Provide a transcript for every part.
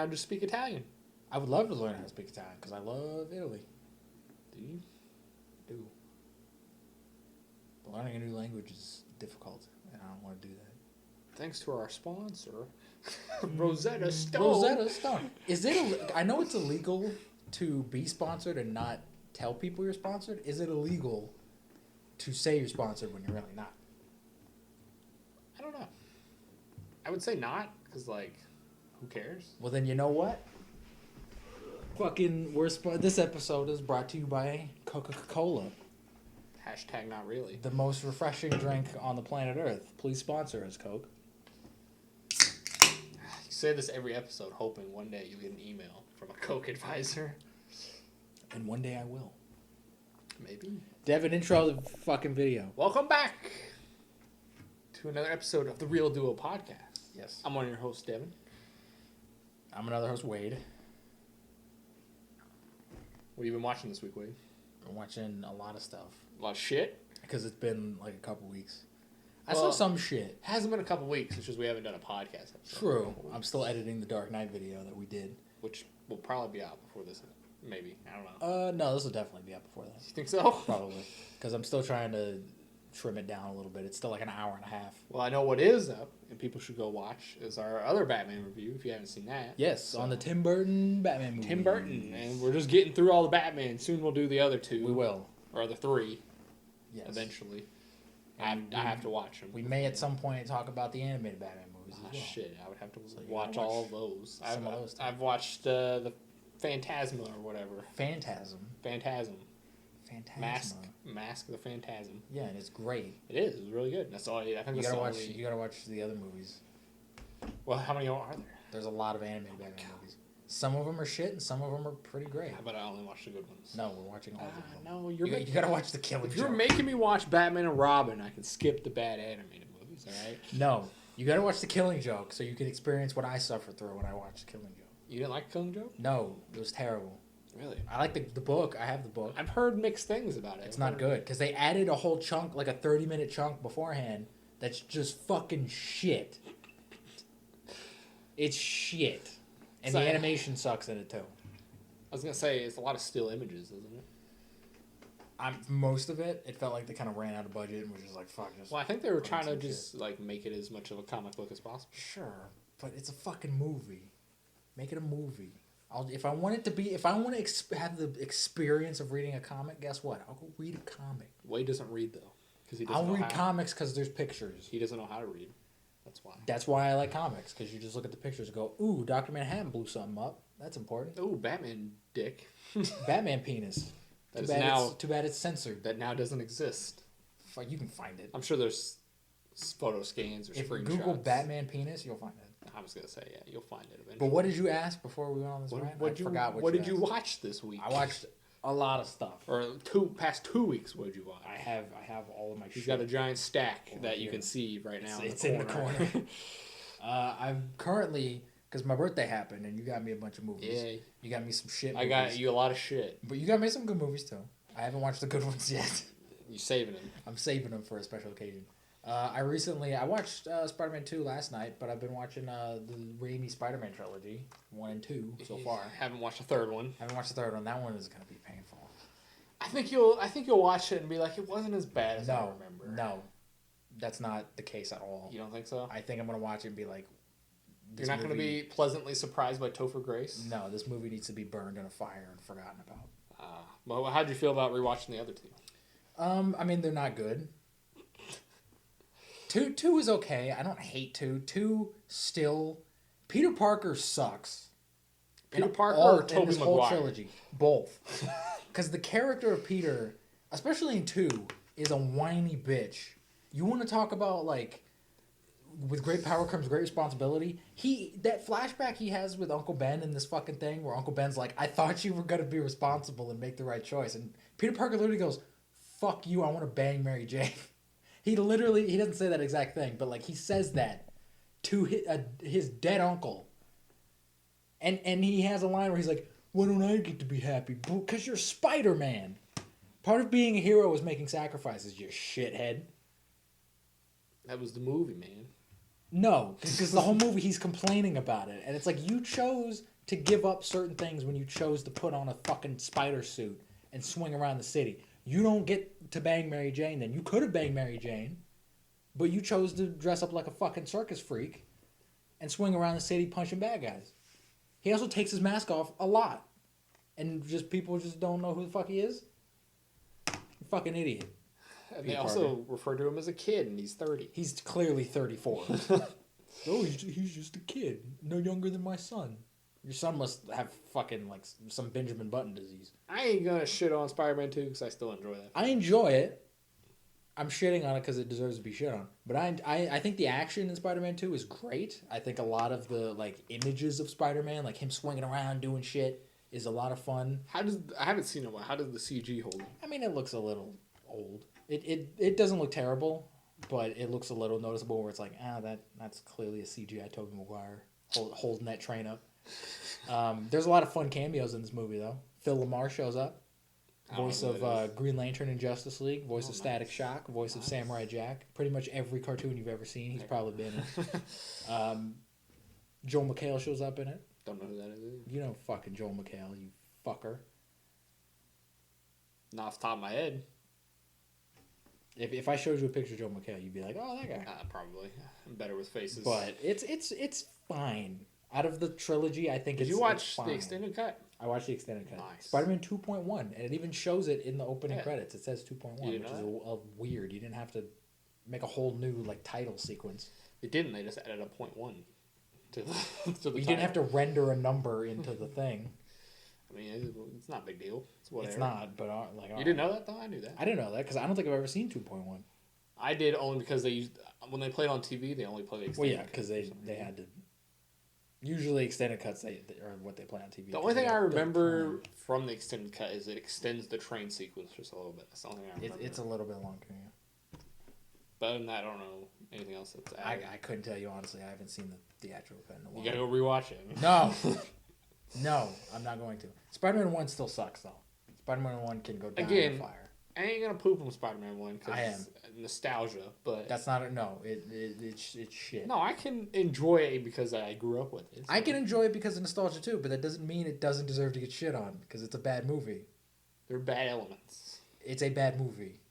to speak Italian. I would love to learn how to speak Italian because I love Italy. Do you? I do. But learning a new language is difficult, and I don't want to do that. Thanks to our sponsor, Rosetta Stone. Rosetta Stone. Is it? I know it's illegal to be sponsored and not tell people you're sponsored. Is it illegal to say you're sponsored when you're really not? I don't know. I would say not, because, like, who cares? Well, then you know what? Fucking, this episode is brought to you by Coca-Cola. Hashtag not really. The most refreshing drink on the planet Earth. Please sponsor us, Coke. You say this every episode, hoping one day you'll get an email from a Coke advisor. And one day I will. Maybe. Devin, intro the fucking video. Welcome back to another episode of the Real Duo Podcast. Yes. I'm one of your hosts, Devin. I'm another host, Wade. What have you been watching this week, Wade? I'm watching a lot of stuff. A lot of shit? Because it's been like a couple weeks. I saw some shit. Hasn't been a couple weeks. It's just we haven't done a podcast episode. True. I'm still editing the Dark Knight video that we did. Which will probably be out before this. Maybe. I don't know. No, this will definitely be out before that. You think so? Probably. Because I'm still trying to trim it down a little bit. It's still like an hour and a half. Well, I know what is up, and people should go watch, is our other Batman review, if you haven't seen that. Yes, so, on the Tim Burton Batman movie. Tim Burton, and we're just getting through all the Batman. Soon we'll do the other two. We will. Or the three. Yes. Eventually. I have to watch them. We may at some point talk about the animated Batman movies as well. Shit, I would have to watch all of those. Some of those. I've watched the Phantasma or whatever. Phantasm. Mask of the Phantasm. Yeah, and it's great. It is. It's really good. That's all. I think you gotta watch the other movies. Well, how many are there? There's a lot of animated Batman movies. Some of them are shit, and some of them are pretty great. But I only watch the good ones. No, we're watching all of them. No, you gotta watch the Killing If Joke. you're making me watch Batman and Robin, I can skip the bad animated movies. All right. No, you gotta watch the Killing Joke so you can experience what I suffered through when I watched the Killing Joke. You didn't like Killing Joke? No, it was terrible. Really? I like the book. I have the book. I've heard mixed things about it. It's not good because they added a whole chunk, like a 30-minute chunk beforehand. That's just fucking shit. It's shit, and the animation sucks in it too. I was gonna say it's a lot of still images, isn't it? Most of it felt like they kind of ran out of budget and was just like, fuck. Well, I think they were trying to just like make it as much of a comic book as possible. Sure, but it's a fucking movie. Make it a movie. If I want to have the experience of reading a comic, guess what? I'll go read a comic. Wade doesn't read though, because I'll read comics because there's pictures. He doesn't know how to read. That's why. That's why I like comics, because you just look at the pictures and go, "Ooh, Dr. Manhattan blew something up. That's important." Ooh, Batman dick. Batman penis. Too bad it's censored. That now doesn't exist. You can find it. I'm sure there's photo scans or screenshots. If you Google Batman penis, you'll find it. I was gonna say, yeah, you'll find it eventually. But what did you ask before we went on this rant? I forgot what did you watch this week? I watched a lot of stuff. Or past 2 weeks, what did you watch? I have all of my. He's got a giant stack that you can see right now. It's in the corner. I'm currently, because my birthday happened and you got me a bunch of movies. Yeah. You got me some shit. I got you a lot of shit. But you got me some good movies too. I haven't watched the good ones yet. You saving them? I'm saving them for a special occasion. I watched Spider-Man 2 last night, but I've been watching the Raimi Spider-Man trilogy 1 and 2 so far. Haven't watched the third one. Haven't watched the third one. That one is gonna be painful. I think you'll watch it and be like, it wasn't as bad as I remember. No, that's not the case at all. You don't think so? I think I'm gonna watch it and be like, you're not gonna be pleasantly surprised by Topher Grace. No, this movie needs to be burned in a fire and forgotten about. Well, how'd you feel about rewatching the other two? I mean, they're not good. Two is okay. I don't hate 2. 2 still. Peter Parker sucks. Peter Parker or Tobey Maguire? Whole trilogy. Both. Because the character of Peter, especially in 2, is a whiny bitch. You want to talk about, like, with great power comes great responsibility? That flashback he has with Uncle Ben in this fucking thing where Uncle Ben's like, I thought you were going to be responsible and make the right choice. And Peter Parker literally goes, fuck you, I want to bang Mary Jane. He doesn't say that exact thing, but like he says that to his dead uncle. And he has a line where he's like, why don't I get to be happy? Because you're Spider-Man. Part of being a hero is making sacrifices, you shithead. That was the movie, man. No, because the whole movie he's complaining about it. And it's like, you chose to give up certain things when you chose to put on a fucking spider suit and swing around the city. You don't get to bang Mary Jane then. You could have banged Mary Jane, but you chose to dress up like a fucking circus freak and swing around the city punching bad guys. He also takes his mask off a lot. And just people just don't know who the fuck he is. Fucking idiot. And they also refer to him as a kid, and he's 30. He's clearly 34. Oh, he's just a kid. No younger than my son. Your son must have fucking, like, some Benjamin Button disease. I ain't gonna shit on Spider-Man 2 because I still enjoy that. I enjoy it. I'm shitting on it because it deserves to be shit on. But I think the action in Spider-Man 2 is great. I think a lot of the, like, images of Spider-Man, like him swinging around doing shit, is a lot of fun. I haven't seen it. How does the CG hold? I mean, it looks a little old. It doesn't look terrible, but it looks a little noticeable where it's like, that's clearly a CGI Tobey Maguire holding that train up. There's a lot of fun cameos in this movie, though. Phil Lamar shows up. Voice of Green Lantern in Justice League. Voice of Static Shock. Voice of Samurai Jack. Pretty much every cartoon you've ever seen, he's probably been in. Joel McHale shows up in it. Don't know who that is. You know fucking Joel McHale, you fucker. Not off the top of my head. If I showed you a picture of Joel McHale, you'd be like, oh, that guy. Probably. I'm better with faces. But it's fine. Out of the trilogy, I think Did you watch the extended cut? I watched the extended cut. Nice. Spider-Man 2.1, and it even shows it in the opening credits. It says 2.1, which is a weird. You didn't have to make a whole new like title sequence. They didn't. They just added a 0.1 to the You title. didn't have to render a number into the thing. I mean, it's not a big deal. It's whatever. It's not, but like... You didn't know that, though? I knew that. I didn't know that, because I don't think I've ever seen 2.1. I did only because they used... When they played on TV, they only played the extended cut. Because they had to... Usually extended cuts are what they play on TV. The only thing I remember from the extended cut is it extends the train sequence just a little bit. That's the only thing I remember. It's a little bit longer, yeah. But other than that, I don't know anything else that's added. I couldn't tell you, honestly. I haven't seen the theatrical cut in a while. You gotta go rewatch it. No. No, I'm not going to. Spider-Man 1 still sucks, though. Spider-Man 1 can go down in the fire. I ain't gonna poop on Spider-Man 1 because I am. Nostalgia, but... That's not... No, it's shit. No, I can enjoy it because I grew up with it. I can enjoy it because of nostalgia, too, but that doesn't mean it doesn't deserve to get shit on, because it's a bad movie. There are bad elements. It's a bad movie.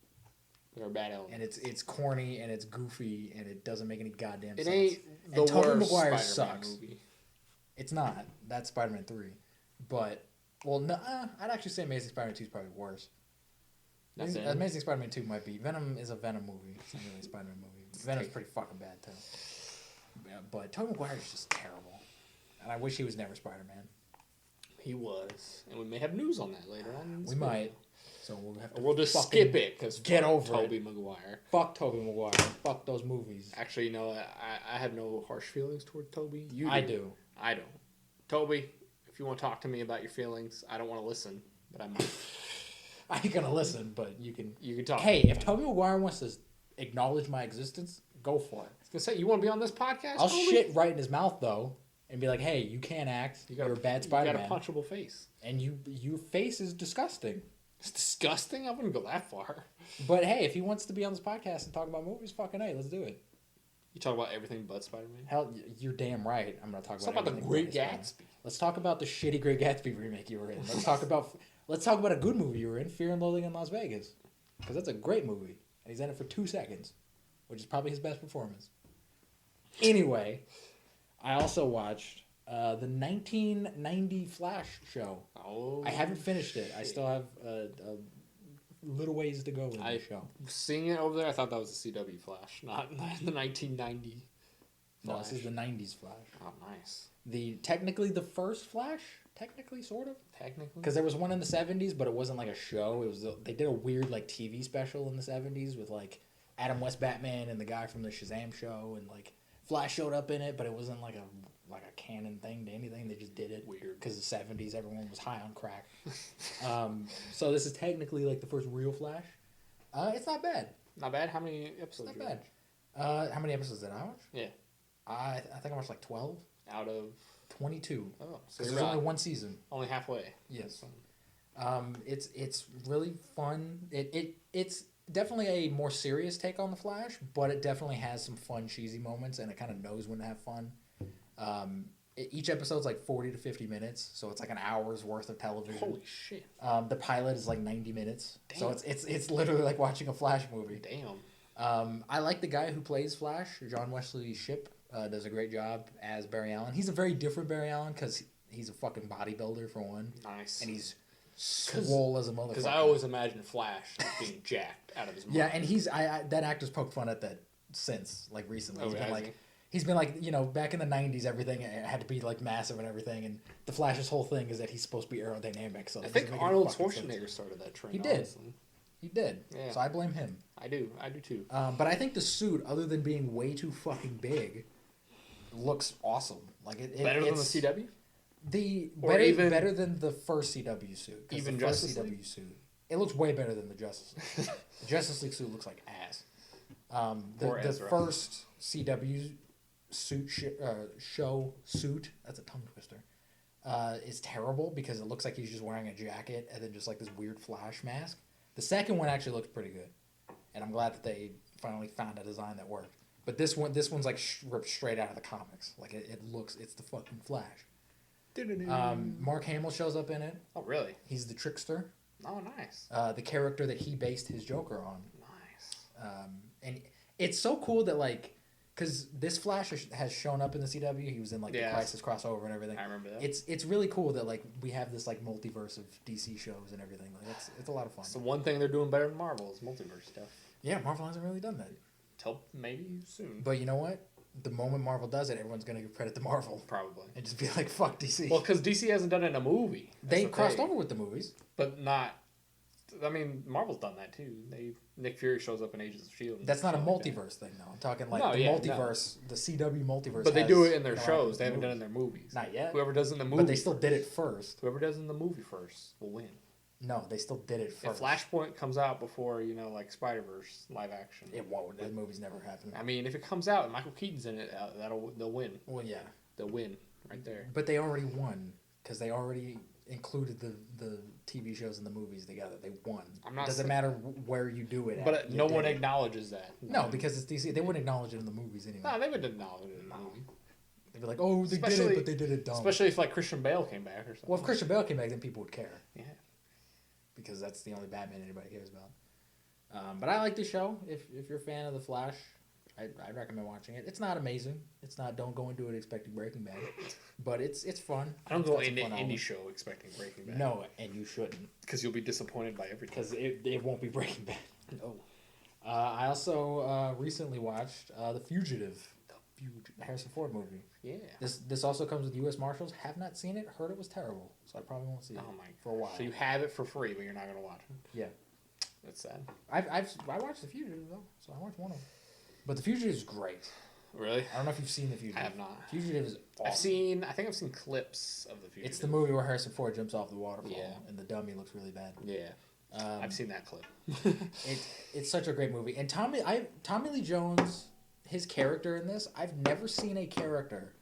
There are bad elements. And it's corny, and it's goofy, and it doesn't make any goddamn sense. It ain't the and Tobey worst Maguire Spider-Man sucks. movie. It's not. That's Spider-Man 3. But, well, no, I'd actually say Amazing Spider-Man 2 is probably worse. Amazing Spider-Man 2 might be. Venom is a Venom movie. It's not really a Spider-Man movie. Venom's pretty fucking bad, too. Yeah, but Tobey Maguire is just terrible. And I wish he was never Spider-Man. He was. And we may have news on that later on. We might. So we'll have to We'll just skip it because get over Tobey Maguire. Fuck Tobey Maguire. Fuck those movies. Actually, you know, I have no harsh feelings toward Tobey. You do. I do. I don't. Tobey, if you want to talk to me about your feelings, I don't want to listen, but I might. I ain't gonna listen, but you can. You can talk. Hey, if Tobey Maguire wants to acknowledge my existence, go for it. I was gonna say, you want to be on this podcast? I'll Tobey? shit right in his mouth though, and be like, "Hey, you can't act. You're a bad Spider-Man. You got a punchable face, and your face is disgusting." It's disgusting. I wouldn't go that far. But hey, if he wants to be on this podcast and talk about movies, fucking hey, let's do it. You talk about everything but Spider-Man? Hell, you're damn right. I'm gonna talk about the Great Gatsby. Let's talk about the shitty Great Gatsby remake you were in. Let's talk about a good movie you were in, Fear and Loathing in Las Vegas, because that's a great movie, and he's in it for 2 seconds, which is probably his best performance. Anyway, I also watched the 1990 Flash show. Oh, I haven't finished it. I still have a little ways to go in the show. Seeing it over there, I thought that was the CW Flash, not the 1990 Flash. No, this is the 90s Flash. Oh, nice. Technically the first Flash, sort of. Technically? Because there was one in the 70s, but it wasn't like a show. They did a weird like TV special in the 70s with like Adam West Batman and the guy from the Shazam show, and like Flash showed up in it, but it wasn't like a canon thing to anything. They just did it weird because the 70s everyone was high on crack. So this is technically like the first real Flash. It's not bad. Not bad. How many episodes? It's not bad. How many episodes did I watch? Yeah. I think I watched like 12 out of 22. Oh, so there's only one season. Only halfway. Yes. It's really fun. It's definitely a more serious take on the Flash, but it definitely has some fun cheesy moments, and it kind of knows when to have fun. Each episode's like 40 to 50 minutes, so it's like an hour's worth of television. Holy shit. The pilot is like 90 minutes, Damn. so it's literally like watching a Flash movie. Damn. I like the guy who plays Flash, John Wesley Shipp, does a great job as Barry Allen. He's a very different Barry Allen because he's a fucking bodybuilder for one. Nice. And he's swole as a motherfucker. Because I always imagine Flash being jacked out of his mind. Yeah, and that actor's poked fun at that since, like, recently. He's been like, you know, back in the 90s, everything had to be like massive and everything, and the Flash's whole thing is that he's supposed to be aerodynamic. So I think Arnold Schwarzenegger started that trend. He did. Honestly. He did. Yeah. So I blame him. I do too. But I think the suit, other than being way too fucking big, looks awesome. Like better than the CW. Better than the first CW suit. Even the first Justice CW League? suit, it looks way better than the Justice League. The Justice League suit looks like ass. The first CW show suit, that's a tongue twister, is terrible because it looks like he's just wearing a jacket and then just like this weird Flash mask. The second one actually looks pretty good, and I'm glad that they finally found a design that worked. But this one's like ripped straight out of the comics. Like it's the fucking Flash. Mark Hamill shows up in it. Oh, really? He's the trickster. Oh, nice. The character that he based his Joker on. Nice. And it's so cool that, like, because this Flash has shown up in the CW. He was in, like, the Crisis crossover and everything. I remember that. It's really cool that, like, we have this, like, multiverse of DC shows and everything. Like, it's a lot of fun. So one thing they're doing better than Marvel is multiverse stuff. Yeah, Marvel hasn't really done that. Till maybe soon. But you know what? The moment Marvel does it, everyone's going to give credit to Marvel. Probably. And just be like, fuck DC. Well, because DC hasn't done it in a movie. They crossed over with the movies. But not... I mean, Marvel's done that, too. Nick Fury shows up in Agents of S.H.I.E.L.D. That's not a multiverse thing, though. I'm talking like multiverse, the CW multiverse. But they do it in their shows. They haven't done it in their movies. Not yet. Whoever does it in the movie... But they still did it first. Whoever does it in the movie first will win. No, they still did it first. If Flashpoint comes out before, like Spider-Verse live action. It won't. That movie's never happened. I mean, if it comes out and Michael Keaton's in it, they'll win. Well, yeah. They'll win right there. But they already won because they already included the TV shows and the movies together. They won. It doesn't matter where you do it. But no one acknowledges that. No, because it's DC. They wouldn't acknowledge it in the movies anyway. No, they would acknowledge it in the movie. They'd be like, oh, they did it, but they did it dumb. Especially if, like, Christian Bale came back or something. Well, if Christian Bale came back, then people would care. Yeah. Because that's the only Batman anybody cares about. But I like the show. If you're a fan of The Flash, I'd recommend watching it. It's not amazing. It's not. Don't go into it expecting Breaking Bad, but it's fun. I don't go into any show expecting Breaking Bad. No, and you shouldn't. Because you'll be disappointed by everything. Because it won't be Breaking Bad. No. I also recently watched The Fugitive. The Harrison Ford movie. Yeah. This also comes with U.S. Marshals. Have not seen it. Heard it was terrible. So I probably won't see it for a while. So you have it for free, but you're not going to watch it. Yeah. That's sad. I watched The Fugitive, though. So I watched one of them. But The Fugitive is great. Really? I don't know if you've seen The Fugitive. I have not. Fugitive is awesome. I think I've seen clips of The Fugitive. It's the movie where Harrison Ford jumps off the waterfall. Yeah. And the dummy looks really bad. Yeah. I've seen that clip. It's such a great movie. And Tommy Lee Jones, his character in this, I've never seen a character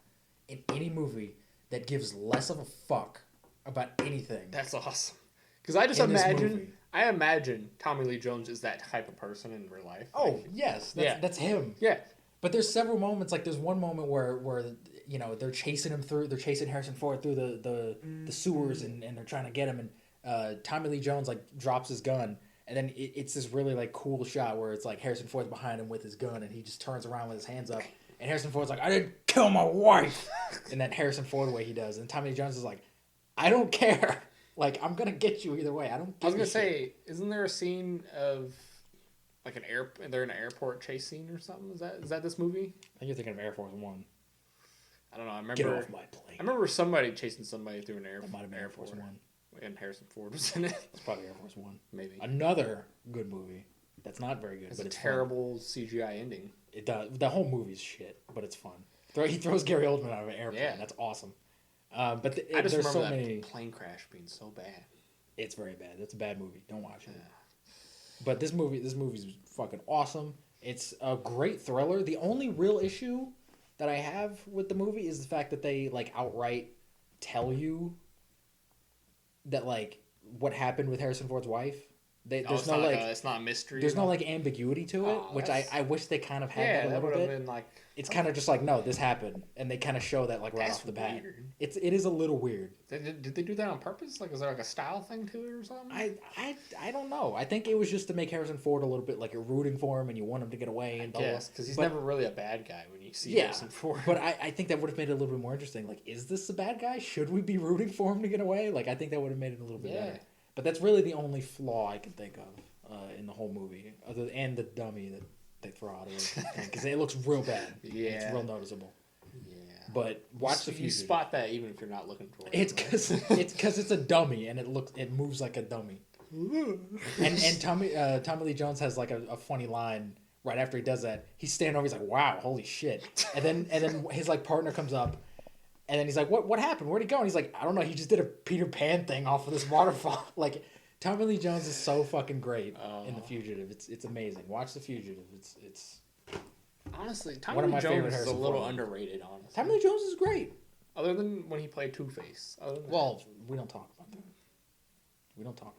in any movie that gives less of a fuck about anything. That's awesome. Because I imagine Tommy Lee Jones is that type of person in real life. Oh, yes. That's him. Yeah. But there's several moments, like there's one moment where they're chasing Harrison Ford through the sewers and they're trying to get him, and Tommy Lee Jones like drops his gun, and then it's this really like cool shot where it's like Harrison Ford's behind him with his gun, and he just turns around with his hands up, and Harrison Ford's like, I didn't kill my wife, and that Harrison Ford way he does, and Tommy Lee Jones is like, I don't care. Like, I'm going to get you either way. I was going to say, isn't there a scene of, like, they're in an airport chase scene or something? Is that this movie? I think you're thinking of Air Force One. I don't know. I remember. Get off my plane. I remember somebody chasing somebody through an airport. That might have been Air Force One. And Harrison Ford was in it. It's probably Air Force One. Maybe. Another good movie. That's not very good. It's a terrible CGI ending. It does. The whole movie's shit, but it's fun. He throws Gary Oldman out of an airplane. Yeah. That's awesome. But I just remember that plane crash being so bad. It's very bad. It's a bad movie. Don't watch it. But this movie's fucking awesome. It's a great thriller. The only real issue that I have with the movie is the fact that they like outright tell you that like what happened with Harrison Ford's wife. There's no like it's not a mystery. there's no like ambiguity to it, which I wish they kind of had that a little bit. Been like, it's kind of just like, no, this happened, and they kind of show that like right off the bat. It is a little weird. Did they do that on purpose? Like, is there like a style thing to it or something? I don't know. I think it was just to make Harrison Ford a little bit like you're rooting for him and you want him to get away. And yes, because he's never really a bad guy when you see Harrison Ford. But I think that would have made it a little bit more interesting. Like, is this the bad guy? Should we be rooting for him to get away? Like, I think that would have made it a little bit better. But that's really the only flaw I can think of in the whole movie, and the dummy that they throw out of it, because it looks real bad. Yeah, it's real noticeable. Yeah, but watch the Fugitive. You spot that even if you're not looking for it. It's because it's a dummy and it moves like a dummy. and Tommy Lee Jones has like a funny line right after he does that. He's standing over. He's like, "Wow, holy shit!" And then his like partner comes up. And then he's like, what happened? Where'd he go? And he's like, I don't know. He just did a Peter Pan thing off of this waterfall. Like, Tommy Lee Jones is so fucking great in The Fugitive. It's amazing. Watch The Fugitive. It's honestly, Tommy Lee Jones is a little underrated, honestly. Tommy Lee Jones is great. Other than when he played Two-Face. Well, we don't talk about that. We don't talk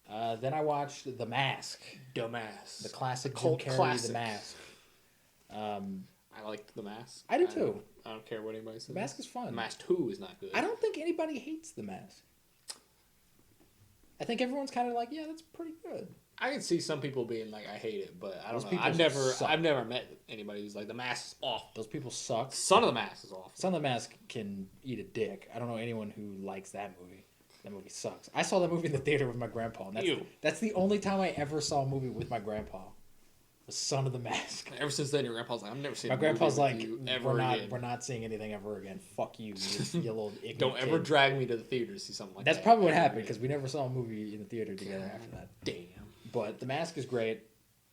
about that. Then I watched The Mask. The classic Jim Carrey, The Mask. I liked The Mask. I do too. I don't care what anybody says. The Mask is fun. The Mask 2 is not good. I don't think anybody hates The Mask. I think everyone's kind of like, yeah, that's pretty good. I can see some people being like, I hate it, but I don't know. I've never met anybody who's like, The Mask is awful. Those people suck. Son of the Mask is awful. Son of the Mask can eat a dick. I don't know anyone who likes that movie. That movie sucks. I saw that movie in the theater with my grandpa. And that's the only time I ever saw a movie with my grandpa. The Son of the Mask. Ever since then, your grandpa's like, I've never seen. My grandpa's like, we're not seeing anything ever again. Fuck you, you little ignorant. Don't ever drag me to the theater to see something like that. That's probably what happened because we never saw a movie in the theater together after that. Damn. But The Mask is great.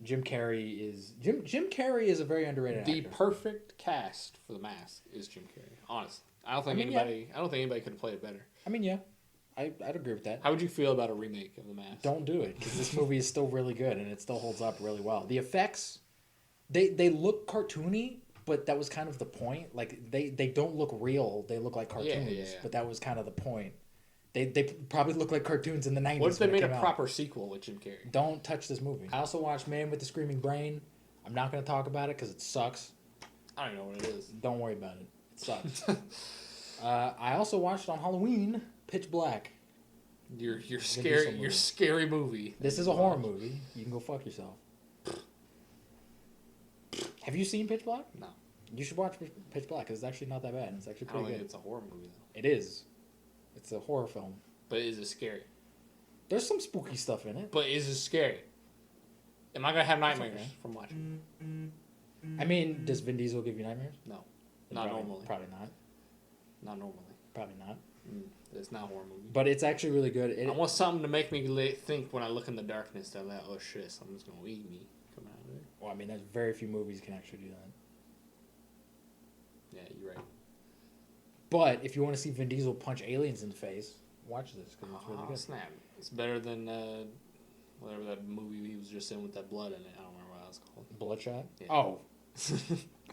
Jim Carrey is a very underrated actor. The perfect cast for The Mask is Jim Carrey. Honestly, I don't think anybody could have played it better. I mean, yeah. I'd agree with that. How would you feel about a remake of The Mask? Don't do it, because this movie is still really good, and it still holds up really well. The effects, they look cartoony, but that was kind of the point. Like, they don't look real. They look like cartoons, but that was kind of the point. They probably look like cartoons in the 90s. What if they made a proper sequel with Jim Carrey? Don't touch this movie. I also watched Man with the Screaming Brain. I'm not going to talk about it, because it sucks. I don't know what it is. Don't worry about it. It sucks. I also watched on Halloween Pitch Black. Your scary movie. This is a horror movie. You can go fuck yourself. Have you seen Pitch Black? No. You should watch Pitch Black because it's actually not that bad. It's actually pretty good. It's a horror movie though. It is. It's a horror film. But is it scary? There's some spooky stuff in it. But is it scary? Am I gonna have nightmares from watching? I mean, does Vin Diesel give you nightmares? No. Not normally. Probably not. Not normally. Probably not. It's not a horror movie. But it's actually really good. I want something to make me think when I look in the darkness that, like, oh shit, something's going to eat me coming out of it. Well, I mean, there's very few movies can actually do that. Yeah, you're right. But if you want to see Vin Diesel punch aliens in the face, watch this because it's really good. Snap. It's better than whatever that movie he was just in with that blood in it. I don't remember what that was called. Bloodshot? Yeah. Oh.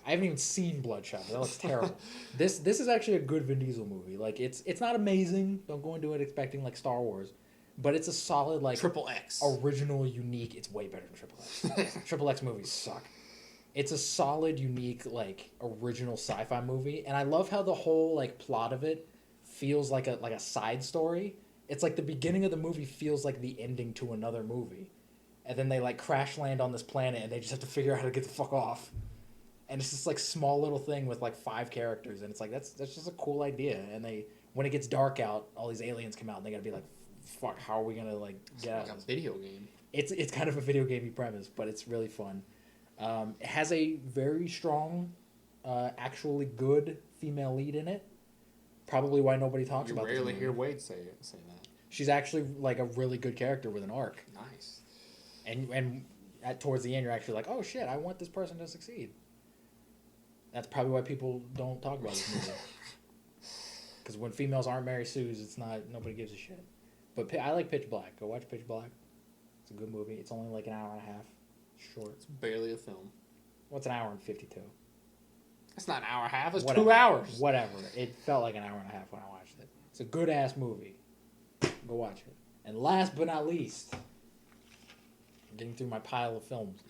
I haven't even seen Bloodshot. That looks terrible. This is actually a good Vin Diesel movie. Like it's not amazing. Don't go into it expecting like Star Wars, but it's a solid like XXX original, unique. It's way better than XXX. XXX movies suck. It's a solid, unique like original sci-fi movie, and I love how the whole like plot of it feels like a side story. It's like the beginning of the movie feels like the ending to another movie, and then they like crash land on this planet, and they just have to figure out how to get the fuck off. And it's this like small little thing with like 5 characters, and it's like that's just a cool idea. And when it gets dark out, all these aliens come out, and they gotta be like, "Fuck, how are we gonna like get out?" Like a video game. It's kind of a video gamey premise, but it's really fun. It has a very strong, actually good female lead in it. Probably why nobody talks about. You rarely hear Wade say that. She's actually like a really good character with an arc. Nice. And towards the end, you're actually like, "Oh shit, I want this person to succeed." That's probably why people don't talk about this movie. Because when females aren't Mary Sue's, nobody gives a shit. But I like Pitch Black. Go watch Pitch Black. It's a good movie. It's only like an hour and a half. Short. It's barely a film. What's an hour and 52? That's not an hour and a half. It's 2 hours. Whatever. It felt like an hour and a half when I watched it. It's a good ass movie. Go watch it. And last but not least, getting through my pile of films.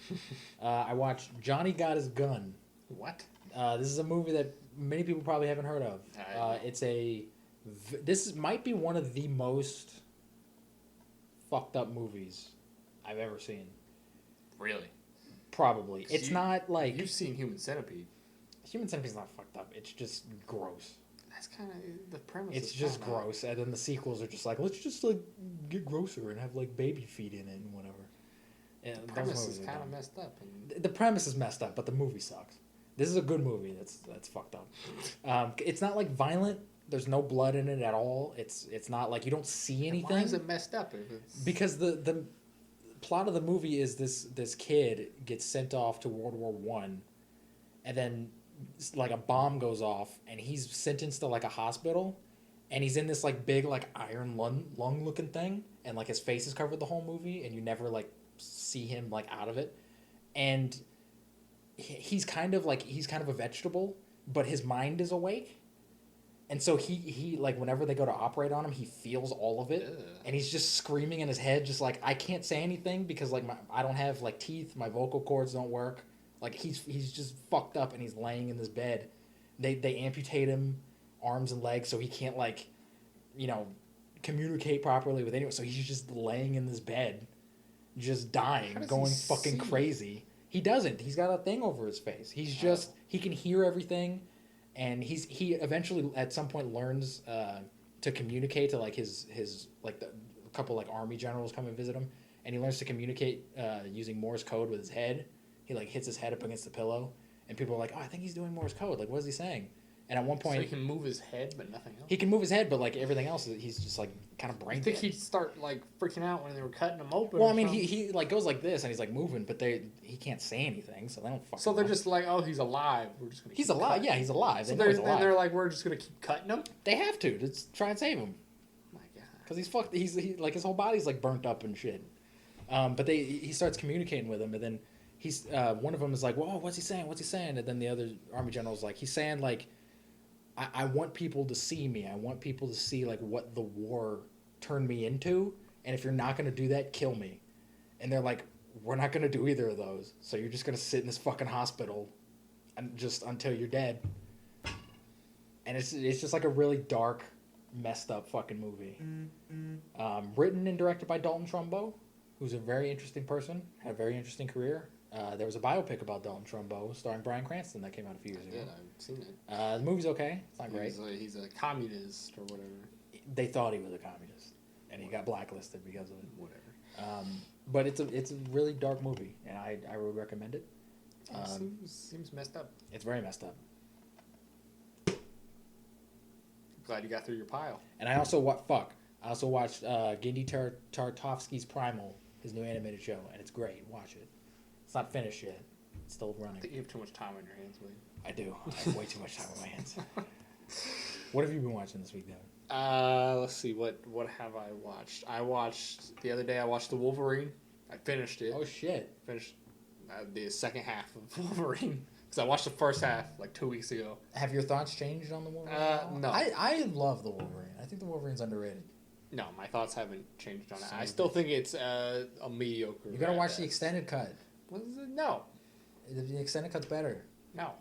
I watched Johnny Got His Gun. What? This is a movie that many people probably haven't heard of. This might be one of the most fucked up movies I've ever seen. Really? Probably. It's not like... You've seen Human Centipede. Human Centipede's not fucked up. It's just gross. That's kind of the premise. It's just gross. And then the sequels are just like, let's just like get grosser and have like baby feet in it and whatever. And the premise is kind of messed up. The premise is messed up, but the movie sucks. This is a good movie that's fucked up. It's not like violent. There's no blood in it at all. It's not like you don't see anything. Why is it messed up? Because the plot of the movie is this kid gets sent off to World War One, and then like a bomb goes off, and he's sentenced to like a hospital, and he's in this like big like iron lung looking thing, and like his face is covered the whole movie, and you never like see him like out of it, and he's kind of a vegetable, but his mind is awake. And so he like whenever they go to operate on him, he feels all of it. Ugh. And he's just screaming in his head, just like, I can't say anything because like I don't have like teeth, my vocal cords don't work. Like he's just fucked up, and he's laying in this bed. They amputate him arms and legs so he can't like, communicate properly with anyone. So he's just laying in this bed, just dying, going fucking crazy. He doesn't. He's got a thing over his face. He's just he can hear everything. And he eventually at some point learns to communicate to like his like a couple like army generals come and visit him, and he learns to communicate using Morse code with his head. He like hits his head up against the pillow, and people are like, "Oh, I think he's doing Morse code. Like, what is he saying?" And at one point, so he can move his head, but nothing else. He can move his head, but like everything else, he's just like kind of brain. I think he'd start like freaking out when they were cutting him open. Well, I mean, he like goes like this, and he's like moving, but he can't say anything, so they don't fucking. So they're just like, oh, he's alive. We're just gonna. He's alive. Cutting. Yeah, he's alive. So they're like, we're just gonna keep cutting him. They have to try and save him. My God. Because he's fucked. He like his whole body's like burnt up and shit. But he starts communicating with him, and then he's one of them is like, whoa, what's he saying? What's he saying? And then the other army general's like, he's saying like. I want people to see me. I want people to see like what the war turned me into. And if you're not going to do that, kill me. And they're like, we're not going to do either of those. So you're just going to sit in this fucking hospital and just until you're dead. And it's just like a really dark, messed up fucking movie. Written and directed by Dalton Trumbo, who's a very interesting person, had a very interesting career. There was a biopic about Dalton Trumbo starring Bryan Cranston that came out a few years ago. Yeah, I've seen it. The movie's okay. It's not great. He's a communist or whatever. They thought he was a communist, and he got blacklisted because of it. Whatever. But it's a really dark movie, and I would recommend it. Seems messed up. It's very messed up. Glad you got through your pile. And I also watched Genndy Tartakovsky's Primal, his new animated show, and it's great. Watch it. It's not finished yet. It's still running. I think you have too much time on your hands, William. I do. I have way too much time on my hands. What have you been watching this week, Devin? Let's see. What have I watched? The other day I watched the Wolverine. I finished it. Oh, shit. Finished the second half of Wolverine. Because I watched the first half like 2 weeks ago. Have your thoughts changed on the Wolverine? No. I love the Wolverine. I think the Wolverine's underrated. No, my thoughts haven't changed on it. I still think it's a mediocre. You gotta watch the extended cut. What is it? No. The extended cut's better. No.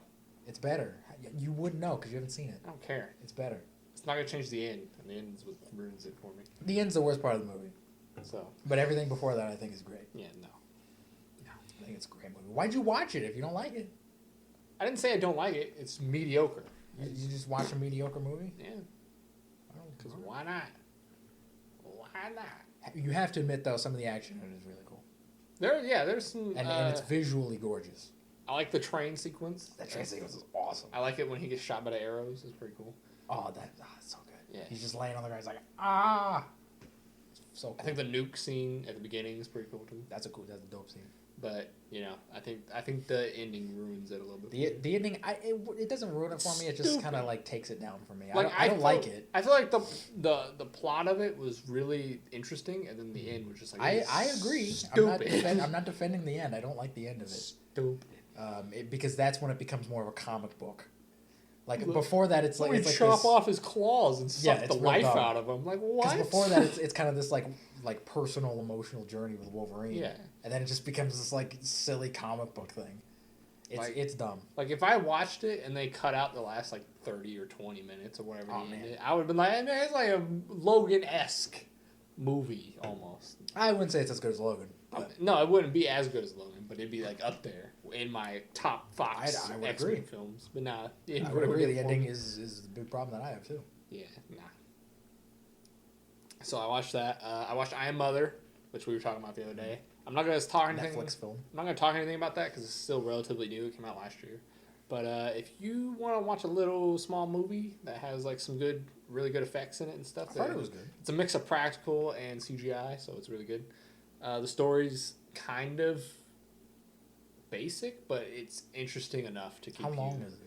It's better. You would know because you haven't seen it. I don't care. It's better. It's not going to change the end. And the end is what ruins it for me. The end's the worst part of the movie. So. But everything before that I think is great. Yeah, no. I think it's a great movie. Why'd you watch it if you don't like it? I didn't say I don't like it. It's mediocre. You just watch a mediocre movie? Yeah. Because why not? Why not? You have to admit, though, some of the action in it is really cool. There's some... And it's visually gorgeous. I like the train sequence. That train sequence is awesome. I like it when he gets shot by the arrows. It's pretty cool. Oh, that's so good. Yeah. He's just laying on the ground. He's like, ah! It's so cool. I think the nuke scene at the beginning is pretty cool, too. That's a dope scene. But, I think the ending ruins it a little bit. The ending, it doesn't ruin it for me. It just kind of, like, takes it down for me. I don't like it. I feel like the plot of it was really interesting, and then the end was just like... I agree. Stupid. I'm not defending the end. I don't like the end of it. Stupid. Because that's when it becomes more of a comic book. Like before that, it's like chop off his claws and suck the life dumb. out of him. Like what? Because before that, it's kind of this like personal emotional journey with Wolverine. Yeah. And then it just becomes this like silly comic book thing. It's dumb. Like if I watched it and they cut out the last like 30 or 20 minutes or whatever, I would have been like, man, it's like a Logan-esque movie almost. I wouldn't say it's as good as Logan. But No, it wouldn't be as good as Logan, but it'd be like up there in my top Fox I would X-Men agree. films. But nah, I would agree. The ending is the big problem that I have too. Yeah, nah. So I watched that. I watched I Am Mother, which we were talking about the other day. I'm not gonna talk anything. Netflix film. I'm not gonna talk anything about that because it's still relatively new. It came out last year. But if you want to watch a little small movie that has like some really good effects in it and stuff, I thought it was good. It's a mix of practical and CGI, so it's really good. The story's kind of basic, but it's interesting enough to keep. How long is it?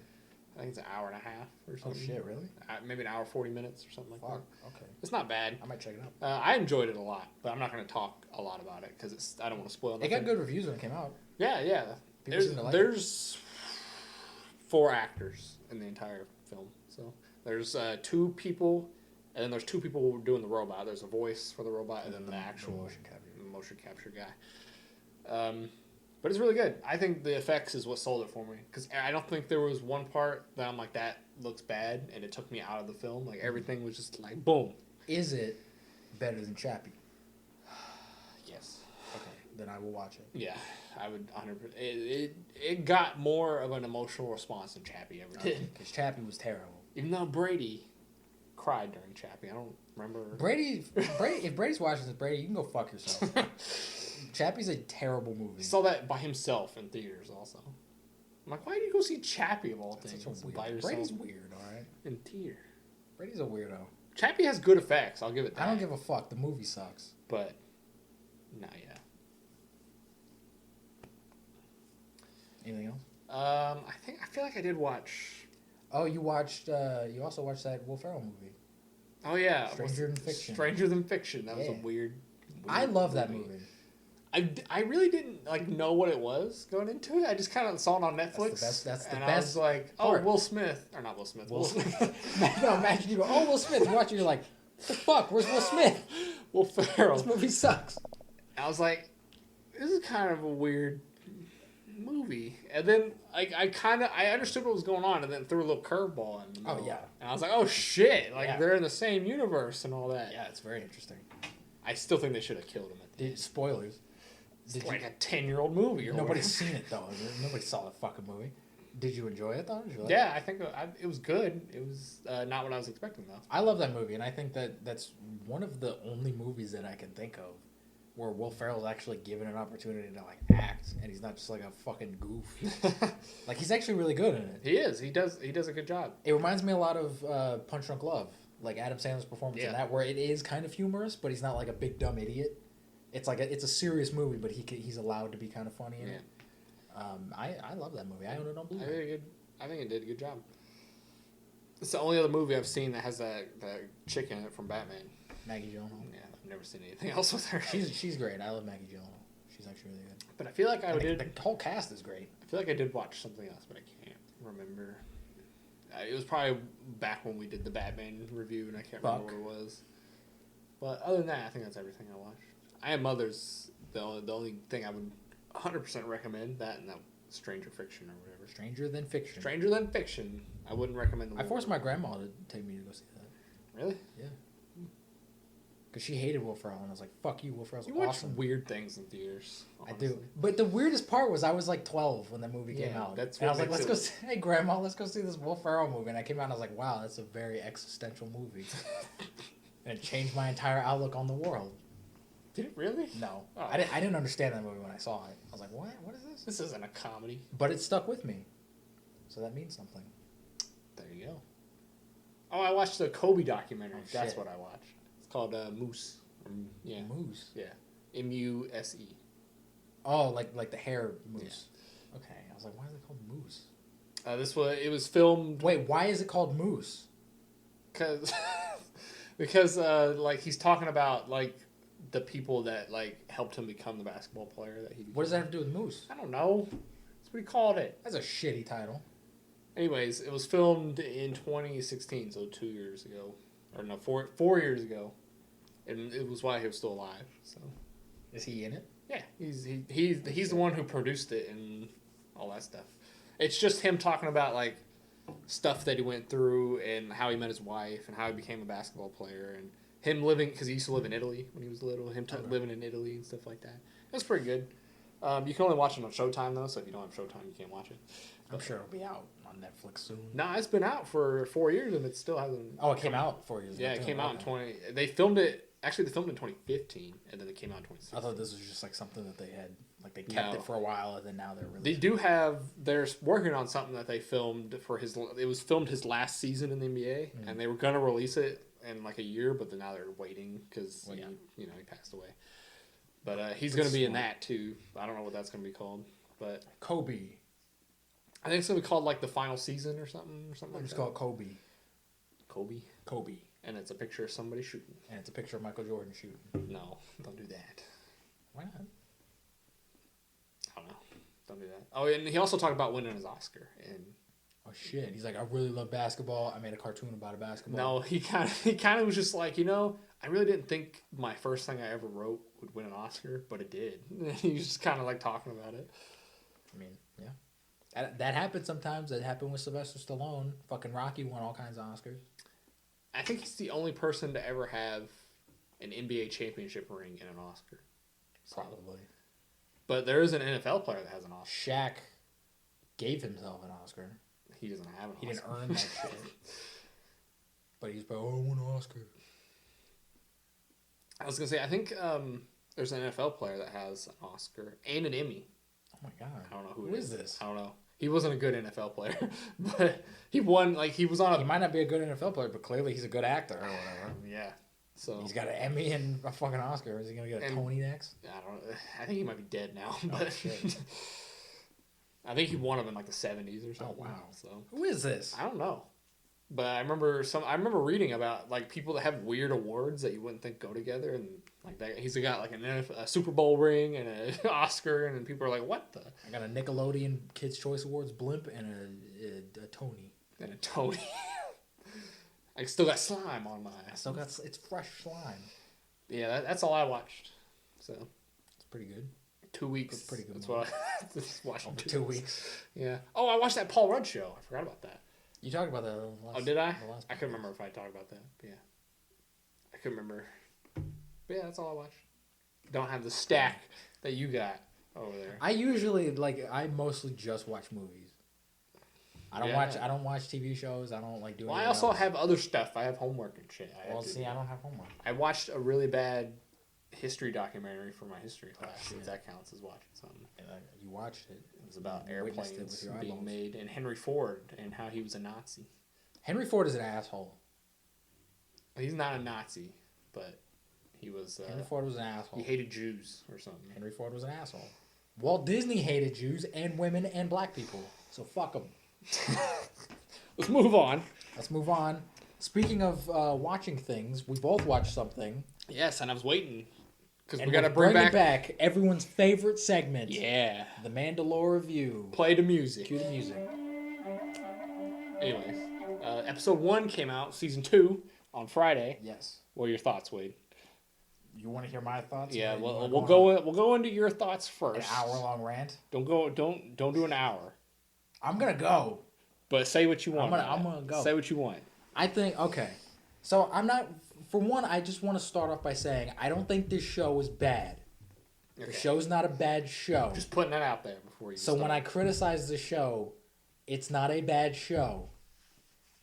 I think it's an hour and a half or something. Oh shit, really? Maybe an hour 40 minutes or something like that. Okay. It's not bad. I might check it out. I enjoyed it a lot, but I'm not going to talk a lot about it because I don't want to spoil nothing. It got good reviews when it came out. Yeah. There's 4 actors in the entire film. So there's 2 people, and then there's 2 people doing the robot. There's a voice for the robot, and then the actual motion capture guy. But it's really good. I think the effects is what sold it for me. Because I don't think there was one part that I'm like, that looks bad, and it took me out of the film. Like, everything was just like, boom. Is it better than Chappie? Yes. Okay, then I will watch it. Yeah, I would 100%. It got more of an emotional response than Chappie ever did. Because Chappie was terrible. Even though Brady cried during Chappie. I don't remember. If Brady's watching this, Brady, you can go fuck yourself. Chappie's a terrible movie. Saw that by himself in theaters also. I'm like, why did you go see Chappie of all things by yourself? Brady's weird, alright? In theater. Brady's a weirdo. Chappie has good effects, I'll give it that. I don't give a fuck. The movie sucks. But, nah, yeah. Anything else? I feel like I did watch. Oh, you also watched that Will Ferrell movie. Oh, yeah. Stranger Than Fiction. Stranger Than Fiction. That was a weird I love that movie. I really didn't know what it was going into it. I just kind of saw it on Netflix. That's the best. I was like, Will Smith. Or not Will Smith. Will Smith. No, imagine you go, Will Smith. You watch it, you're like, what the fuck? Where's Will Smith? Will Ferrell. This movie sucks. I was like, this is kind of a weird movie. And then I understood what was going on, and then threw a little curveball in the middle. Oh, yeah. And I was like, oh, shit. They're in the same universe and all that. Yeah, it's very interesting. I still think they should have killed him at the end. Spoilers. It's like a 10-year-old movie. Nobody's seen it, though. Nobody saw the fucking movie. Did you enjoy it, though? Yeah, I think it was good. It was not what I was expecting, though. I love that movie, and I think that's one of the only movies that I can think of where Will Ferrell's actually given an opportunity to act, and he's not just like a fucking goof. He's actually really good in it. He is. He does a good job. It reminds me a lot of Punch Drunk Love, like Adam Sandler's performance in that, where it is kind of humorous, but he's not like a big dumb idiot. It's like it's a serious movie, but he's allowed to be kind of funny in it. I love that movie. I own it on Blu-ray. I think it did a good job. It's the only other movie I've seen that has that chick in it from Batman. Maggie Gyllenhaal. Yeah, I've never seen anything else with her. She's great. I love Maggie Gyllenhaal. She's actually really good. But I feel like the whole cast is great. I feel like I did watch something else, but I can't remember. It was probably back when we did the Batman review, and I can't remember what it was. But other than that, I think that's everything I watched. I Am Mother's the only thing I would 100% recommend, that and that Stranger Fiction or whatever. Stranger Than Fiction. Stranger Than Fiction. I wouldn't recommend the I forced my grandma to take me to go see that. Really? Yeah. Because she hated Will Ferrell, and I was like, fuck you, Will Ferrell's awesome. You watch weird things in theaters. Honestly. I do. But the weirdest part was I was like 12 when the movie came out. And I was like, hey, Grandma, let's go see this Will Ferrell movie. And I came out and I was like, wow, that's a very existential movie. And it changed my entire outlook on the world. Did it really? No. Oh. I didn't understand that movie when I saw it. I was like, what? What is this? This isn't a comedy. But it stuck with me. So that means something. There you go. Oh, I watched the Kobe documentary. That's what I watched. It's called Moose. Yeah. Moose? Yeah. M-U-S-E. Oh, like the hair moose. Yeah. Okay. I was like, why is it called Moose? It was filmed... Wait, why is it called Moose? Because he's talking about, the people that helped him become the basketball player that he became. What does that have to do with Moose? I don't know. That's what he called it. That's a shitty title. Anyways, it was filmed in 2016, so 2 years ago, or no, 4 years ago, and it was while he was still alive. So, is he in it? Yeah, he's the one who produced it and all that stuff. It's just him talking about like stuff that he went through and how he met his wife and how he became a basketball player and him living because he used to live in Italy when he was little. Living in Italy and stuff like that. It was pretty good. You can only watch it on Showtime though, so if you don't have Showtime, you can't watch it. I'm sure it'll be out on Netflix soon. Nah, it's been out for 4 years and it still hasn't. Oh, it came out 4 years ago. Yeah, it came out in 20. They filmed it. Actually, they filmed it in 2015, and then it came out in 2016. I thought this was just like something that they had, like they kept it for a while, and then now they're releasing. They do have. They're working on something that they filmed for his. It was filmed his last season in the NBA, and they were gonna release it in like a year, but then now they're waiting because he passed away. But he's gonna be in that too. I don't know what that's gonna be called, but Kobe. I think it's gonna be called like the final season or something like that. It's called Kobe. Kobe. And it's a picture of somebody shooting. And it's a picture of Michael Jordan shooting. No, don't do that. Why not? I don't know. Don't do that. Oh, and he also talked about winning his Oscar. And oh shit, he's like, I really love basketball. I made a cartoon about a basketball. No, he kind of was just like, I really didn't think my first thing I ever wrote would win an Oscar, but it did. He was just kind of like talking about it. I mean, yeah. That happens sometimes. That happened with Sylvester Stallone. Fucking Rocky won all kinds of Oscars. I think he's the only person to ever have an NBA championship ring and an Oscar. So. Probably. But there is an NFL player that has an Oscar. Shaq gave himself an Oscar. He doesn't have an Oscar. He didn't earn that shit. But he's like, oh, I won an Oscar. I was going to say, I think there's an NFL player that has an Oscar and an Emmy. Oh my God. I don't know who is this? I don't know. He wasn't a good NFL player, but he won. Like he was on. He might not be a good NFL player, but clearly he's a good actor or whatever. Yeah. So he's got an Emmy and a fucking Oscar. Is he gonna get a Tony next? I don't know. I think he might be dead now. But shit. I think he won them in like the 70s or something. Oh wow. So who is this? I don't know. But I remember reading about like people that have weird awards that you wouldn't think go together, and like that he's got like a Super Bowl ring and an Oscar, and people are like, "What the?" I got a Nickelodeon Kids Choice Awards blimp and a Tony. And a Tony. I still got slime on my. It's fresh slime. Yeah, that's all I watched. So it's pretty good. 2 weeks. That's pretty good. That's what I just watched. 2 weeks. Yeah. Oh, I watched that Paul Rudd show. I forgot about that. You talked about that last. Oh, did I? I couldn't remember if I talked about that. But yeah. I couldn't remember. But yeah, that's all I watched. Don't have the stack that you got over there. I mostly just watch movies. I don't watch TV shows. I don't like doing. Well, I also have other stuff. I have homework and shit. I don't have homework. I watched a really bad history documentary for my history class. If that counts as watching something. You watched it. It was about airplanes being made and Henry Ford and how he was a Nazi. Henry Ford is an asshole. He's not a Nazi, but he was. Henry Ford was an asshole. He hated Jews or something. Henry Ford was an asshole. Walt Disney hated Jews and women and black people. So fuck him. Let's move on. Speaking of watching things, we both watched something. Yes, and I was waiting because we got to bring back everyone's favorite segment. Yeah, the Mandalorian review. Play the music. Cue the music. Anyways, episode 1 came out, season 2 on Friday. Yes. What are your thoughts, Wade? You want to hear my thoughts? Yeah, we'll go into your thoughts first. An hour-long rant. Don't do an hour. I'm gonna go. But say what you want. I'm gonna go. Say what you want. I think okay. So I'm not. For one, I just want to start off by saying I don't think this show is bad. Okay. The show's not a bad show. Just putting that out there before you. So when I criticize the show, it's not a bad show.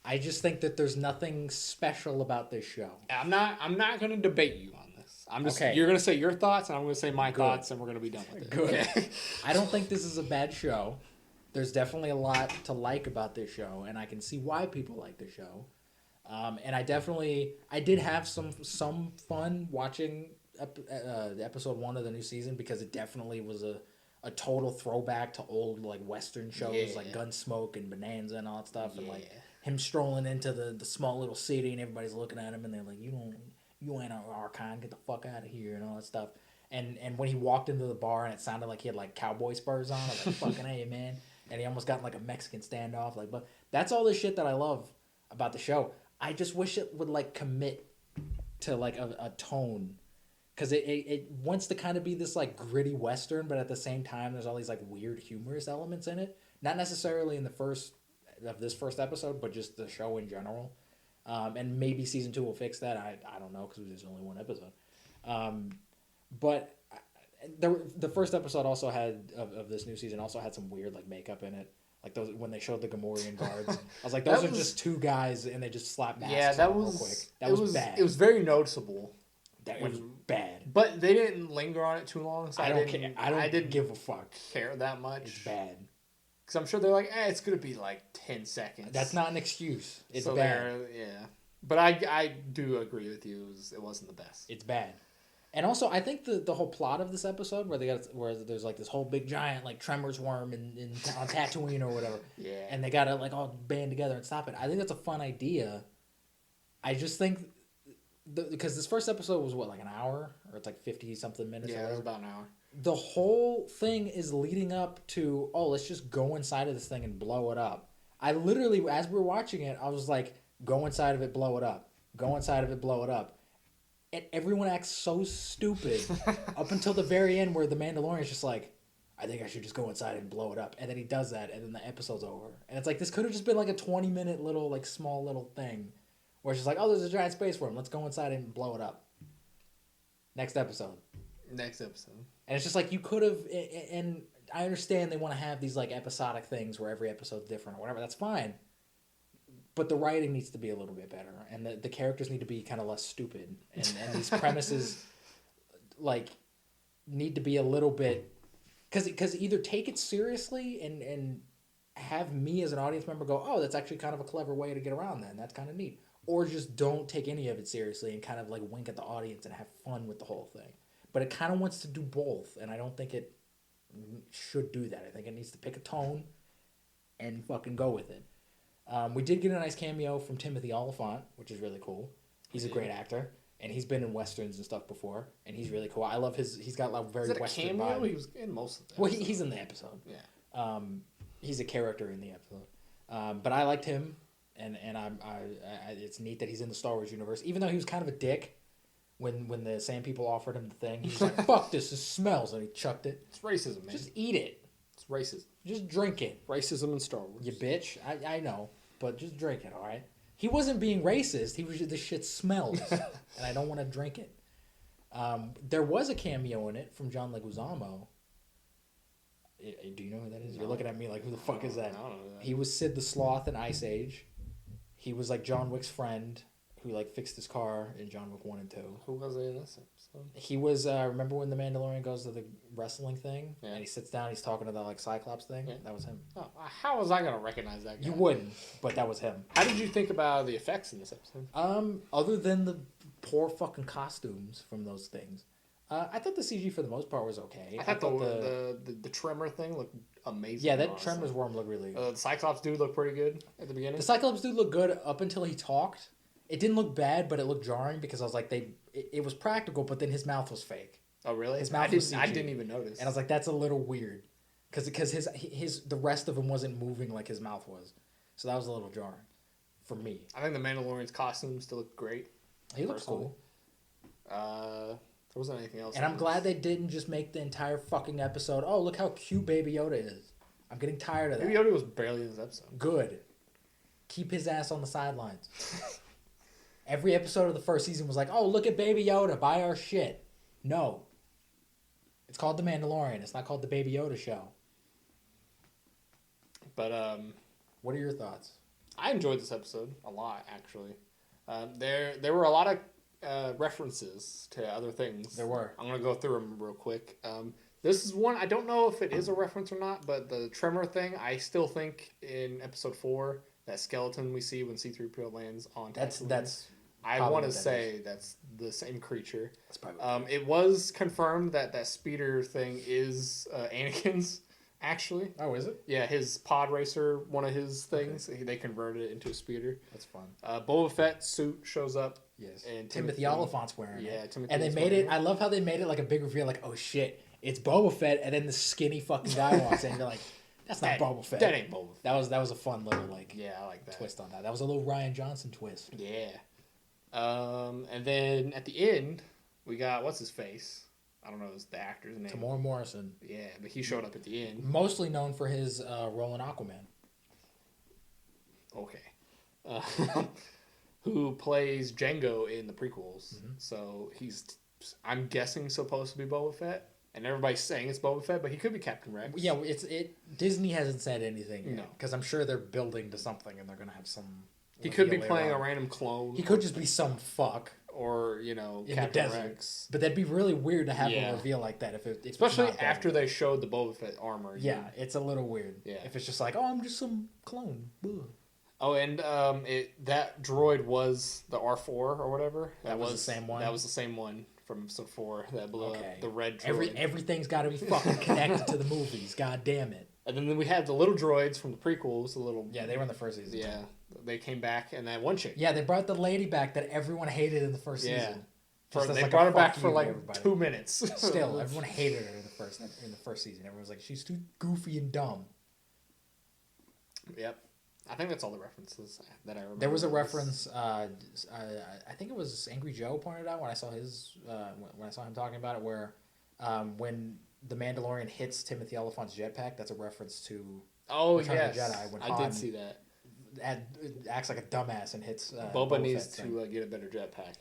I just think that there's nothing special about this show. I'm not going to debate you on this. I'm just okay. You're going to say your thoughts, and I'm going to say my thoughts, and we're going to be done with it. Good. Okay? I don't think this is a bad show. There's definitely a lot to like about this show, and I can see why people like the show. And I did have some fun watching episode 1 of the new season because it definitely was a total throwback to old like Western shows like Gunsmoke and Bonanza and all that stuff, and like him strolling into the small little city and everybody's looking at him and they're like, you ain't our kind, get the fuck out of here and all that stuff. And when he walked into the bar and it sounded like he had like cowboy spurs on, I was like, fucking hey man. and he almost got in like a Mexican standoff. Like, but that's all the shit that I love about the show. I just wish it would like commit to like a tone, because it wants to kind of be this like gritty Western, but at the same time there's all these like weird humorous elements in it. Not necessarily in this first episode, but just the show in general. And maybe season 2 will fix that. I don't know, because there's only one episode. But the first episode also had of this new season also had some weird like makeup in it. Like those when they showed the Gamorrean guards, I was like, those are just two guys and they just slapped masks on real quick. That was bad. It was very noticeable. That was bad. But they didn't linger on it too long. So I don't care. I didn't give a fuck. Care that much. It's bad. Because I'm sure they're like, it's gonna be like 10 seconds. That's not an excuse. It's so bad. Yeah. But I do agree with you. It wasn't the best. It's bad. And also, I think the whole plot of this episode, where there's like this whole big giant like Tremors worm on Tatooine or whatever, yeah, and they gotta like all band together and stop it. I think that's a fun idea. I just think because this first episode was what, like an hour, or it's like 50 something minutes. Yeah, it was about an hour. The whole thing is leading up to let's just go inside of this thing and blow it up. I literally, as we were watching it, I was like, go inside of it, blow it up. Go inside of it, blow it up. And everyone acts so stupid up until the very end, where the Mandalorian's just like, I think I should just go inside and blow it up. And then he does that, and then the episode's over. And it's like, this could have just been like a 20-minute little, like, small little thing, where it's just like, there's a giant space worm. Let's go inside and blow it up. Next episode. And it's just like, you could have, and I understand they want to have these, like, episodic things where every episode's different or whatever. That's fine. But the writing needs to be a little bit better, and the characters need to be kind of less stupid, and these premises like need to be a little bit, because either take it seriously and have me as an audience member go, that's actually kind of a clever way to get around that, and that's kind of neat, or just don't take any of it seriously and kind of like wink at the audience and have fun with the whole thing. But it kind of wants to do both, and I don't think it should do that. I think it needs to pick a tone and fucking go with it. We did get a nice cameo from Timothy Olyphant, which is really cool. He's a great actor, and he's been in westerns and stuff before, and he's really cool. I love he's got like very western cameo? Vibe. He was in most of them. Well, he's in the episode. Yeah. He's a character in the episode. But I liked him, and it's neat that he's in the Star Wars universe, even though he was kind of a dick when the Sand People offered him the thing. He was like, fuck this, it smells, and he chucked it. It's racism, man. Just eat it. It's racism. Just drink it. Racism in Star Wars. You bitch. I know. But just drink it, all right? He wasn't being racist. He was just, this shit smells, and I don't want to drink it. There was a cameo in it from John Leguizamo. Do you know who that is? No. You're looking at me like, who the fuck is that? I don't know that. He was Sid the Sloth in Ice Age. He was like John Wick's friend who like fixed his car in John Wick 1 and 2. Who was it in this episode? He was, remember when the Mandalorian goes to the wrestling thing? Yeah. And he sits down, he's talking to the like Cyclops thing? Yeah. That was him. Oh, how was I going to recognize that guy? You wouldn't, but that was him. How did you think about the effects in this episode? Other than the poor fucking costumes from those things, I thought the CG for the most part was okay. I thought the Tremor thing looked amazing. Yeah, that Tremor's worm looked really good. The Cyclops dude looked pretty good at the beginning. The Cyclops dude looked good up until he talked. It didn't look bad, but it looked jarring because I was like, it was practical, but then his mouth was fake. Oh, really? His mouth was CG. I didn't even notice. And I was like, that's a little weird, because the rest of him wasn't moving like his mouth was, so that was a little jarring for me. I think the Mandalorian's costume still looked great. He looks cool. There wasn't anything else. And I'm glad they didn't just make the entire fucking episode, look how cute Baby Yoda is. I'm getting tired of that. Baby Yoda was barely in this episode. Good. Keep his ass on the sidelines. Every episode of the first season was like, look at Baby Yoda, buy our shit. No. It's called The Mandalorian. It's not called The Baby Yoda Show. But, what are your thoughts? I enjoyed this episode a lot, actually. There were a lot of references to other things. There were. I'm going to go through them real quick. This is one, I don't know if it is a reference or not, but the Tremor thing, I still think in episode 4, that skeleton we see when C-3PO lands on Tatooine. That's I want to say that's the same creature. That's probably it was confirmed that speeder thing is Anakin's, actually. Oh, is it? Yeah, his pod racer, one of his things. Okay. They converted it into a speeder. That's fun. Boba Fett suit shows up. Yes. And Timothy Olyphant's wearing it. Yeah, Timothy. And they made it. I love how they made it like a big reveal. Like, oh shit, it's Boba Fett, and then the skinny fucking guy walks in. You're like, That's not Boba Fett. That ain't Boba Fett. That was a fun little I like that twist on that. That was a little Rian Johnson twist. Yeah. And then at the end, we got what's his face. I don't know the actor's name. Tamora Morrison. Yeah, but he showed up at the end. Mostly known for his role in Aquaman. Okay. Who plays Django in the prequels. Mm-hmm. So he's, I'm guessing, supposed to be Boba Fett. And everybody's saying it's Boba Fett, but he could be Captain Rex. Yeah, Disney hasn't said anything yet. No. Because I'm sure they're building to something and they're going to have some... He could be playing a random clone. He could just be some fuck. Or, you know, Captain Rex. But that'd be really weird to have a reveal like that. Especially after they showed the Boba Fett armor. Yeah, it's a little weird. Yeah. If it's just like, oh, I'm just some clone. Ugh. Oh, and that droid was the R4 or whatever. That was the same one? That was the same one from episode 4 that blew up. The red droid. Everything's got to be fucking connected to the movies. God damn it. And then we had the little droids from the prequels. Yeah, they were in the first season. Yeah. They came back, and that one chick. Yeah, they brought the lady back that everyone hated in the first season. They brought her back for like 2 minutes. Still, everyone hated her in the first season. Everyone was like, she's too goofy and dumb. Yep. I think that's all the references that I remember. There was a reference. I think it was Angry Joe pointed out when I saw him talking about it, where when the Mandalorian hits Timothy Olyphant's jetpack, that's a reference to Return of the Jedi. When I did see that. Acts like a dumbass and hits. Boba needs to get a better jetpack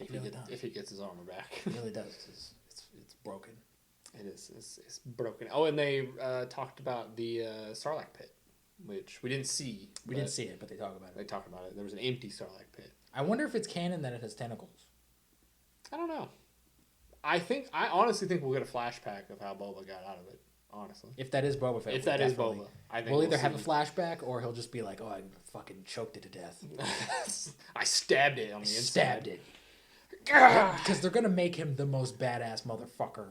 if he gets his armor back. He really does. It's broken. It is. It's broken. Oh, and they talked about the Sarlacc pit, which we didn't see. We didn't see it, but they talk about it. They talked about it. There was an empty Sarlacc pit. I wonder if it's canon that it has tentacles. I don't know. I honestly think we'll get a flashback of how Boba got out of it. Honestly, if that is Boba Fett, if that is Boba, I think we'll either have a flashback or he'll just be like, "Oh, I fucking choked it to death. I stabbed it on the inside. Stabbed it." Because they're gonna make him the most badass motherfucker.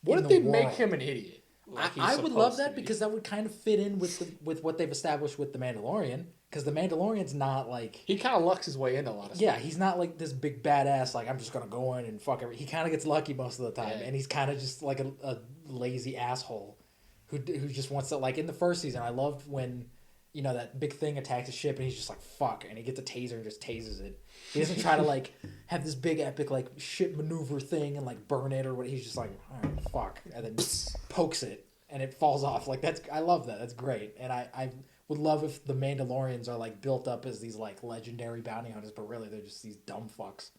What if they make him an idiot? I would love that because that would kind of fit in with what they've established with the Mandalorian. Because the Mandalorian's not like... He kind of lucks his way into a lot of stuff. Yeah, he's not like this big badass, like, I'm just going to go in and fuck everything. He kind of gets lucky most of the time. Yeah. And he's kind of just like a lazy asshole who just wants to... Like, in the first season, I loved when, you know, that big thing attacks a ship and he's just like, fuck. And he gets a taser and just tases it. He doesn't try to, like, have this big epic, like, ship maneuver thing and, like, burn it or what. He's just like, all right, fuck. And then pokes it and it falls off. Like, I love that. That's great. And I would love if the Mandalorians are like built up as these like legendary bounty hunters, but really they're just these dumb fucks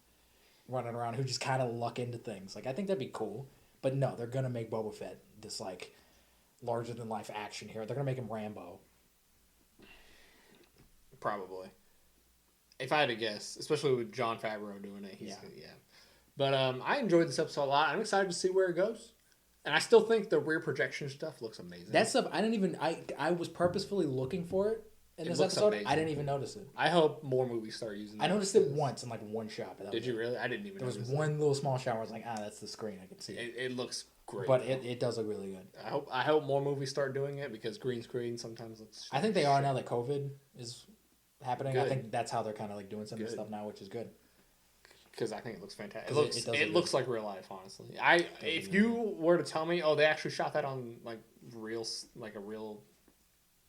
running around who just kind of luck into things. Like, I think that'd be cool, but no, they're gonna make Boba Fett this like larger than life action hero. They're gonna make him Rambo. Probably, if I had to guess, especially with Jon Favreau doing it. Yeah. But I enjoyed this episode a lot. I'm excited to see where it goes. And I still think the rear projection stuff looks amazing. That stuff, I was purposefully looking for it in this episode. Amazing. I didn't even notice it. I hope more movies start using it. I noticed it once in like one shot. But did you really? I didn't even notice it. There was one little small shot where I was like, that's the screen. I can see it. It looks great. But it does look really good. I hope more movies start doing it because green screen sometimes looks... I think they are now that COVID is happening. Good. I think that's how they're kind of like doing some of this stuff now, which is good. Because I think it looks fantastic. It looks like real life, honestly. If you were to tell me, they actually shot that on like a real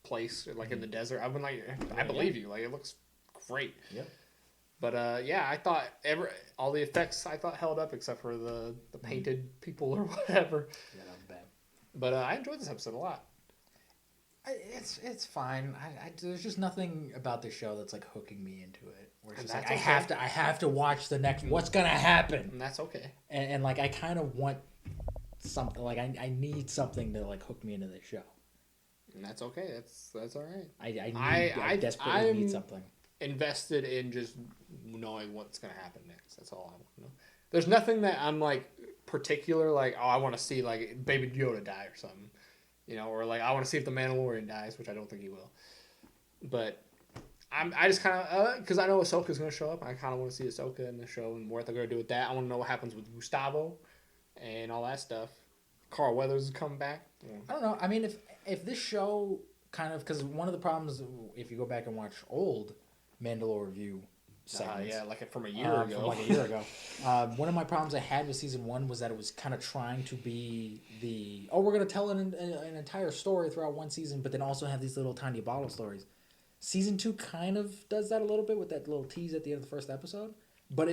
place, like in the desert, I've been like, I believe you. Like, it looks great. Yep. But I thought all the effects held up except for the painted people or whatever. Yeah, that was bad. But I enjoyed this episode a lot. It's fine. There's just nothing about this show that's like hooking me into it. Where it's just like okay. I have to watch the next. What's gonna happen? And that's okay. And like I kind of want something. Like I need something to like hook me into this show. And that's okay. That's all right. I desperately need something. Invested in just knowing what's gonna happen next. That's all I want to know. There's nothing that I'm like particular like. I want to see like Baby Yoda die or something. You know, or like I want to see if the Mandalorian dies, which I don't think he will. But I just kind of because I know Ahsoka's going to show up. I kind of want to see Ahsoka in the show and what they're going to do with that. I want to know what happens with Gustavo and all that stuff. Carl Weathers is coming back. Yeah. I don't know. I mean, if this show kind of because one of the problems if you go back and watch old Mandalore review segments. Yeah, like from a year ago. From like a year ago. One of my problems I had with season 1 was that it was kind of trying to be we're going to tell an entire story throughout one season, but then also have these little tiny bottle stories. Season 2 kind of does that a little bit with that little tease at the end of the first episode. But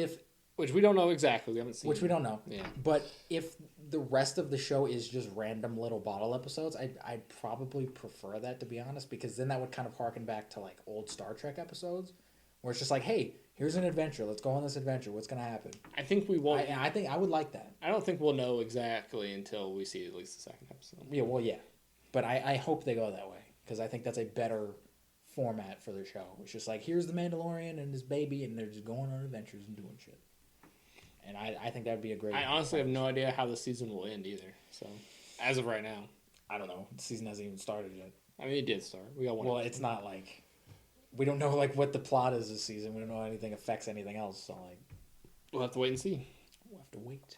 which we don't know exactly. We haven't seen. Which we don't know. Yeah. But if the rest of the show is just random little bottle episodes, I'd probably prefer that, to be honest, because then that would kind of harken back to like old Star Trek episodes, where it's just like, hey, here's an adventure. Let's go on this adventure. What's going to happen? I think we won't. I think I would like that. I don't think we'll know exactly until we see at least the second episode. Yeah, well, yeah. But I hope they go that way, because I think that's a better format for the show. It's just like, here's the Mandalorian and his baby, and they're just going on adventures and doing shit. And I think that would be a great... I honestly have no idea how the season will end either. So, as of right now. I don't know. The season hasn't even started yet. I mean, it did start. We got one. Well, it's not like... We don't know like what the plot is this season. We don't know how anything affects anything else. So, like... We'll have to wait and see. We'll have to wait.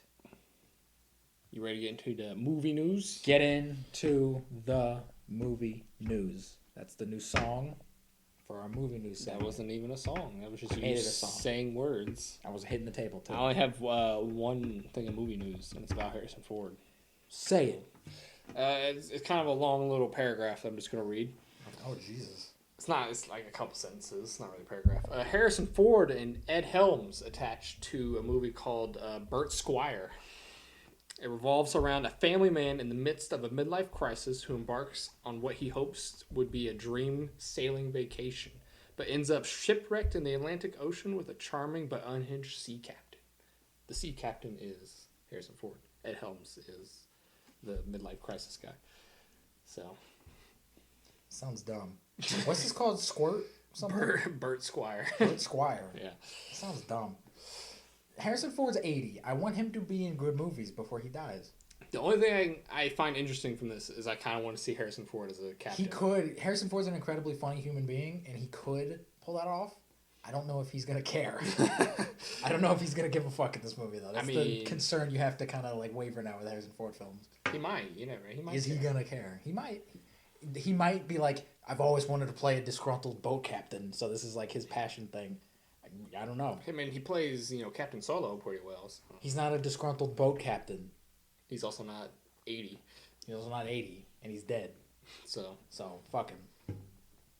You ready to get into the movie news? Get into the movie news. That's the new song for our movie news segment. That wasn't even a song. That was just you saying words. I was hitting the table, too. I only have one thing of movie news, and it's about Harrison Ford. Say it. It's kind of a long little paragraph that I'm just going to read. Oh, Jesus. It's like a couple sentences. It's not really a paragraph. Harrison Ford and Ed Helms attached to a movie called Burt Squire. It revolves around a family man in the midst of a midlife crisis who embarks on what he hopes would be a dream sailing vacation, but ends up shipwrecked in the Atlantic Ocean with a charming but unhinged sea captain. The sea captain is Harrison Ford. Ed Helms is the midlife crisis guy. So... Sounds dumb. What's this called? Squirt? Something? Burt Squire. Burt Squire. Yeah. Sounds dumb. Harrison Ford's 80. I want him to be in good movies before he dies. The only thing I find interesting from this is I kind of want to see Harrison Ford as a captain. Harrison Ford's an incredibly funny human being, and he could pull that off. I don't know if he's going to care. I don't know if he's going to give a fuck in this movie, though. That's the concern you have to kind of like waver now with Harrison Ford films. He might. You never. He might. Is he going to care? He might. He might be like, I've always wanted to play a disgruntled boat captain, so this is like his passion thing. I don't know. I mean, he plays, Captain Solo pretty well. So. He's not a disgruntled boat captain. He's also not 80. He's also not 80, and he's dead. So fuck him.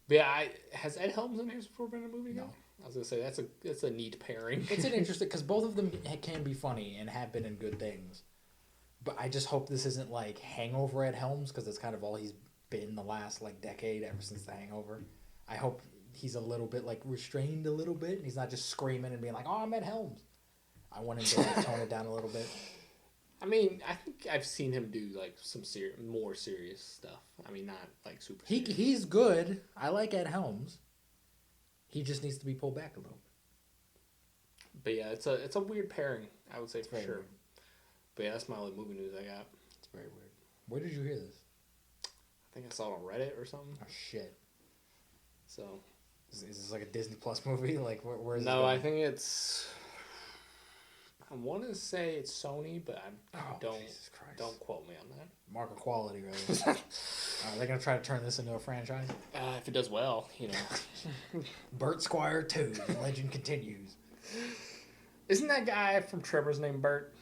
But yeah, has Ed Helms and Harrison Ford been in a movie? No. I was gonna say that's a neat pairing. It's an interesting because both of them can be funny and have been in good things. But I just hope this isn't like Hangover Ed Helms, because that's kind of all he's been the last like decade ever since The Hangover. I hope he's a little bit like restrained a little bit, and he's not just screaming and being like, "Oh, I'm Ed Helms." I want him to like, tone it down a little bit. I mean, I think I've seen him do like some more serious stuff. I mean, not like super. He's good. I like Ed Helms. He just needs to be pulled back a little bit. But yeah, it's a weird pairing, I would say, for sure. Weird. But yeah, that's my only movie news I got. It's very weird. Where did you hear this? I think I saw it on Reddit or something. Oh shit! So, is this like a Disney Plus movie? Like where is it? No, I think it's. I want to say it's Sony, but don't quote me on that. Mark of quality, really. Are they gonna try to turn this into a franchise? If it does well, Burt Squire 2, the legend continues. Isn't that guy from Trevor's name Burt?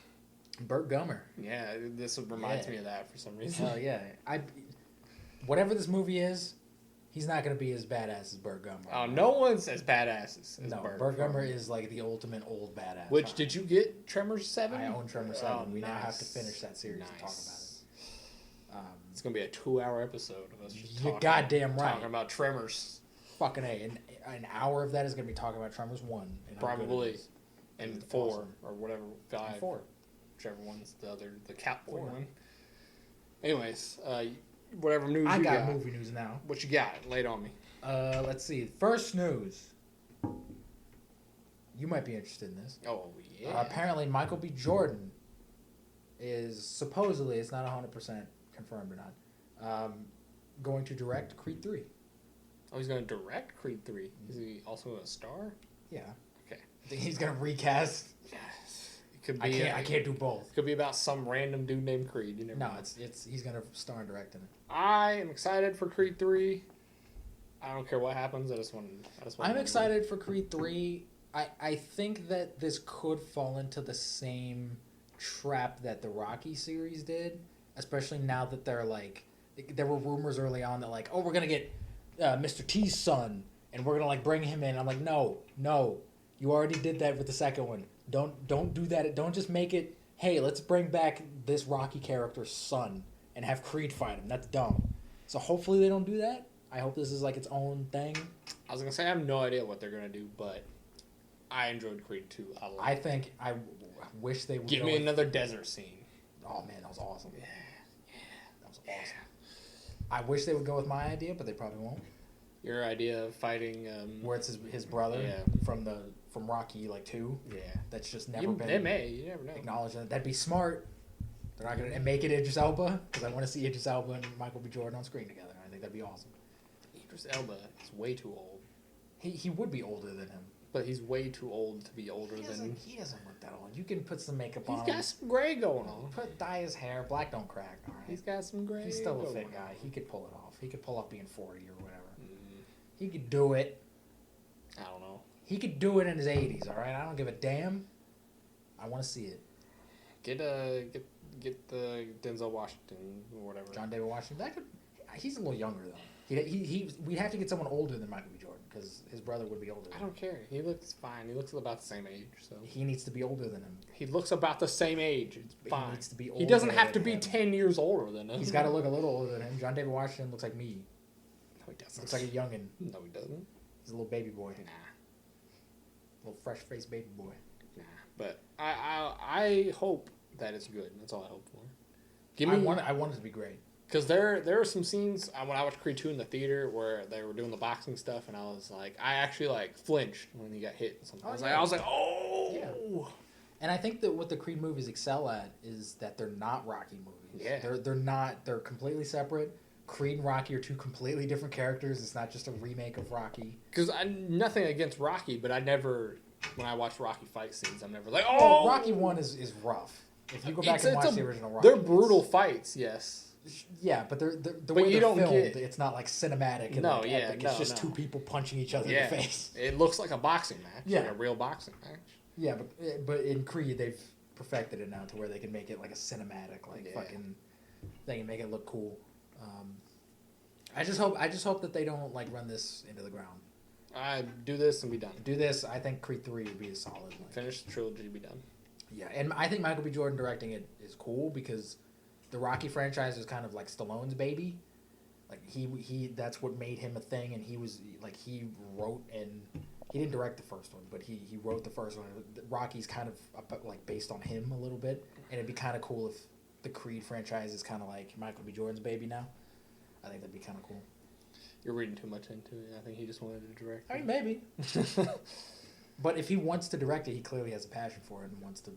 Burt Gummer. Yeah, this reminds me of that for some reason. Oh yeah, whatever this movie is, he's not gonna be as badass as Burt Gummer. Oh, no one's as badass as Burt Gummer is like the ultimate old badass. Which, did you get Tremors 7? I own Tremors 7. Oh, we now have to finish that series and talk about it. It's gonna be a 2-hour episode of us just You're goddamn right. Talking about Tremors. Fucking A. An hour of that is gonna be talking about Tremors 1. Probably. And 4 awesome. Or whatever. 5. And 4. Whichever one's the Catboy one. Anyways, whatever news I you got. got movie news now. What you got? Lay it on me. Let's see. First news. You might be interested in this. Oh, yeah. Apparently, Michael B. Jordan is supposedly, it's not 100% confirmed or not, going to direct Creed 3. Oh, he's going to direct Creed 3? Is he also a star? Yeah. Okay. I think he's going to recast. Yes. It could be. I can't do both. It could be about some random dude named Creed. You never know. He's going to star and direct in it. I am excited for Creed 3. I don't care what happens. I just want. I'm excited for Creed 3. I think that this could fall into the same trap that the Rocky series did, especially now that they're like, there were rumors early on that like, oh, we're gonna get Mr. T's son, and we're gonna like bring him in. I'm like, no, you already did that with the second one. Don't do that. Don't just make it. Hey, let's bring back this Rocky character's son and have Creed fight him. That's dumb. So hopefully they don't do that. I hope this is like its own thing. I was gonna say I have no idea what they're gonna do, but I enjoyed Creed 2 a lot. I wish they would give me another desert scene. Oh man, that was awesome. Yeah, that was awesome. I wish they would go with my idea, but they probably won't. Your idea of fighting, where it's his brother from Rocky like 2. Yeah, that's just never been. They may, you never know. Acknowledged. That'd be smart. They're not gonna make it Idris Elba because I want to see Idris Elba and Michael B. Jordan on screen together. I think that'd be awesome. Idris Elba is way too old. He would be older than him. But he's way too old to be older than... He doesn't look that old. You can put some makeup on him. He's got some gray going on. Dye his hair. Black don't crack. All right. He's got some gray. He's still a fit guy. He could pull it off. He could pull off being 40 or whatever. He could do it. I don't know. He could do it in his 80s, all right? I don't give a damn. I want to see it. Get the Denzel Washington or whatever. John David Washington. He's a little younger, though. We'd have to get someone older than Michael B. Jordan because his brother would be older. I don't care. He looks fine. He looks about the same age. So he needs to be older than him. He looks about the same age. It's fine. He needs to be older. He doesn't have to be 10 years older than him. He's got to look a little older than him. John David Washington looks like me. No, he doesn't. Looks like a youngin. No, he doesn't. He's a little baby boy. Nah. Little fresh-faced baby boy. Nah. But I hope that it's good. That's all I hope for. I want it to be great. Because there are some scenes when I watched Creed 2 in the theater where they were doing the boxing stuff, and I was like, I actually like flinched when he got hit. And something. I was like, oh. Yeah. And I think that what the Creed movies excel at is that they're not Rocky movies. Yeah. They're not. They're completely separate. Creed and Rocky are two completely different characters. It's not just a remake of Rocky. Because nothing against Rocky, but when I watch Rocky fight scenes, I'm never like, oh. Rocky 1 is rough. If you go back and watch the original Rocky, they're brutal fights, yes. Yeah, but the way they're filmed, it's not like cinematic and epic. It's just two people punching each other in the face. It looks like a boxing match, like a real boxing match. Yeah, but in Creed they've perfected it now to where they can make it like a cinematic, fucking. They can make it look cool. I just hope that they don't like run this into the ground. I do this and be done. Do this. I think Creed 3 would be a solid. Finish the trilogy, be done. Yeah, and I think Michael B. Jordan directing it is cool because the Rocky franchise is kind of like Stallone's baby. Like he that's what made him a thing, and he wrote and he didn't direct the first one, but he wrote the first one. Rocky's kind of like based on him a little bit, and it'd be kind of cool if the Creed franchise is kind of like Michael B. Jordan's baby now. I think that'd be kind of cool. You're reading too much into it. I think he just wanted to direct. I mean, maybe. But if he wants to direct it, he clearly has a passion for it and wants to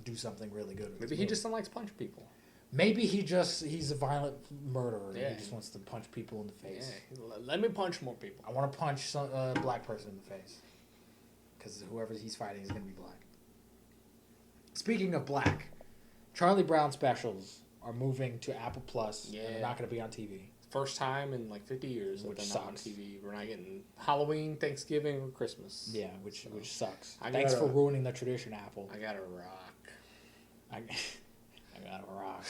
do something really good with it. Maybe he just likes to punch people. Maybe he's a violent murderer. Yeah. And he just wants to punch people in the face. Yeah. Let me punch more people. I want to punch a black person in the face. Because whoever he's fighting is going to be black. Speaking of black, Charlie Brown specials are moving to Apple Plus. Yeah. And they're not going to be on TV. First time in like 50 years that they're not on TV. We're not getting Halloween, Thanksgiving, or Christmas. Yeah, which sucks. Thanks for ruining the tradition, Apple. I got a rock. I got a rock.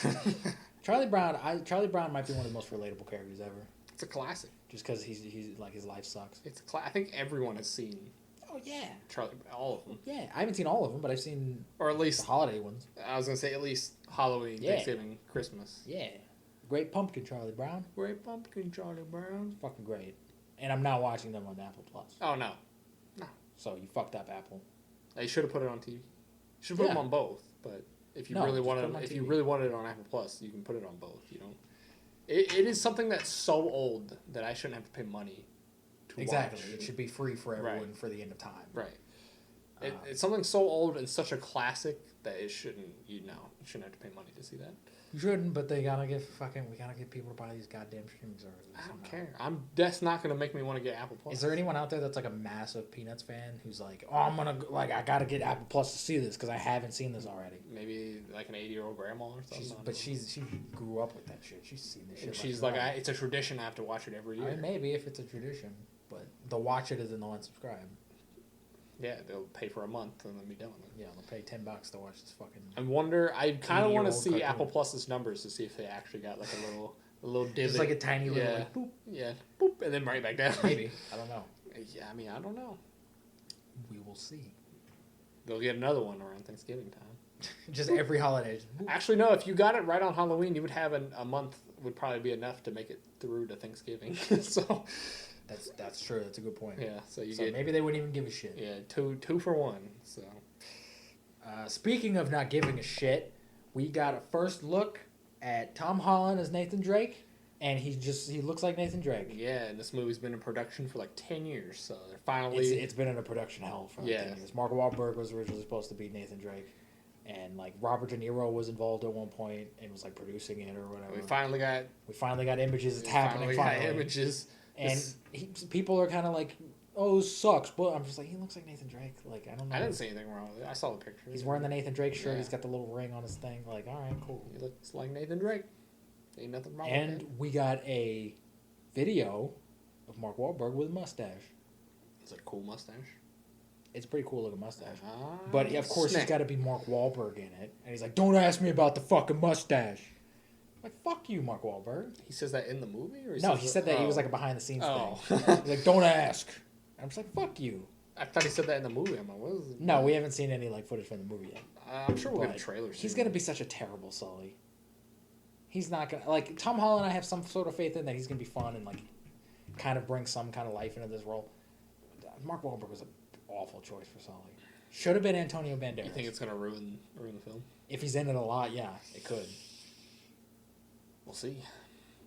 Charlie Brown might be one of the most relatable characters ever. It's a classic. Just because he's like his life sucks. It's I think everyone has seen. Oh yeah. Charlie, all of them. Yeah, I haven't seen all of them, but I've seen or at least the holiday ones. I was gonna say at least Halloween, Thanksgiving, Christmas. Yeah. Great Pumpkin, Charlie Brown. Great Pumpkin, Charlie Brown. Fucking great. And I'm not watching them on Apple Plus. Oh, no. So you fucked up, Apple. You should have put it on TV. You should put them on both. But if you really wanted it on Apple Plus, you can put it on both. You don't. It is something that's so old that I shouldn't have to pay money to watch. It should be free for everyone for the end of time. Right. It's something so old and such a classic that you shouldn't have to pay money to see that. You shouldn't, but we gotta get people to buy these goddamn streaming services. I don't care. That's not gonna make me want to get Apple Plus. Is there anyone out there that's like a massive Peanuts fan who's like, oh, I gotta get Apple Plus to see this because I haven't seen this already? Maybe like an 80-year-old grandma or something. She grew up with that shit. She's seen this shit. And she's like, it's a tradition. I have to watch it every year. I mean, maybe if it's a tradition, but the watch it is in the unsubscribe. Yeah, they'll pay for a month and then be done with it. Yeah, they'll pay $10 to watch this fucking. I kind of want to see cartoon. Apple Plus's numbers to see if they actually got like a little divot. Just like a tiny little like boop. Yeah, boop, and then right back down. Maybe. I don't know. Yeah, I mean, I don't know. We will see. They'll get another one around Thanksgiving time. Just every holiday. Actually, no. If you got it right on Halloween, you would have a month would probably be enough to make it through to Thanksgiving. So that's true. That's a good point. Yeah. So you get maybe they wouldn't even give a shit. Yeah, two for one. So. Speaking of not giving a shit, we got a first look at Tom Holland as Nathan Drake, and he looks like Nathan Drake. Yeah, and this movie's been in production for like 10 years, so they're finally... It's been in a production hell for like 10 years. Mark Wahlberg was originally supposed to be Nathan Drake, and like Robert De Niro was involved at one point and was like producing it or whatever. We finally got images. It's happening finally. Got images. And people are kind of like, oh, this sucks, but I'm just like, he looks like Nathan Drake. Like, I don't know. I didn't see anything wrong with it. I saw the picture. He's wearing the Nathan Drake shirt. Yeah. He's got the little ring on his thing. Like, all right, cool. He looks like Nathan Drake. Ain't nothing wrong with it. And we got a video of Mark Wahlberg with a mustache. Is it a cool mustache? It's a pretty cool looking mustache. But, of course, he's got to be Mark Wahlberg in it. And he's like, don't ask me about the fucking mustache. Like, fuck you, Mark Wahlberg. He says that in the movie? Or he said that he was like a behind-the-scenes thing. He's like, don't ask. And I'm just like, fuck you. I thought he said that in the movie. I'm like, what is it? No, we haven't seen any like footage from the movie yet. I'm sure we'll get a trailer soon. He's going to be such a terrible Sully. He's not going to... Like, Tom Holland, I have some sort of faith in that he's going to be fun and, like, kind of bring some kind of life into this role. Mark Wahlberg was an awful choice for Sully. Should have been Antonio Banderas. You think it's going to ruin the film? If he's in it a lot, yeah, it could. We'll see.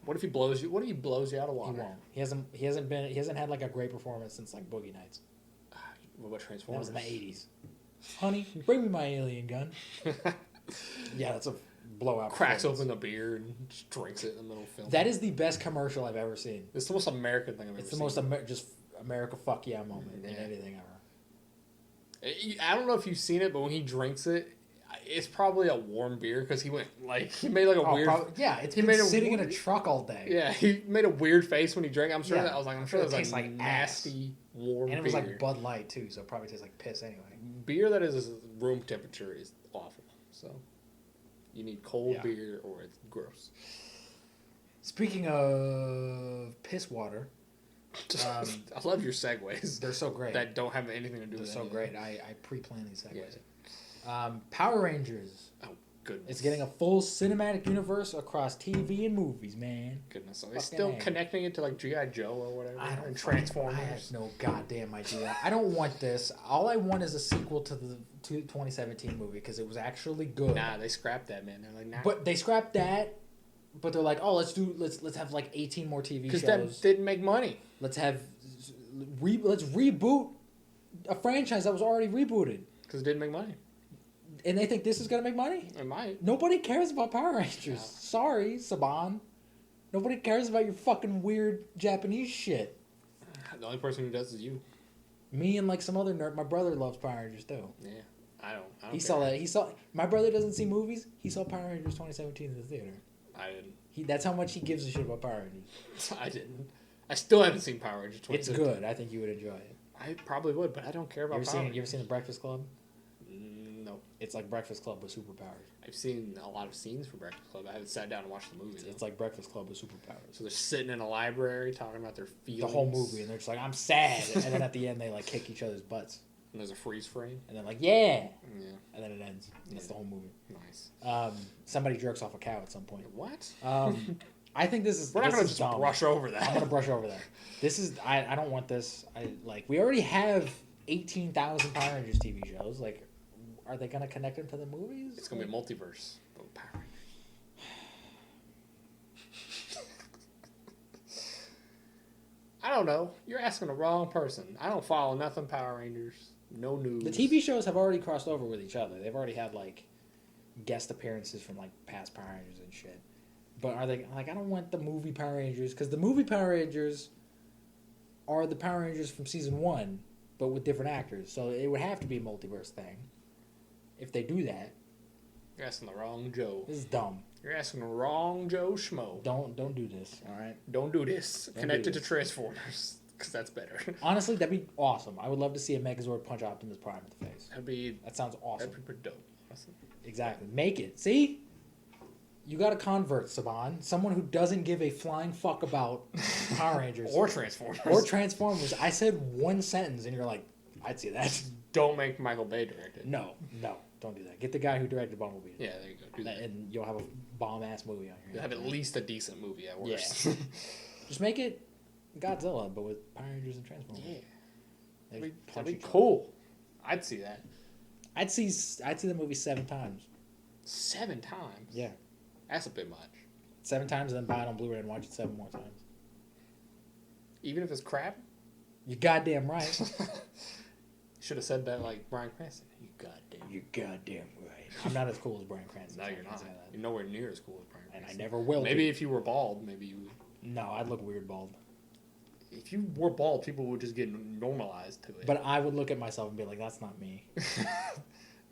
What if he blows you? What if he blows you out of water? He won't. He hasn't had like a great performance since like Boogie Nights. What about Transformers? That was in the 80s. Honey, bring me my alien gun. Yeah, that's a blowout. Cracks open the beer and just drinks it in the middle of the film. That is the best commercial I've ever seen. It's the most American thing I've ever seen. It's the most just America fuck yeah moment in anything ever. I don't know if you've seen it, but when he drinks it, it's probably a warm beer because he went like he made like a weird. It's been sitting in a truck all day. Yeah, he made a weird face when he drank. I'm sure that I'm sure that was like nasty warm beer. And it was like Bud Light too, so it probably tastes like piss anyway. Beer that is room temperature is awful. So you need cold beer or it's gross. Speaking of piss water, I love your segues. They're so great. That don't have anything to do with it. They're so great. I pre-plan these segues. Yeah. Power Rangers. Oh, goodness. It's getting a full cinematic universe across TV and movies, man. Goodness. Are they still connecting it to like G.I. Joe or whatever? And Transformers? I have no goddamn idea. I don't want this. All I want is a sequel to the 2017 movie because it was actually good. Nah, they scrapped that, man. They're like, nah. But they scrapped that. But they're like, oh, let's have like 18 more TV shows. Because that didn't make money. Let's reboot a franchise that was already rebooted. Because it didn't make money. And they think this is going to make money? It might. Nobody cares about Power Rangers. Yeah. Sorry, Saban. Nobody cares about your fucking weird Japanese shit. The only person who does is you. Me and like some other nerd. My brother loves Power Rangers too. Yeah. I don't he saw that. My brother doesn't see movies. He saw Power Rangers 2017 in the theater. I didn't. That's how much he gives a shit about Power Rangers. I didn't. I still haven't seen Power Rangers 2017. It's good. I think you would enjoy it. I probably would, but I don't care about Power Rangers. You ever seen The Breakfast Club? No. It's like Breakfast Club with superpowers. I've seen a lot of scenes for Breakfast Club. I haven't sat down and watched the movie. It's like Breakfast Club with superpowers. So they're sitting in a library talking about their feelings. The whole movie, and they're just like, I'm sad. And then at the end, they like kick each other's butts. And there's a freeze frame. And they're like, yeah. And then it ends. And that's the whole movie. Nice. Somebody jerks off a cow at some point. What? I think this is... We're not going to just brush over that. I'm going to brush over that. This is... I don't want this. We already have 18,000 Power Rangers TV shows. Like, are they going to connect them to the movies? It's going to be a multiverse. Power Rangers. I don't know. You're asking the wrong person. I don't follow nothing Power Rangers. No news. The TV shows have already crossed over with each other. They've already had, like, guest appearances from, like, past Power Rangers and shit. But are they... Like, I don't want the movie Power Rangers... Because the movie Power Rangers are the Power Rangers from Season 1, but with different actors. So it would have to be a multiverse thing. If they do that... You're asking the wrong Joe. This is dumb. You're asking the wrong Joe Schmo. Don't do this, all right? Don't do this. Connected to Transformers. Because that's better. Honestly, that'd be awesome. I would love to see a Megazord punch Optimus Prime in the face. That sounds awesome. That'd be pretty dope. Honestly. Exactly. Make it. See? You got a convert, Saban. Someone who doesn't give a flying fuck about Power Rangers. Or Transformers. Or Transformers. I said one sentence and you're like, I'd see that. Don't make Michael Bay direct it. No. Don't do that. Get the guy who directed Bumblebee. Yeah, there you go. Do that. And you'll have a bomb-ass movie on your You'll have at least a decent movie at worst. Yeah. Just make it Godzilla, but with Power Rangers and Transformers. Yeah. That'd be cool. I'd see that. I'd see the movie 7 times. 7 times? Yeah. That's a bit much. 7 times and then buy it on Blu-ray and watch it 7 more times. Even if it's crap? You're goddamn right. Should have said that like Bryan Cranston. You're goddamn right. I'm not as cool as Bryan Cranston. No, you're not. You're nowhere near as cool as Bryan Cranston. And I never will Maybe if you were bald, maybe you would. No, I'd look weird bald. If you were bald, people would just get normalized to it. But I would look at myself and be like, that's not me.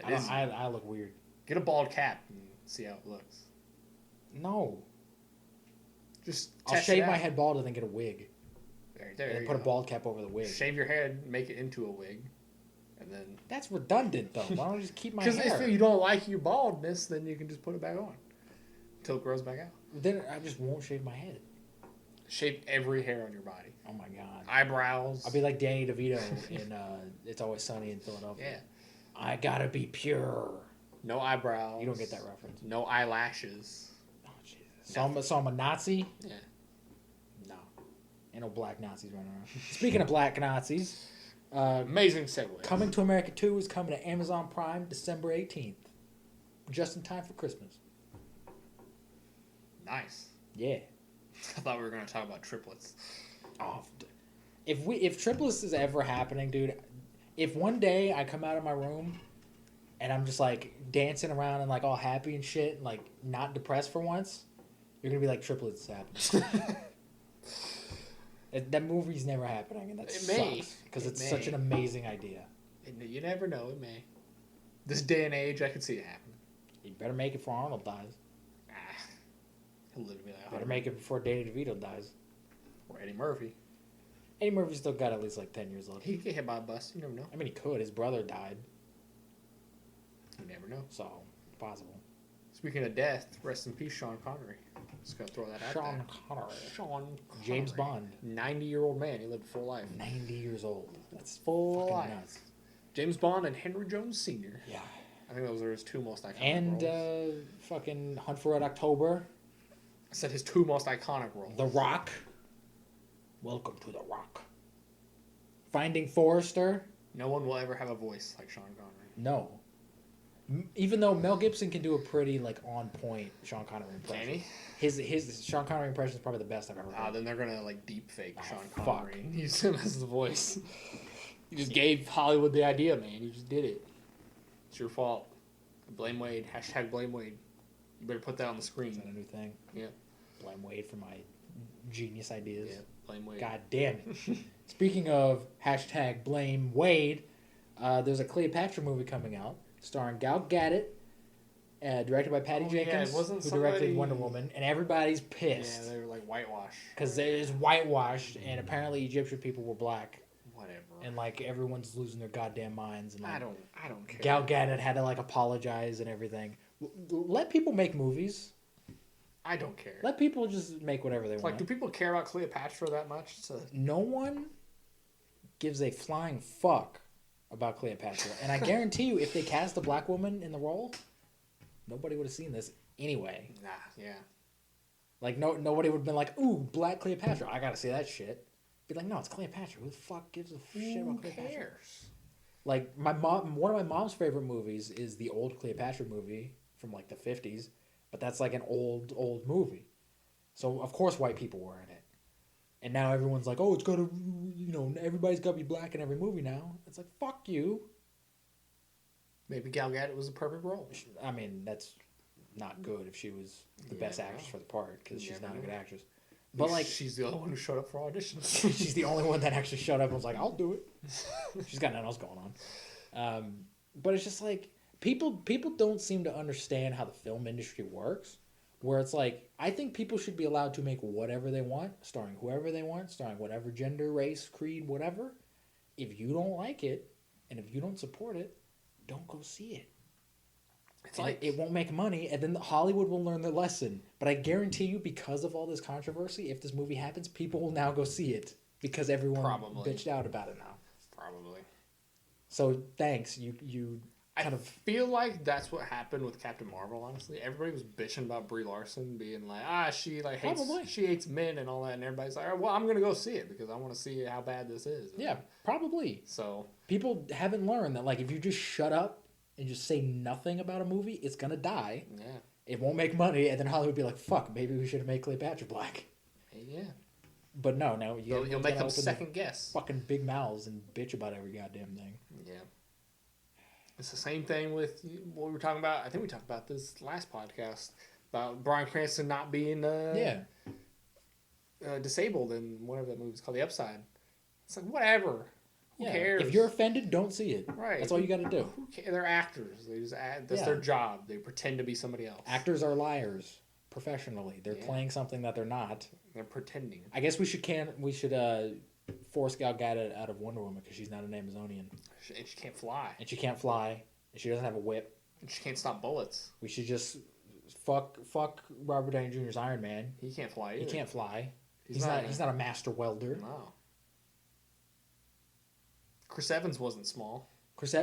I look weird. Get a bald cap and see how it looks. No. Just I'll shave my head bald and then get a wig. There and then put a bald cap over the wig. Shave your head, make it into a wig. And then... That's redundant, though. Why don't I just keep my hair? Because if you don't like your baldness, then you can just put it back on. Until it grows back out. Then I just won't shave my head. Shave every hair on your body. Oh, my God. Eyebrows. I'll be like Danny DeVito in It's Always Sunny in Philadelphia. Yeah. I gotta be pure. No eyebrows. You don't get that reference. No eyelashes. Oh, Jesus. So I'm a Nazi? Yeah. No. Ain't no black Nazis running around. Speaking of black Nazis... amazing segue. Coming to America 2 is coming to Amazon Prime December 18th. Just in time for Christmas. Nice. Yeah. I thought we were going to talk about triplets. Oh, if triplets is ever happening, dude, if one day I come out of my room and I'm just like dancing around and like all happy and shit, and like not depressed for once, you're going to be like, triplets is happening. That movie's never happening, and that sucks because it's such an amazing idea. You never know, it may. This day and age, I could see it happening. You better make it before Arnold dies. He'll live to be like better make it before Danny DeVito dies. Or Eddie Murphy. Eddie Murphy's still got at least like 10 years left. He could get hit by a bus. You never know. I mean, he could. His brother died. You never know. So, possible. Speaking of death, rest in peace, Sean Connery. Just gonna throw that out there. Sean Connery. James Bond. 90-year-old man. He lived a full life. 90 years old. That's full fucking life. Nuts. James Bond and Henry Jones Sr. Yeah. I think those are his 2 most iconic roles. And fucking Hunt for Red October. I said his 2 most iconic roles. The Rock. Welcome to The Rock. Finding Forrester. No one will ever have a voice like Sean Connery. No. Even though Mel Gibson can do a pretty like on point Sean Connery impression. Can he? His Sean Connery impression is probably the best I've ever heard. Then they're gonna like deep fake Sean fuck. Connery and use him as the voice. You just gave Hollywood the idea, man. You just did it. It's your fault. Blame Wade. # blame Wade. You better put that on the screen. Is that a new thing? Yeah. Blame Wade for my genius ideas. Yeah. Blame Wade. God damn it. Speaking of # blame Wade, there's a Cleopatra movie coming out starring Gal Gadot, directed by Patty Jenkins, who directed Wonder Woman, and everybody's pissed. Yeah, they were like whitewashed. Because it is whitewashed, and apparently Egyptian people were black. Whatever. And like everyone's losing their goddamn minds. And like, I don't care. Gal Gadot had to like apologize and everything. Let people make movies. I don't care. Let people just make whatever they want. Like, do people care about Cleopatra that much? No one gives a flying fuck about Cleopatra. And I guarantee you, if they cast a black woman in the role, nobody would have seen this anyway. Nah, yeah. Like, nobody would have been like, ooh, black Cleopatra. I gotta see that shit. Be like, no, it's Cleopatra. Who the fuck gives a shit about Cleopatra? Who cares? Like, one of my mom's favorite movies is the old Cleopatra movie from, like, the 50s. But that's, like, an old movie. So, of course, white people were in it. And now everyone's like, oh, it's got to, everybody's got to be black in every movie now. It's like, fuck you. Maybe Gal Gadot was the perfect role. I mean, that's not good if she was the best actress for the part, because she's not a good actress. But like, she's the only one who showed up for auditions. She's the only one that actually showed up and was like, I'll do it. She's got nothing else going on. But it's just like, people don't seem to understand how the film industry works, Where it's like, I think people should be allowed to make whatever they want, starring whoever they want, starring whatever gender, race, creed, whatever. If you don't like it, and if you don't support it, don't go see it. It's like it won't make money, and then Hollywood will learn their lesson. But I guarantee you, because of all this controversy, if this movie happens, people will now go see it because everyone bitched out about it now. Probably. So thanks, you. I feel like that's what happened with Captain Marvel, honestly. Everybody was bitching about Brie Larson being like, she hates men and all that, and everybody's like, well, I'm gonna go see it because I want to see how bad this is. Yeah, probably. So people haven't learned that, like, if you just shut up and just say nothing about a movie, it's gonna die. Yeah. It won't make money, and then Hollywood will be like, fuck, maybe we should have made Cleopatra black. Yeah. But no, you'll make them second guess. Fucking big mouths and bitch about every goddamn thing. Yeah. It's the same thing with what we were talking about. I think we talked about this last podcast about Bryan Cranston not being disabled in whatever that movie's called, The Upside. It's like, whatever. Who cares? If you're offended, don't see it. Right. That's all you got to do. Who cares? They're actors. They just that's their job. They pretend to be somebody else. Actors are liars professionally. They're playing something that they're not. They're pretending. I guess we should force Gal Gadot out of Wonder Woman because she's not an Amazonian. And she can't fly. And she can't fly. And she doesn't have a whip. And she can't stop bullets. We should just fuck Robert Downey Jr.'s Iron Man. He can't fly either. He can't fly. He's not a master welder. No. Chris Evans wasn't small. Chris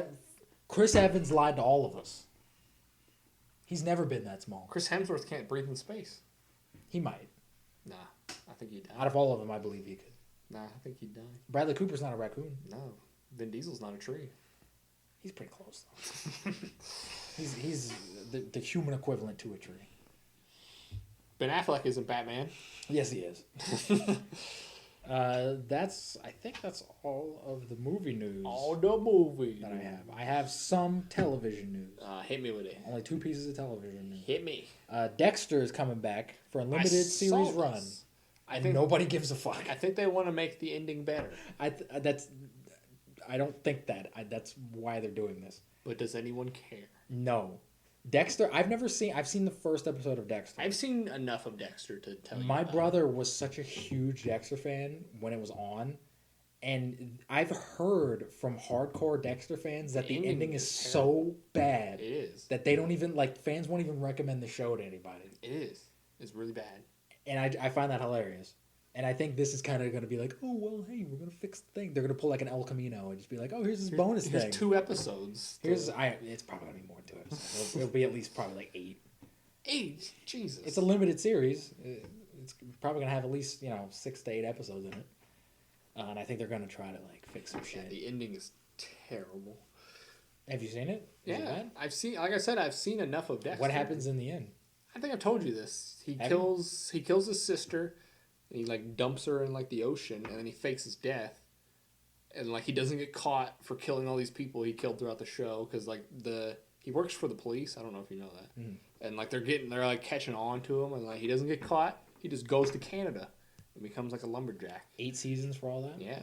Evans lied to all of us. He's never been that small. Chris Hemsworth can't breathe in space. He might. Nah, I think he'd die. Out of all of them, I believe he could. Nah, I think he'd die. Bradley Cooper's not a raccoon. No. Vin Diesel's not a tree. He's pretty close, though. he's the human equivalent to a tree. Ben Affleck isn't Batman. Yes, he is. I think that's all of the movie news. All the movie that I have. I have some television news. Hit me with it. Only 2 pieces of television news. Hit me. Dexter is coming back for a limited series run. I think nobody gives a fuck. I think they want to make the ending better. I don't think that. That's why they're doing this. But does anyone care? No. Dexter, I've seen the first episode of Dexter. I've seen enough of Dexter to tell you. My brother was such a huge Dexter fan when it was on. And I've heard from hardcore Dexter fans that the ending is so bad. It is. That they don't even, fans won't even recommend the show to anybody. It is. It's really bad. And I find that hilarious. And I think this is kind of going to be like, oh, well, hey, we're going to fix the thing. They're going to pull like an El Camino and just be like, oh, here's this bonus thing. Here's 2 episodes. It's probably going to be more than 2 episodes. It'll be at least probably like 8. 8? Jesus. It's a limited series. It's probably going to have at least, 6 to 8 episodes in it. And I think they're going to try to fix some shit. The ending is terrible. Have you seen it? Is it bad? I've seen enough of Dexter. What happens in the end? I think I've told you this. He kills his sister. And he dumps her in the ocean, and then he fakes his death, and he doesn't get caught for killing all these people he killed throughout the show because he works for the police. I don't know if you know that. And they're catching on to him, and he doesn't get caught. He just goes to Canada and becomes a lumberjack. 8 seasons for all that? Yeah.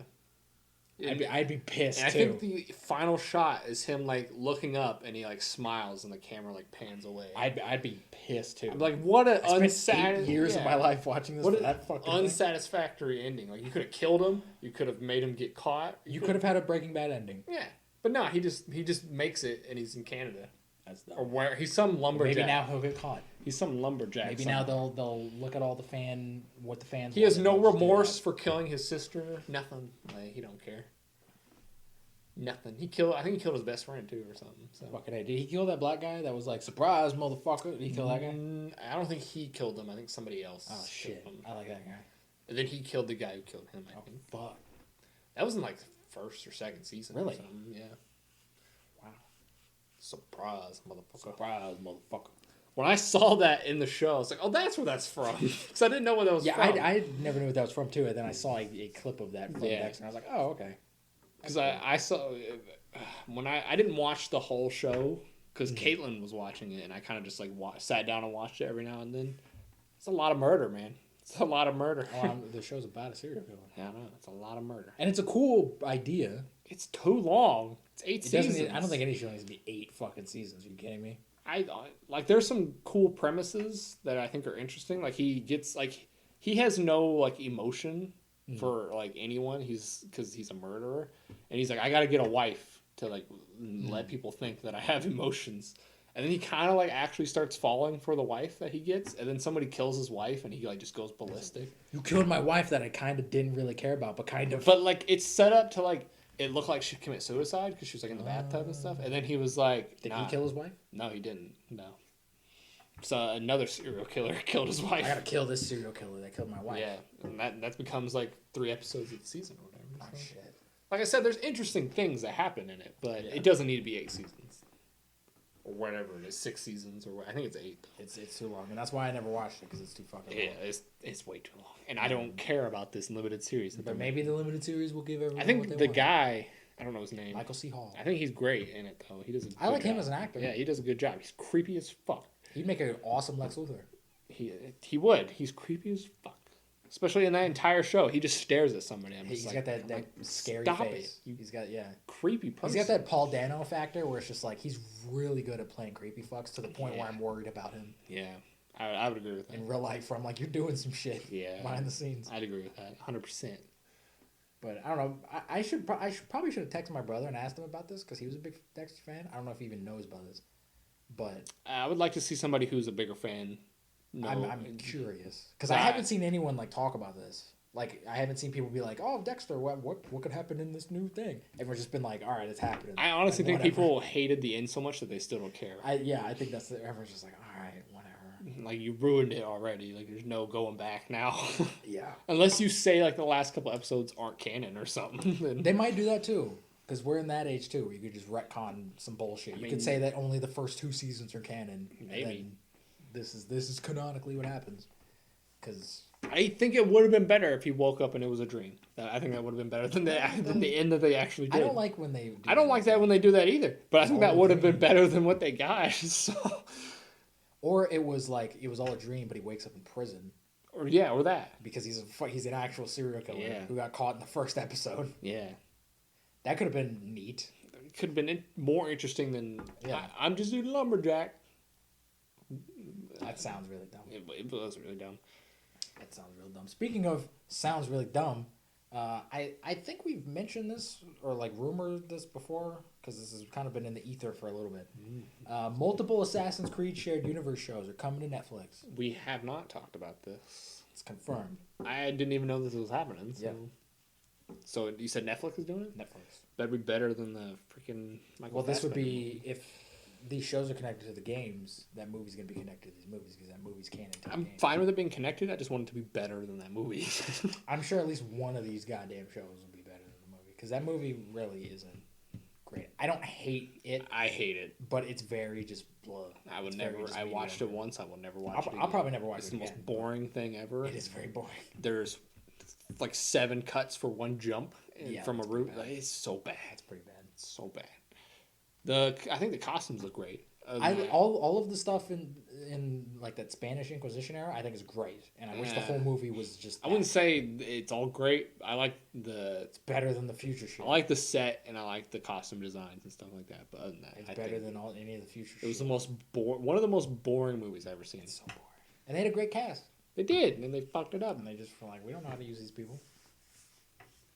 I'd be pissed too. I think the final shot is him looking up and he smiles and the camera pans away. I'd be pissed too. I'm what an unsatisfactory 8 years of my life watching this. What for that fucking unsatisfactory ending. You could have killed him. You could have made him get caught. You could have had a Breaking Bad ending. Yeah, but no, he just makes it and he's in Canada. That's dumb. Or where he's some lumberjack. Maybe now he'll get caught. He's some lumberjack. Maybe now they'll look at all the fans. He has no remorse for killing his sister. Nothing. He don't care. Nothing. I think he killed his best friend too, or something. So. Fucking A. Did he kill that black guy that was surprise, motherfucker? Did he kill that guy? I don't think he killed him. I think somebody else. Oh shit! I like that guy. And then he killed the guy who killed him. I think. Fuck. That was in the first or second season. Really? Or something. Yeah. Wow. Surprise, motherfucker. Surprise, motherfucker. When I saw that in the show, I was like, "Oh, that's where that's from," because I didn't know what that was from. Yeah, I never knew what that was from too. And then I saw a clip of that from Dexter, and I was like, "Oh, okay." Because I saw when I didn't watch the whole show because Caitlin was watching it, and I kind of just sat down and watched it every now and then. It's a lot of murder, man. It's a lot of murder. The show's about a serial killer. Yeah, I know. It's a lot of murder, and it's a cool idea. It's too long. It's 8 seasons. I don't think any show needs to be 8 fucking seasons. Are you kidding me? I like. There's some cool premises that I think are interesting. Like he has no like emotion for like anyone. Because he's a murderer, and he's like, I gotta get a wife to like let people think that I have emotions. And then he kind of like actually starts falling for the wife that he gets, and then somebody kills his wife, and he like just goes ballistic. You killed my wife that I kind of didn't really care about, but kind of. But like it's set up to like it looked like she'd commit suicide because she was like in the bathtub and stuff. And then he was like, Did he kill his wife? No, he didn't. No. So another serial killer killed his wife. I gotta kill this serial killer that killed my wife. Yeah, and that becomes like 3 episodes of the season or whatever. Oh, so. shit. Like I said, there's interesting things that happen in it, but it doesn't need to be 8 seasons. Or whatever it is, 6 seasons, or I think it's 8. It's too long, and that's why I never watched it, because it's too fucking long. Yeah, it's way too long, and I don't care about this limited series. But maybe the limited series will give everyone. I think what the want. guy, I don't know his name, Michael C. Hall. I think he's great in it though. He does. I like him as an actor. Yeah, he does a good job. He's creepy as fuck. He'd make an awesome Lex Luthor. He would. He's creepy as fuck. Especially in that entire show, he just stares at somebody. He's got that scary stop face. It. He's got creepy person. He's got that Paul Dano factor where it's just like he's really good at playing creepy fucks to the point where I'm worried about him. Yeah, I would agree with that. In real life, where I'm like, you're doing some shit. Behind the scenes. I'd agree with that 100%. But I don't know. I probably should have texted my brother and asked him about this because he was a big Dexter fan. I don't know if he even knows about this, but I would like to see somebody who's a bigger fan. No, I'm curious because I haven't seen anyone like talk about this. Like I haven't seen people be like, "Oh, Dexter, what could happen in this new thing?" Everyone's just been like, "All right, it's happening." I honestly think people hated the end so much that they still don't care. I think that's everyone's just like, "All right, whatever." Like you ruined it already. Like there's no going back now. Yeah. Unless you say like the last couple episodes aren't canon or something. Then... They might do that too. Because we're in that age too, where you could just retcon some bullshit. You could say that only the first 2 seasons are canon. Maybe. And then this is canonically what happens. Because I think it would have been better if he woke up and it was a dream. I think that would have been better than the end that they actually did. I don't like when they. I don't like that when they do that either. But I think that would have been better than what they got. So. Or it was like it was all a dream, but he wakes up in prison. Or that because he's an actual serial killer who got caught in the first episode. Yeah, that could have been neat. It could have been more interesting than I'm just a lumberjack. That sounds really dumb. It was really dumb. That sounds real dumb. Speaking of sounds really dumb, I think we've mentioned this or like rumored this before because this has kind of been in the ether for a little bit. Multiple Assassin's Creed shared universe shows are coming to Netflix. We have not talked about this. It's confirmed. I didn't even know this was happening. So. Yeah. So you said Netflix is doing it? Netflix. That'd be better than the freaking Michael. Well, this would be if these shows are connected to the games. That movie's gonna be connected to these movies because that movie's canon to the I'm games. fine with it being connected. I just want it to be better than that movie. I'm sure at least one of these goddamn shows will be better than the movie because that movie really isn't great. I don't hate it. I hate it, but it's very just blah. I would never. I watched it once. I will never watch it. I'll probably never watch it. It's the most boring thing ever. It is very boring. There's like 7 cuts for one jump from a route. It's so bad. It's pretty bad. It's so bad. I think the costumes look great. All of the stuff in like that Spanish Inquisition era, I think is great, and I wish the whole movie was just. I wouldn't say it's all great. I like It's better than the future shit. I like the set and I like the costume designs and stuff like that. But other than that, it's better than any of the future. It was the most one of the most boring movies I've ever seen. It's so boring, and they had a great cast. They did, and they fucked it up. And they just were like, we don't know how to use these people.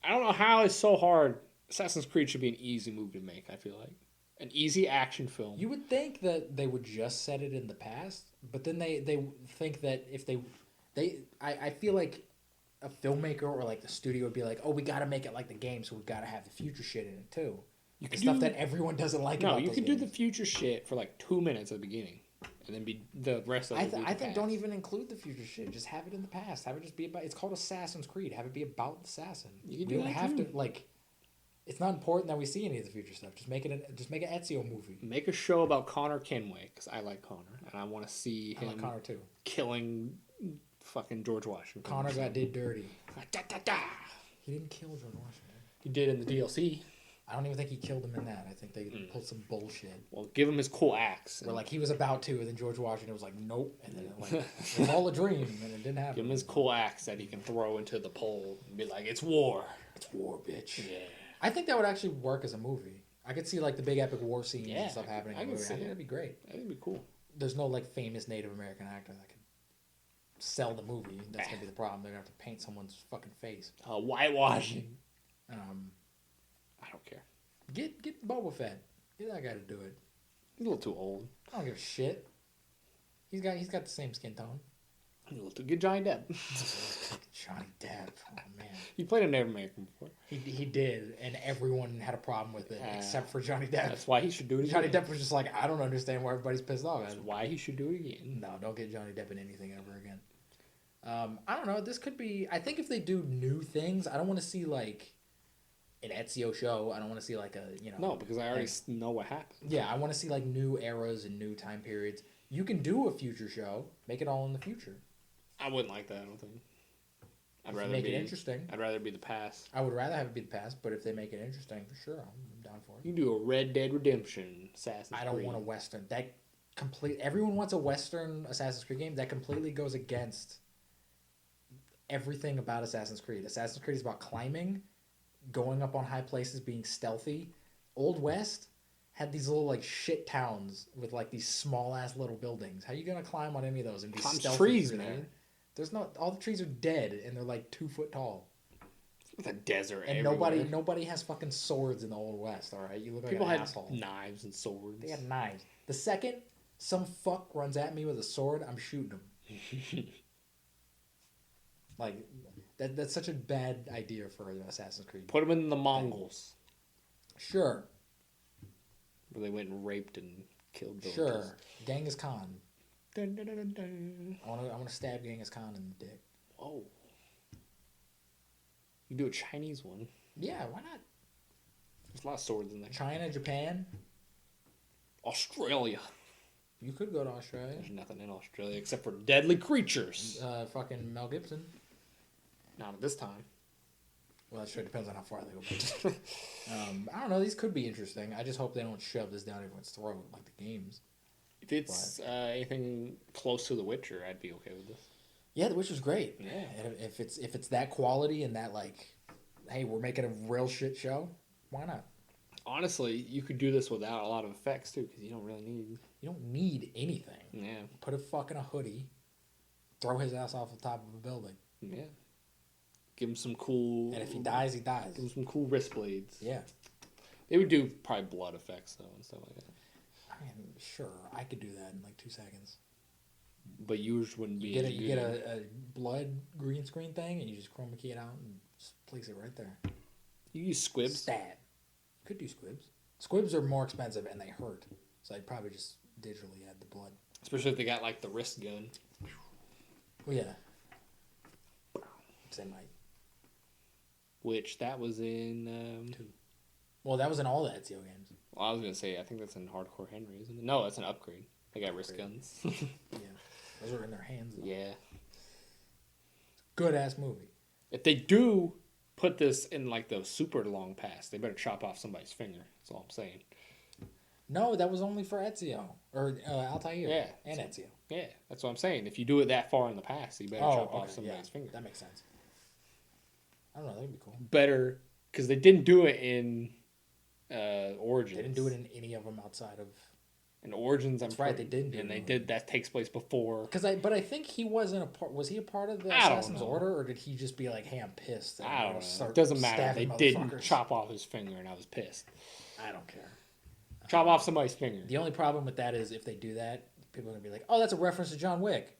I don't know how it's so hard. Assassin's Creed should be an easy movie to make. I feel like. An easy action film. You would think that they would just set it in the past, but then they think that if I feel like a filmmaker or like the studio would be like, oh, we got to make it like the game, so we've got to have the future shit in it too. The stuff that everyone doesn't like. No, you can do the future shit for like 2 minutes at the beginning, and then be the rest of it. I think don't even include the future shit. Just have it in the past. Have it just be about. It's called Assassin's Creed. Have it be about the assassin. You don't have to like. It's not important that we see any of the future stuff. Just make it an Ezio movie. Make a show about Connor Kenway because I like Connor and I want to see him. I like Connor too. Killing fucking George Washington. Connor did dirty. He didn't kill George Washington. He did in the DLC. I don't even think he killed him in that. I think they pulled some bullshit. Well, give him his cool axe. Where like he was about to, and then George Washington was like, nope, and then it was all a dream, and it didn't happen. Give him his cool axe that he can throw into the pole and be like, "It's war. It's war, bitch." Yeah. I think that would actually work as a movie. I could see like the big epic war scenes Yeah, and stuff happening in the movie. I think that'd be great. I think it'd be cool. There's no like famous Native American actor that could sell the movie. That's gonna be the problem. They're gonna have to paint someone's fucking face. Whitewashing. I don't care. Get Boba Fett. Get that guy to do it. He's a little too old. I don't give a shit. He's got the same skin tone. He's a little too good. Johnny Depp. Johnny Depp. Oh man. He played a Native American before. He did, and everyone had a problem with it except for Johnny Depp. That's why he should do it again. Johnny Depp was just like, I don't understand why everybody's pissed off. That's why he should do it again. No, don't get Johnny Depp in anything ever again. I don't know. This could be. I think if they do new things, I don't want to see like an Ezio show. I don't want to see like a No, because I already know what happens. Yeah, I want to see like new eras and new time periods. You can do a future show. Make it all in the future. I wouldn't like that. I don't think. I'd rather make it interesting. I'd rather be the past. I would rather have it be the past, but if they make it interesting, for sure, I'm down for it. You can do a Red Dead Redemption Assassin's Creed. I don't want a Western. Everyone wants a Western Assassin's Creed game. That completely goes against everything about Assassin's Creed. Assassin's Creed is about climbing, going up on high places, being stealthy. Old West had these little like shit towns with like these small ass little buildings. How are you gonna climb on any of those and be stealthy? Trees, man. There? There's not. All the trees are dead and they're like 2 foot tall. It's a desert. And everywhere. nobody has fucking swords in the Old West. All right, you look like People an asshole. Knives and swords. They had knives. The second some fuck runs at me with a sword, I'm shooting him. Like that's such a bad idea for Assassin's Creed. Put them in the Mongols. Sure. Where they went and raped and killed villages. Sure. Genghis Khan. Dun, dun, dun, dun, dun. I want to stab Genghis Khan in the dick. Whoa. You do a Chinese one. Yeah, why not? There's a lot of swords in there. China, Japan. Australia. You could go to Australia. There's nothing in Australia except for deadly creatures. Fucking Mel Gibson. Not at this time. Well, that sure depends on how far they go back. I don't know. These could be interesting. I just hope they don't shove this down everyone's throat like the games. If it's anything close to The Witcher, I'd be okay with this. Yeah, The Witcher's great. Yeah. And if it's that quality and that like, hey, we're making a real shit show, why not? Honestly, you could do this without a lot of effects too, because you don't really need. You don't need anything. Yeah. Put a fucking hoodie, throw his ass off the top of a building. Yeah. Give him some cool. And if he dies, he dies. Give him some cool wrist blades. Yeah. They would do probably blood effects though and stuff like that. I mean, sure, I could do that in like 2 seconds. But yours wouldn't be. You get a blood green screen thing, and you just chroma key it out and just place it right there. You use squibs. Stab. Could do squibs. Squibs are more expensive and they hurt, so I'd probably just digitally add the blood. Especially if they got like the wrist gun. Well, yeah. They might. Which that was in 2. Well, that was in all the Ezio games. Well, I was gonna say I think that's in Hardcore Henry, isn't it? No, that's an upgrade. They got wrist guns. Yeah, those are in their hands. Though. Yeah. Good ass movie. If they do put this in like the super long pass, they better chop off somebody's finger. That's all I'm saying. No, that was only for Ezio or Altair. Yeah, and Ezio. Yeah, that's what I'm saying. If you do it that far in the pass, you better chop off somebody's finger. That makes sense. I don't know. That'd be cool. Better because they didn't do it in Origins. They didn't do it in any of them outside of. In Origins, That's right. They didn't. And they did. That takes place before. But I think he wasn't a part. Was he a part of the Assassin's Order, or did he just be like, "Hey, I'm pissed"? I don't know. It doesn't matter. They didn't chop off his finger, and I was pissed. I don't care. Chop off somebody's finger. The only problem with that is if they do that, people are gonna be like, "Oh, that's a reference to John Wick."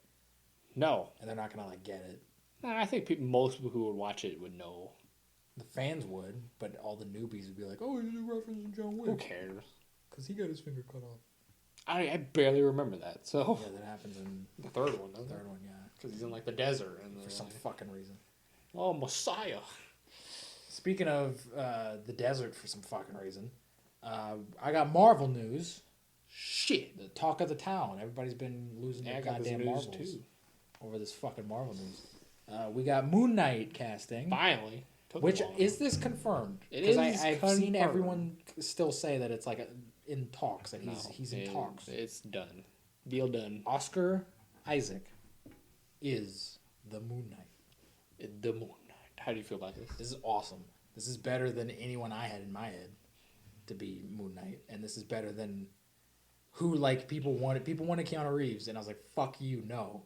No, and they're not gonna like get it. I think most people who would watch it would know. The fans would, but all the newbies would be like, "Oh, it's a reference to John Wick." Who cares? Because he got his finger cut off. I barely remember that. So yeah, that happens in the third one. The third one, yeah. Because he's in like the desert and for some fucking reason. Oh, Messiah! Speaking of the desert, for some fucking reason, I got Marvel news. Shit, the talk of the town. Everybody's been losing their goddamn marbles too over this fucking Marvel news. We got Moon Knight casting finally. Which is this confirmed? Because I've seen everyone still say that it's like in talks, that he's in talks. It's done. Deal done. Oscar Isaac is the Moon Knight. The Moon Knight. How do you feel about this? This is awesome. This is better than anyone I had in my head, to be Moon Knight, and this is better than who like people wanted. People wanted Keanu Reeves, and I was like, fuck you, no.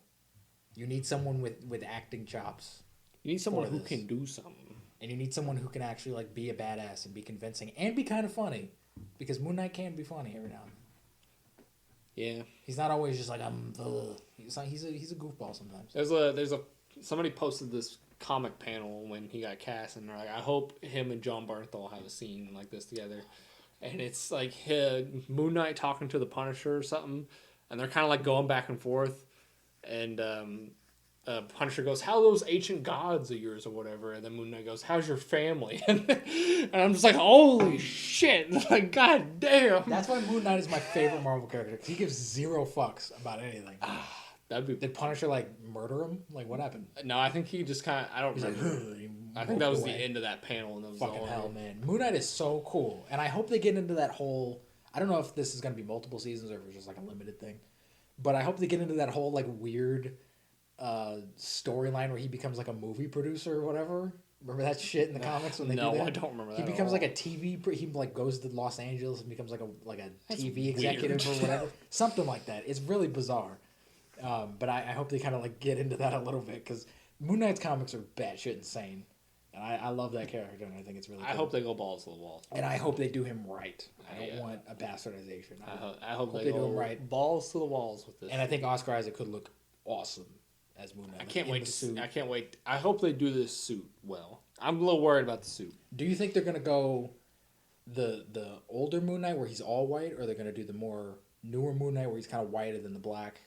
You need someone with acting chops. You need someone who can do something, and you need someone who can actually like be a badass and be convincing and be kind of funny, because Moon Knight can be funny every now and then. Yeah, he's not always just like he's a goofball sometimes. Somebody posted this comic panel when he got cast, and they're like, I hope him and John Bernthal have a scene like this together, and it's like Moon Knight talking to the Punisher or something, and they're kind of like going back and forth, and Punisher goes, "How are those ancient gods of yours or whatever?" And then Moon Knight goes, "How's your family?" And I'm just like, holy shit! Like, god damn. That's why Moon Knight is my favorite Marvel character. He gives zero fucks about anything. Did Punisher like murder him? Like, what happened? No, I think he just kind of. I don't remember. Like, I think that was the end of that panel. And that was fucking hell, man. Moon Knight is so cool, and I hope they get into that whole. I don't know if this is going to be multiple seasons or if it's just like a limited thing, but I hope they get into that whole like weird storyline where he becomes like a movie producer or whatever. Remember that shit in the comics when they do that? No, I don't remember that. He becomes like a TV. He like goes to Los Angeles and becomes like a TV executive or whatever, something like that. It's really bizarre. But I hope they kind of like get into that a little bit, because Moon Knight's comics are batshit insane, and I love that character, and I think it's really cool. I hope they go balls to the wall, and I hope they do him right. I don't want a bastardization. I hope they do him right, balls to the walls with this. And I think Oscar Isaac could look awesome as Moon Knight. I can't wait to see. I can't wait. I hope they do this suit well. I'm a little worried about the suit. Do you think they're gonna go the older Moon Knight where he's all white, or they're gonna do the more newer Moon Knight where he's kind of whiter than the black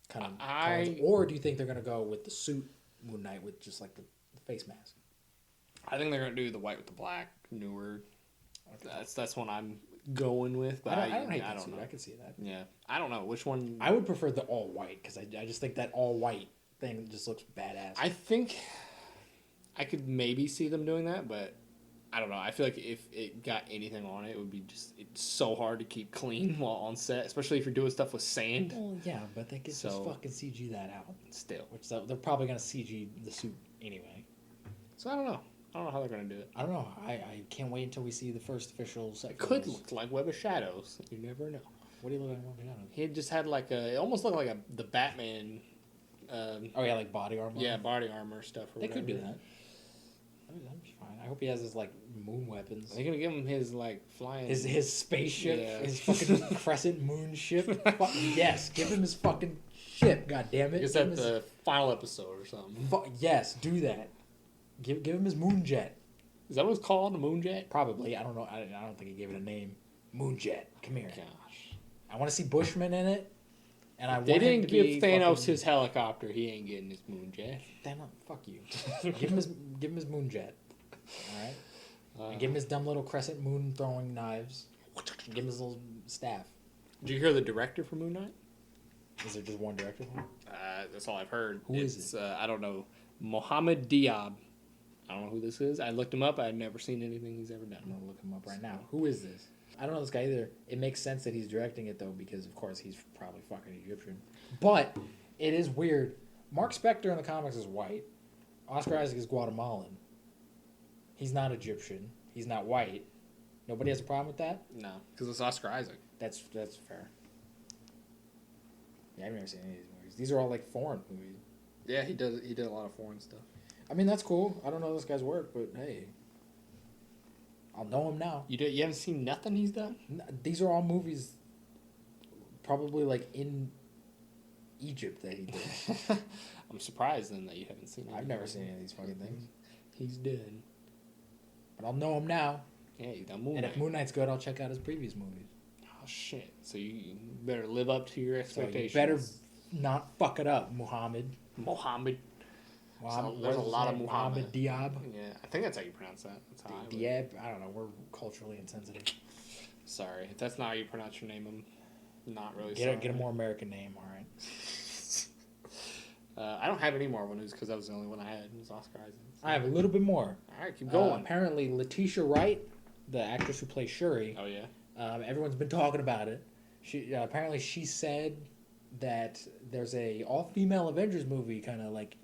kind of tones? Or do you think they're gonna go with the suit Moon Knight with just like the face mask? I think they're gonna do the white with the black, newer. Okay. That's what I'm going with. But I don't hate that suit. I can see that. Yeah, I don't know which one. I would prefer the all white, because I just think that all white thing just looks badass. I think I could maybe see them doing that, but I don't know. I feel like if it got anything on it, it would be it's so hard to keep clean while on set, especially if you're doing stuff with sand. Well, yeah, but they can just fucking CG that out. Still. Which they're probably going to CG the suit anyway. So I don't know. I don't know how they're going to do it. I don't know. I can't wait until we see the first official set. It could look like Web of Shadows. You never know. What do you look like Web of Shadows? He just had like it almost looked like the Batman. Like body armor? Yeah, body armor stuff. They could do that. That'd be fine. I hope he has his like moon weapons. They're gonna give him his like flying his spaceship, his fucking crescent moon ship. Yes, give him his fucking ship. God damn it! Is that the final episode or something? Yes, do that. Give him his moon jet. Is that what it's called? The moon jet? Probably. I don't know. I don't think he gave it a name. Moon jet. Come here. Gosh. I want to see Bushman in it. And they didn't give Thanos his helicopter. He ain't getting his moon jet. Fuck you. give him his moon jet. All right. And give him his dumb little crescent moon throwing knives. Give him his little staff. Did you hear the director for Moon Knight? Is there just one director for him? That's all I've heard. Who is it? I don't know. Mohammed Diab. I don't know who this is. I looked him up. I've never seen anything he's ever done. I'm gonna look him up right now. Who is this? I don't know this guy either. It makes sense that he's directing it, though, because, of course, he's probably fucking Egyptian. But it is weird. Mark Spector in the comics is white. Oscar Isaac is Guatemalan. He's not Egyptian. He's not white. Nobody has a problem with that? No, because it's Oscar Isaac. That's fair. Yeah, I've never seen any of these movies. These are all, like, foreign movies. Yeah, he did a lot of foreign stuff. I mean, that's cool. I don't know this guy's work, but, hey. I'll know him now. You haven't seen nothing he's done? These are all movies probably like in Egypt that he did. I'm surprised then that you haven't seen it. I've never seen any of these fucking things. He's done. But I'll know him now. Yeah, he's done Moon Knight. And if Moon Knight's good, I'll check out his previous movies. Oh, shit. So you better live up to your expectations. So you better not fuck it up, Muhammad. So there's a lot of Muhammad Diab. Yeah, I think that's how you pronounce that. That's how Diab. I don't know. We're culturally insensitive. Sorry, if that's not how you pronounce your name, I'm not really sorry. Get a more American name, all right? I don't have any more news because that was the only one I had. It was Oscar Isaac. So. I have a little bit more. All right, keep going. Apparently, Letitia Wright, the actress who plays Shuri. Oh yeah. Everyone's been talking about it. Apparently she said that there's a all-female Avengers movie kind of like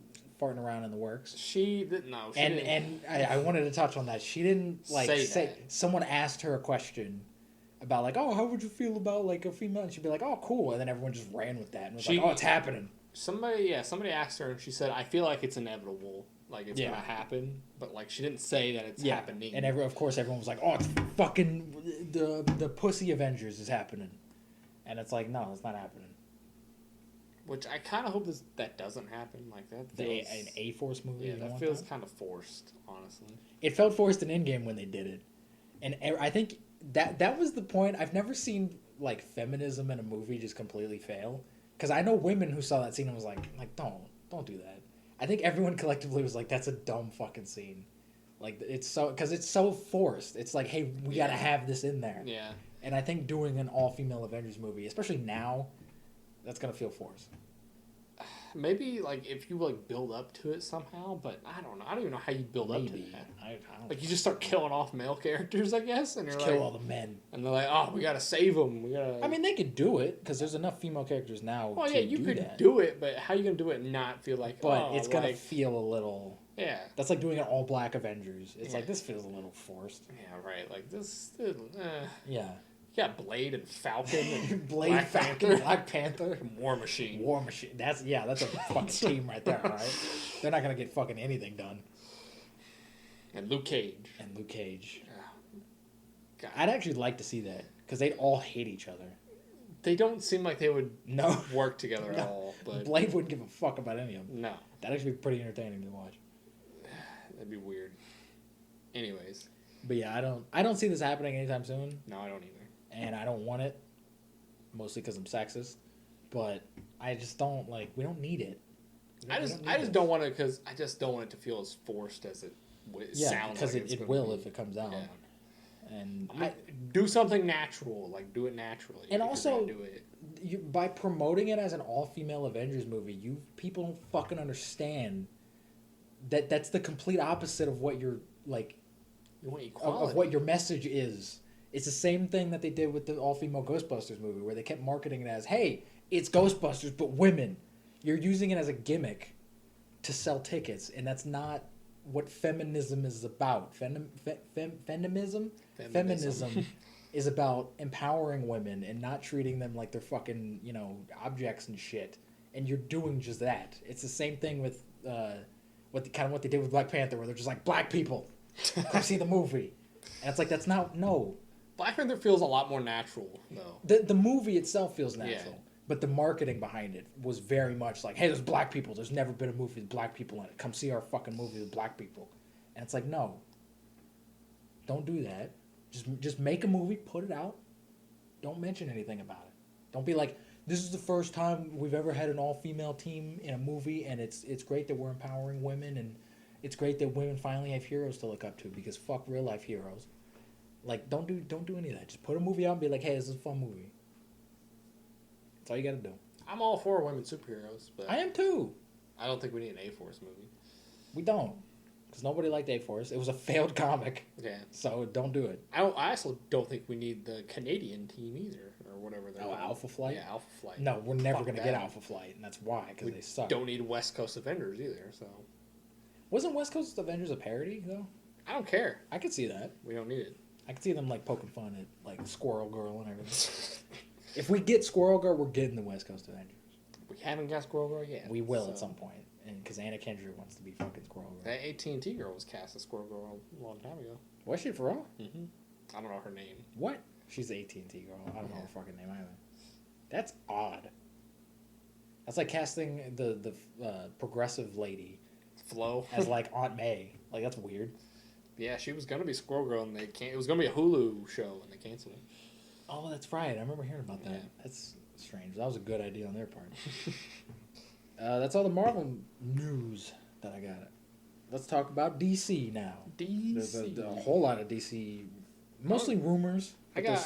farting around in the works. She didn't. And I wanted to touch on that. She didn't like say. Someone asked her a question, about like, oh, how would you feel about like a female? And she'd be like, oh, cool, and then everyone just ran with that and was like, oh, it's happening. Somebody asked her, and she said, I feel like it's inevitable, like it's gonna happen, but like she didn't say that it's happening. And of course everyone was like, oh, it's fucking the Pussy Avengers is happening, and it's like, no, it's not happening. Which I kind of hope that doesn't happen. Like that feels... An A-Force movie? Yeah, that feels kind of forced, honestly. It felt forced in Endgame when they did it. And I think that was the point. I've never seen, like, feminism in a movie just completely fail. Because I know women who saw that scene and was like, don't do that. I think everyone collectively was like, that's a dumb fucking scene. Like, it's so... Because it's so forced. It's like, hey, we gotta have this in there. Yeah. And I think doing an all-female Avengers movie, especially now... That's gonna feel forced. Maybe like if you like build up to it somehow, but I don't know. I don't even know how you build up to that. I don't like you just start killing off male characters, I guess, and you're just like, kill all the men. And they're like, oh, we gotta save them. We gotta. I mean, they could do it because there's enough female characters now. Oh yeah, you could do it, but how are you gonna do it and not feel like? But it's gonna feel a little. Yeah. That's like doing an all black Avengers. It's like this feels a little forced. Yeah, right. Like this. Yeah. You got Blade and Falcon and Blade, Falcon, Black Panther, War Machine. War Machine. That's a fucking team right there, all right? They're not gonna get fucking anything done. And Luke Cage. God. I'd actually like to see that because they'd all hate each other. They don't seem like they would work together at all. But Blade wouldn't give a fuck about any of them. No. That'd actually be pretty entertaining to watch. That'd be weird. Anyways. But yeah, I don't see this happening anytime soon. No, I don't either. And I don't want it, mostly because I'm sexist. But I just don't we don't need it. I just don't want it because I just don't want it to feel as forced as it sounds. Because it will if it comes out. Yeah. And do something natural, like do it naturally. And also, by promoting it as an all-female Avengers movie, people don't fucking understand that that's the complete opposite of what you're like. You want equality. Of what your message is. It's the same thing that they did with the all-female Ghostbusters movie, where they kept marketing it as, hey, it's Ghostbusters, but women. You're using it as a gimmick to sell tickets, and that's not what feminism is about. Feminism is about empowering women and not treating them like they're fucking, objects and shit. And you're doing just that. It's the same thing with what they did with Black Panther, where they're just like, black people, come see the movie. And it's like, that's not, no. Black Panther feels a lot more natural, though. The movie itself feels natural, but the marketing behind it was very much like, hey, there's black people. There's never been a movie with black people in it. Come see our fucking movie with black people. And it's like, no. Don't do that. Just make a movie, put it out. Don't mention anything about it. Don't be like, this is the first time we've ever had an all-female team in a movie, and it's great that we're empowering women, and it's great that women finally have heroes to look up to, because fuck real-life heroes. Like, don't do any of that. Just put a movie out and be like, hey, this is a fun movie. That's all you gotta do. I'm all for women superheroes, but... I am too. I don't think we need an A-Force movie. We don't. Because nobody liked A-Force. It was a failed comic. Yeah. So don't do it. I also don't think we need the Canadian team either, or whatever they're called. Alpha Flight? Yeah, Alpha Flight. No, we're never going to get Alpha Flight, and that's why, because they suck. Don't need West Coast Avengers either, so... Wasn't West Coast Avengers a parody, though? I don't care. I could see that. We don't need it. I could see them, poking fun at, Squirrel Girl and everything. If we get Squirrel Girl, we're getting the West Coast Avengers. We haven't got Squirrel Girl yet. We will at some point. And because Anna Kendrick wants to be fucking Squirrel Girl. That AT&T girl was cast as Squirrel Girl a long time ago. Was she for real? Mm-hmm. I don't know her name. What? She's the AT&T girl. I don't know her fucking name either. That's odd. That's like casting the progressive lady Flo as Aunt May. That's weird. Yeah, she was gonna be Squirrel Girl, and it was gonna be a Hulu show, and they canceled it. Oh, that's right. I remember hearing about that. Yeah. That's strange. That was a good idea on their part. That's all the Marvel news that I got. Let's talk about DC now. DC. There's a whole lot of DC, mostly rumors. I got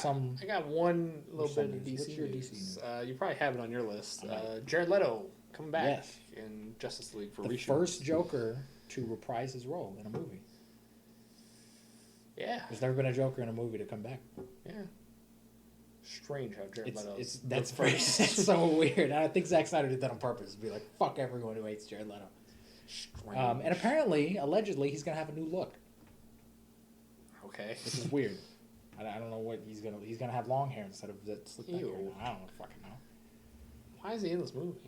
one little bit of DC. What's your DC news? You probably have it on your list. Jared Leto coming back in Justice League for the first Joker to reprise his role in a movie. Yeah. There's never been a Joker in a movie to come back. Yeah. Strange how Jared Leto. That's so weird. I think Zack Snyder did that on purpose. To be like, fuck everyone who hates Jared Leto. Strange. And apparently, allegedly, he's gonna have a new look. Okay. This is weird. I don't know what he's gonna have long hair instead of that slick back hair. I don't fucking know. Why is he in this movie?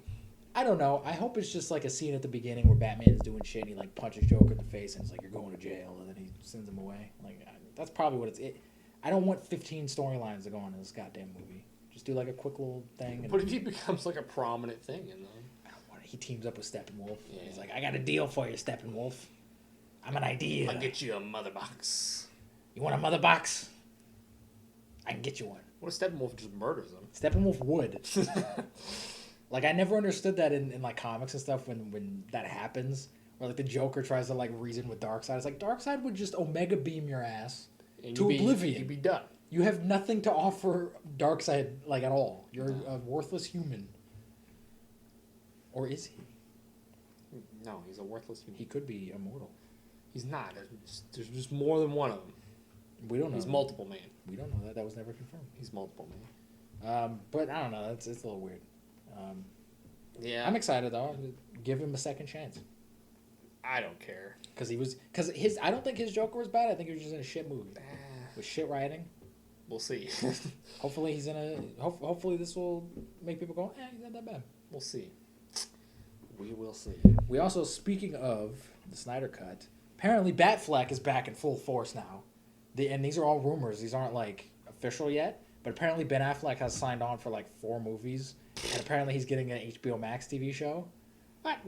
I don't know. I hope it's just like a scene at the beginning where Batman is doing shit and he like punches Joker in the face and it's like, you're going to jail, and then he sends him away. Like, that's probably what it's. I don't want 15 storylines to go on in this goddamn movie. Just do like a quick little thing. What if he becomes like a prominent thing in them? I don't want it. He teams up with Steppenwolf. Yeah. He's like, I got a deal for you, Steppenwolf. I'm an idea. I'll get you a mother box. You want a mother box? I can get you one. What if Steppenwolf just murders him? Steppenwolf would. Like, I never understood that in like comics and stuff when that happens. Where like the Joker tries to like reason with Darkseid. It's like Darkseid would just Omega beam your ass to oblivion. You'd be done. You have nothing to offer Darkseid like at all. You're a worthless human. Or is he? No, he's a worthless human. He could be immortal. He's not. There's just more than one of them. We don't know. He's multiple man. We don't know that. That was never confirmed. He's multiple man. But I don't know. It's a little weird. Yeah. I'm excited though. Give him a second chance. I don't care. I don't think his Joker was bad. I think he was just in a shit movie with shit writing. We'll see. Hopefully he's in a. Hopefully this will make people go, he's not that bad. We'll see. We will see. We also, speaking of the Snyder Cut, apparently Batfleck is back in full force now. And these are all rumors. These aren't like official yet. But apparently Ben Affleck has signed on for like 4 movies. And apparently he's getting an HBO Max TV show. What?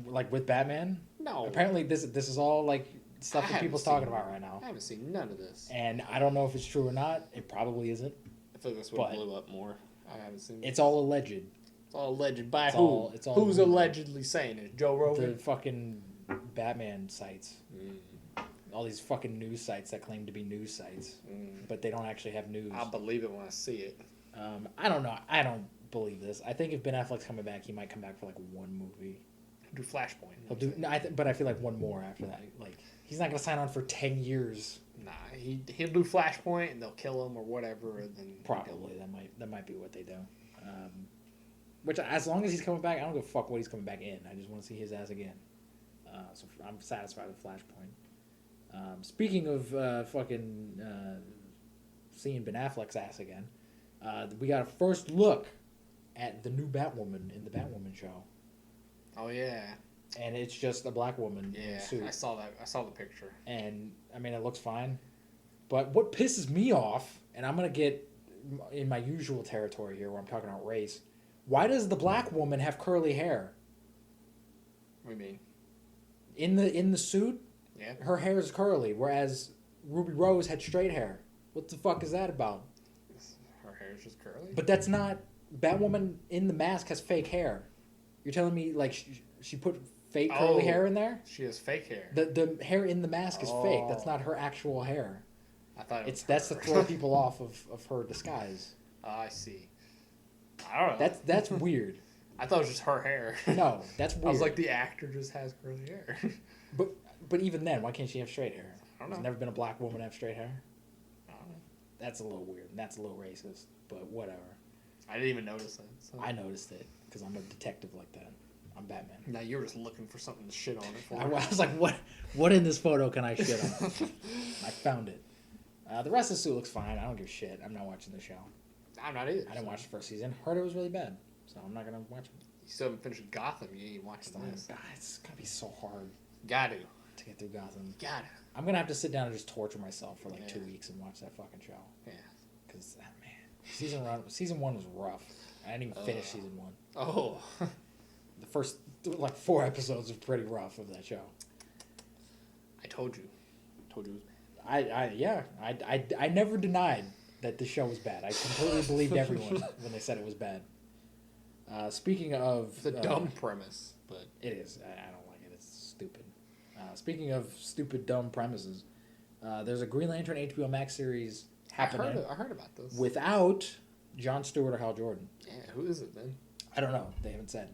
Like with Batman? No. Apparently this is all like stuff that people's talking about right now. I haven't seen none of this. And I don't know if it's true or not. It probably isn't. I feel like this would blew up more. I haven't seen it. It's all alleged. It's all alleged by who? Who's allegedly saying it? Joe Rogan? The fucking Batman sites. All these fucking news sites that claim to be news sites. But they don't actually have news. I'll believe it when I see it. I don't know. I don't believe this. I think if Ben Affleck's coming back, he might come back for like 1 movie. He'll do Flashpoint. He'll do. No, but I feel like 1 more after that. Like he's not gonna sign on for 10 years. Nah, he'll do Flashpoint and they'll kill him or whatever. And then probably that might be what they do. Which, as long as he's coming back, I don't give a fuck what he's coming back in. I just want to see his ass again. So I'm satisfied with Flashpoint. Speaking of fucking seeing Ben Affleck's ass again, we got a first look at the new Batwoman in the Batwoman show. Oh yeah. And it's just a black woman in a suit. I saw that. I saw the picture. And I mean, it looks fine. But what pisses me off, and I'm gonna get in my usual territory here, where I'm talking about race. Why does the black woman have curly hair? What do you mean? In the suit, yeah, her hair is curly, whereas Ruby Rose had straight hair. What the fuck is that about? Her hair is just curly. But that's not. Batwoman in the mask has fake hair. You're telling me like she put fake curly hair in there? She has fake hair. The hair in the mask is fake. That's not her actual hair. I thought that's to throw people off of her disguise. I see. I don't know. That's weird. I thought it was just her hair. No, that's weird. I was like, the actor just has curly hair. But even then, why can't she have straight hair? I don't know. There's never been a black woman have straight hair. I don't know. That's a little weird. And that's a little racist. But whatever. I didn't even notice that. So. I noticed it because I'm a detective like that. I'm Batman. Now you were just looking for something to shit on it for. I was like, what in this photo can I shit on? I found it. The rest of the suit looks fine. I don't give a shit. I'm not watching the show. I'm not either. I didn't watch the first season. Heard it was really bad. So I'm not going to watch it. You still haven't finished Gotham. You ain't watching this. God, it's going to be so hard. Gotta. To get through Gotham. Gotta. I'm going to have to sit down and just torture myself for like 2 weeks and watch that fucking show. Yeah. Because, man, season 1 was rough. I didn't even finish season 1. Oh. The first, like, 4 episodes were pretty rough of that show. I told you. It was bad. I never denied that the show was bad. I completely believed everyone when they said it was bad. Speaking of... It's a dumb premise, but... It is. I don't like it. It's stupid. Speaking of stupid, dumb premises, there's a Green Lantern HBO Max series happening. I heard about this. Without Jon Stewart or Hal Jordan. Yeah, who is it then? I don't know. They haven't said.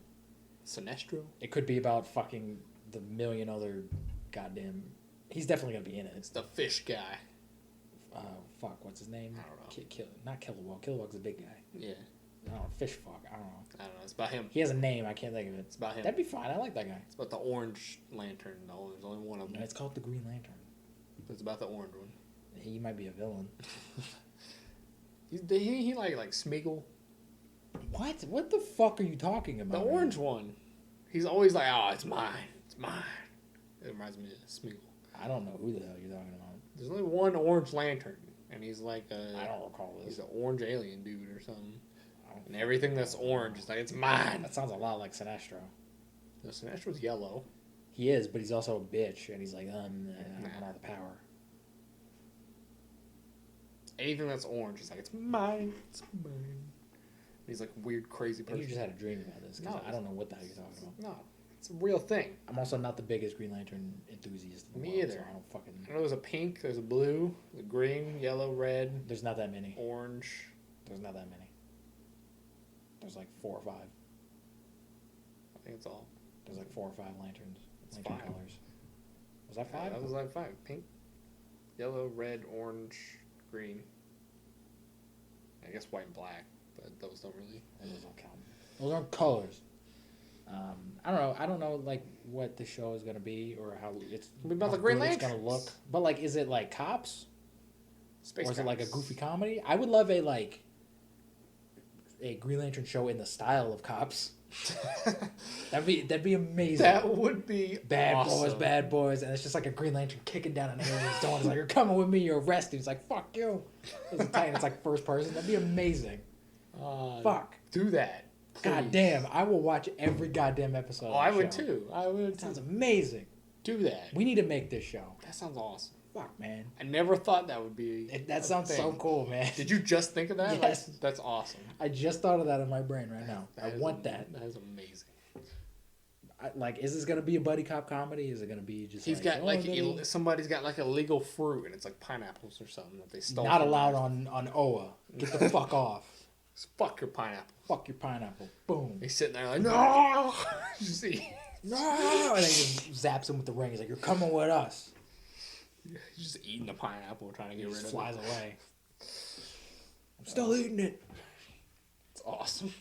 Sinestro? It could be about fucking the million other goddamn... He's definitely going to be in it. It's the fish guy. Fuck, what's his name? I don't know. Not Kilowog. Kilowog's a big guy. Yeah. I don't know. Fish fuck. I don't know. It's about him. He has a name. I can't think of it. It's about him. That'd be fine. I like that guy. It's about the orange lantern, though. There's only one of them. No, it's called the Green Lantern. It's about the orange one. He might be a villain. He like Smeagol. What? What the fuck are you talking about? The orange one. He's always like, oh, it's mine. It's mine. It reminds me of Smeagol. I don't know who the hell you're talking about. There's only one Orange Lantern, and he's like I don't recall this. He's an orange alien dude or something. And everything that's orange is like, it's mine. That sounds a lot like Sinestro. No, Sinestro's yellow. He is, but he's also a bitch, and he's like, I want all the power. Anything that's orange is like, it's mine. It's mine. He's like a weird, crazy person. You just had a dream about this, because I don't know what the hell you're talking about. No, it's a real thing. I'm also not the biggest Green Lantern enthusiast in the world. Me either. So I don't fucking... I know there's a pink, there's a blue, a green, yellow, red. There's not that many. Orange. There's not that many. There's like 4 or 5. I think it's all. There's like 4 or 5 lanterns. It's lantern 5. colors. Was that 5? Yeah, that was like 5. Pink, yellow, red, orange, green. I guess white and black, but those don't really. Those don't count. Those aren't colors. I don't know. I don't know like what the show is gonna be or how it's about the Green Lanterns. It's gonna look. But like, is it like cops? Space or is cops. it like a goofy comedy? I would love a Green Lantern show in the style of Cops. that'd be amazing. That would be awesome. bad boys, and it's just like a Green Lantern kicking down an alien's door. It's like, you're coming with me, you're arrested. He's like, fuck you. It's like first person. That'd be amazing. Fuck. Do that. Please. God damn, I will watch every goddamn episode. Oh, I would too. I would. That sounds amazing. Do that. We need to make this show. That sounds awesome. Fuck, man. I never thought that would be. That sounds so cool, man. Did you just think of that? Yes. That's awesome. I just thought of that in my brain right now. I want that. That is amazing. Is this gonna be a buddy cop comedy? Is it gonna be just? He's got somebody's got like illegal fruit and it's like pineapples or something that they stole. Not allowed on Oa. Get the fuck off. Fuck your pineapple. Fuck your pineapple. Boom. He's sitting there like, no. You see? No. And then he just zaps him with the ring. He's like, you're coming with us. He's just eating the pineapple, trying to get rid of it. Flies away. I'm still eating it. It's awesome.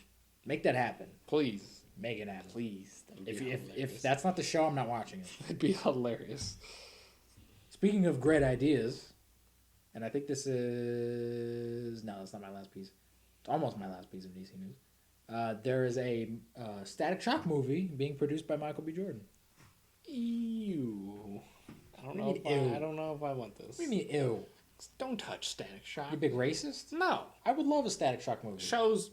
Make that happen. Please. Make it happen. Please. If that's not the show, I'm not watching it. It'd be hilarious. Speaking of great ideas, and I think this is... No, that's not my last piece. It's almost my last piece of DC news. There is a Static Shock movie being produced by Michael B. Jordan. Ew. I don't know if I want this. What do you mean, ew? Don't touch Static Shock. You big racist? No. I would love a Static Shock movie. The show's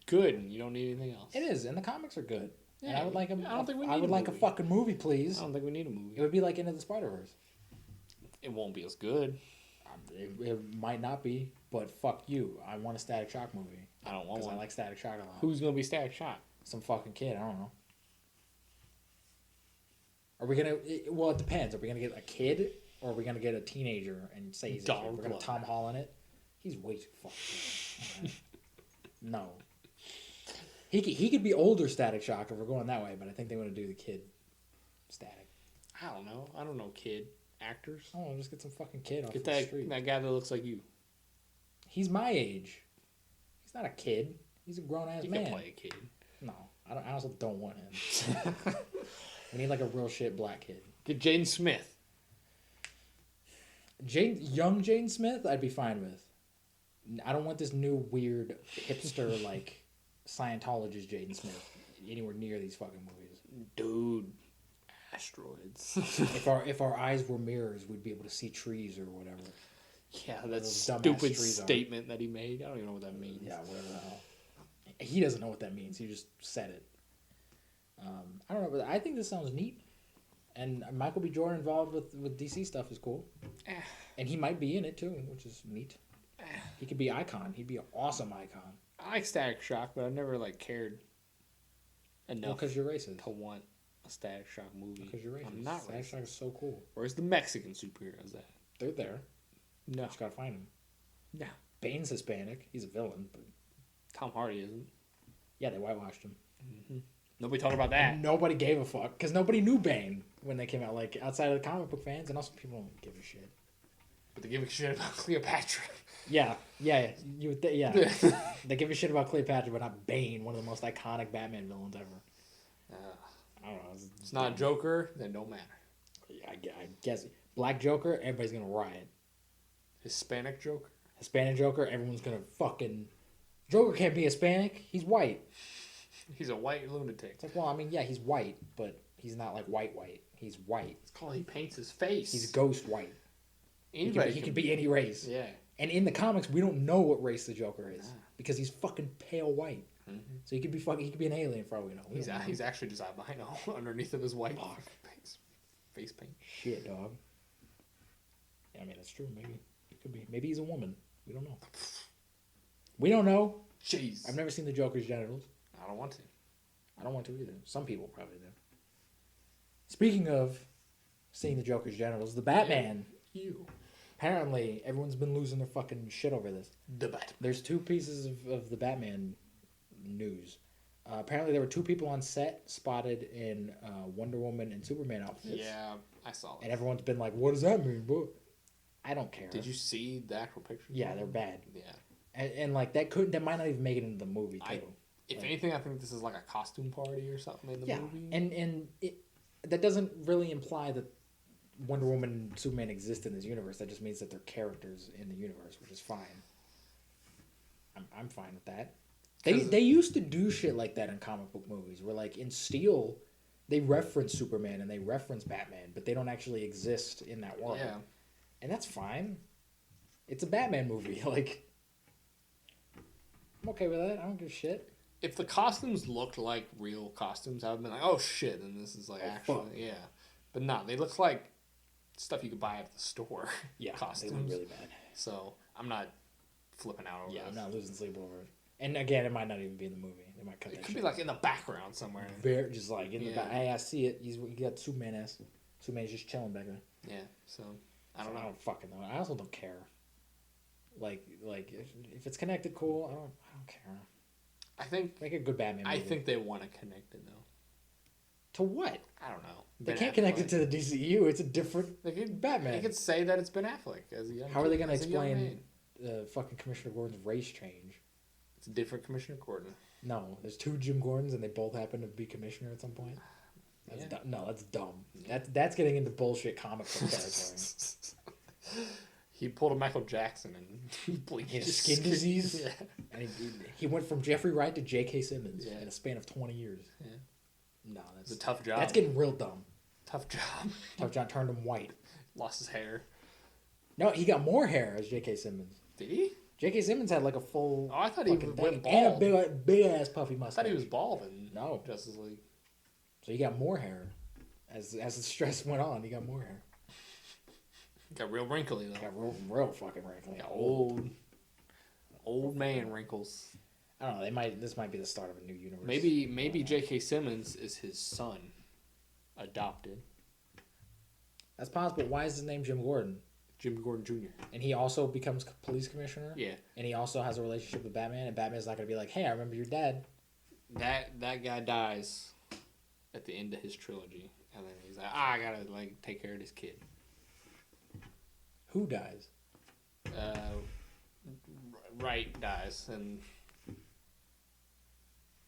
good and you don't need anything else. It is, and the comics are good. Yeah, and I would like I don't think we need I would like a fucking movie, please. I don't think we need a movie. It would be like Into the Spider-Verse. It won't be as good. It might not be, but fuck you. I want a Static Shock movie. I don't want one. I like Static Shock a lot. Who's going to be Static Shock? Some fucking kid. I don't know. Are we going to... Well, it depends. Are we going to get a kid, or are we going to get a teenager and say he's a kid? We're going to Tom Holland it? He's way too fucking young. No. He could be older Static Shock if we're going that way, but I think they want to do the kid Static. I don't know. I don't know kid actors. Oh, just get some fucking kid off the street. That guy that looks like you. He's my age. He's not a kid. He's a grown-ass man. He can play a kid. No. I also don't want him. We need like a real shit black kid. Get Jaden Smith. Young Jane Smith, I'd be fine with. I don't want this new weird hipster like Scientologist Jaden Smith anywhere near these fucking movies. Dude, asteroids. if our eyes were mirrors, we'd be able to see trees or whatever. Yeah, that stupid statement that he made. I don't even know what that means. Yeah, whatever the hell. He doesn't know what that means. He just said it. I don't know, but I think this sounds neat. And Michael B. Jordan involved with DC stuff is cool. And he might be in it too, which is neat. He could be Icon. He'd be an awesome Icon. I like Static Shock, but I never cared enough because you're racist to want a Static Shock movie. Because you're racist. I'm not Static racist. Shock is so cool. Where's the Mexican superheroes at? They're there. No. You just gotta find them. No. Bane's Hispanic. He's a villain, but Tom Hardy isn't. Yeah, they whitewashed him. Mm-hmm. Nobody talked about that. And nobody gave a fuck because nobody knew Bane when they came out. Like outside of the comic book fans, and also people don't give a shit. But they give a shit about Cleopatra. Yeah. You would yeah. They give a shit about Cleopatra, but not Bane, one of the most iconic Batman villains ever. I don't know. It's not Joker, then don't matter. I guess Black Joker, everybody's gonna riot. Hispanic Joker. Hispanic Joker. Everyone's gonna fucking. Joker can't be Hispanic. He's white. He's a white lunatic. It's like, well, I mean, yeah, he's white, but he's not like white. He's white. It's called he paints his face. He's ghost white. He can be any race. Yeah. And in the comics, we don't know what race the Joker is because he's fucking pale white. Mm-hmm. So he could be an alien for all we know. He's actually just albino underneath of his white face paint. Shit, dog. Yeah, I mean, that's true. Maybe he could be. Maybe he's a woman. We don't know. We don't know. Jeez. I've never seen the Joker's genitals. I don't want to. I don't want to either. Some people probably do. Speaking of seeing the Joker's genitals, the Batman. You. Apparently, everyone's been losing their fucking shit over this. The Batman. There's 2 pieces of the Batman news. Apparently, there were 2 people on set spotted in Wonder Woman and Superman outfits. Yeah, I saw it. And everyone's been like, "What does that mean?" But I don't care. Did you see the actual pictures? Yeah, they're bad. Yeah. And like that might not even make it into the movie too. If anything, I think this is like a costume party or something in the movie. And that doesn't really imply that Wonder Woman and Superman exist in this universe. That just means that they're characters in the universe, which is fine. I'm fine with that. They used to do shit like that in comic book movies, where like in Steel, they reference Superman and they reference Batman, but they don't actually exist in that world. Yeah. And that's fine. It's a Batman movie. Like, I'm okay with that. I don't give a shit. If the costumes looked like real costumes, I would have been like, oh shit, and this is like actually, yeah. But no, they look like stuff you could buy at the store. Yeah, costumes. they look really bad. So I'm not flipping out over this. Yeah, I'm not losing sleep over it. And again, it might not even be in the movie. They might cut that. It could be like in the background somewhere. Just like in the back. Hey, I see it. He got Superman ass. Superman's just chilling back there. Yeah. So I don't know. I don't fucking know. I also don't care. Like if it's connected, cool. I don't care. I think make a good Batman movie. I think they want to connect it though. To what? I don't know. They can't connect it to the DCU. It's a different Batman. They could say that it's Ben Affleck as a young. How are they going to explain the fucking Commissioner Gordon's race change? It's a different Commissioner Gordon. No, there's 2 Jim Gordons and they both happen to be commissioner at some point. That's dumb. No, that's dumb. Yeah. That's getting into bullshit comic book territory. He pulled a Michael Jackson and he had skin disease. Yeah. And he went from Jeffrey Wright to J.K. Simmons in a span of 20 years. Yeah. No, that's a tough job. That's getting real dumb. Tough job. Tough job turned him white. Lost his hair. No, he got more hair as J.K. Simmons. Did he? J.K. Simmons had like a full. Oh, I thought he went bald. And a big ass puffy mustache. I thought he was bald in no Justice League. So he got more hair. As the stress went on, he got more hair. Got real wrinkly though. Got real fucking wrinkly. Got old man wrinkles. I don't know. This might be the start of a new universe. Maybe J.K. Simmons is his son, adopted. That's possible. Why is his name Jim Gordon? Jim Gordon Jr. And he also becomes police commissioner. Yeah. And he also has a relationship with Batman, and Batman's not gonna be like, "Hey, I remember your dad." That guy dies at the end of his trilogy, and then he's like, I gotta take care of this kid. Who dies? Wright dies, and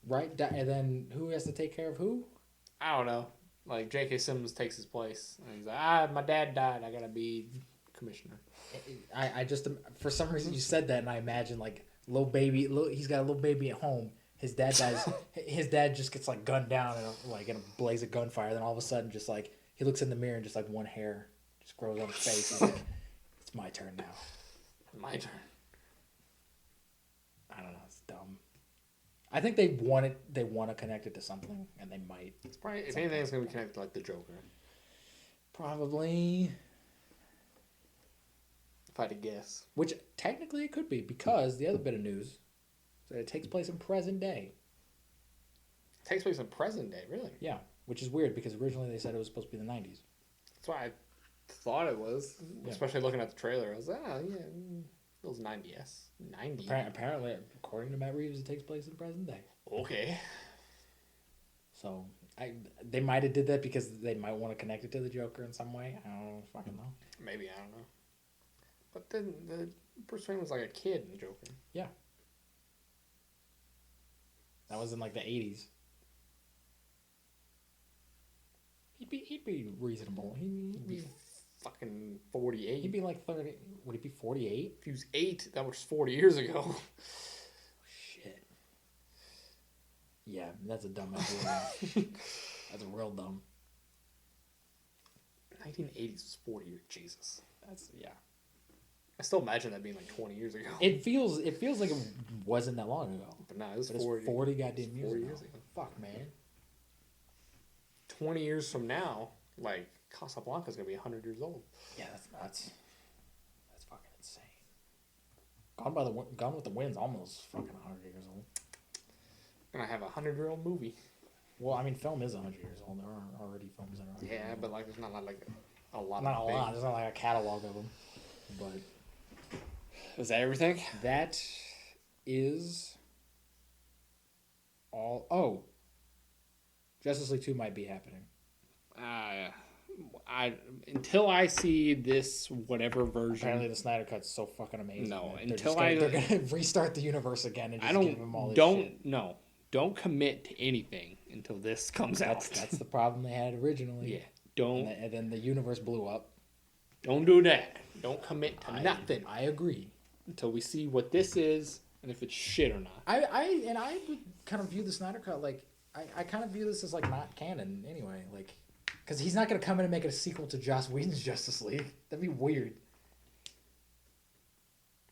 and then who has to take care of who? I don't know. Like J.K. Simmons takes his place, and he's like, my dad died. I gotta be commissioner. I just for some reason you said that, and I imagine like he's got a little baby at home. His dad dies. His dad just gets gunned down in a blaze of gunfire. Then all of a sudden, just he looks in the mirror and just one hair just grows on his face. He's like, it's my turn now. My turn. I don't know. It's dumb. I think they want to connect it to something, and they might. It's probably if anything, it's gonna be connected to the Joker. Probably. If I had to guess. Which technically it could be, because the other bit of news is that it takes place in present day. It takes place in present day, really? Yeah, which is weird because originally they said it was supposed to be the 90s. That's why I thought it was, especially looking at the trailer. I was like, oh, yeah, it was 90s. 90. Apparently, according to Matt Reeves, it takes place in present day. Okay. So, they might have did that because they might want to connect it to the Joker in some way. I don't fucking know. Maybe, I don't know. But then the Bruce Wayne was like a kid in Joker. Yeah. That was in the 80s. He'd be reasonable. He'd be fucking 48. He'd be like 30. Would he be 48? If he was 8, that was 40 years ago. Shit. Yeah, that's a dumb idea. That's real dumb. 1980s was 40 years. Jesus. That's, yeah. I still imagine that being like 20 years ago. It feels like it wasn't that long ago. But no, it was 40. 40 goddamn years 40 ago. years ago. Fuck, man. 20 years from now, like, Casablanca's going to be 100 years old. Yeah, that's nuts. That's fucking insane. Gone with the Wind's almost fucking 100 years old. Gonna have a 100-year-old movie. Well, I mean, film is 100 years old. There are already films that are 100 Yeah, years but old. like, there's not like a lot. Not a lot. There's not like a catalog of them. But is that everything? that is all. Oh, Justice League 2 might be happening. Until I see this whatever version. Apparently, the Snyder Cut's so fucking amazing. No, they're gonna restart the universe again and just give them all this shit. Don't commit to anything until this comes out. That's the problem they had originally. Yeah, don't. And then the universe blew up. Don't do that. Don't commit to nothing. I agree. Until we see what this is and if it's shit or not. I would kind of view the Snyder Cut like I kind of view this as like not canon anyway, like because he's not gonna come in and make it a sequel to Joss Whedon's Justice League. That'd be weird.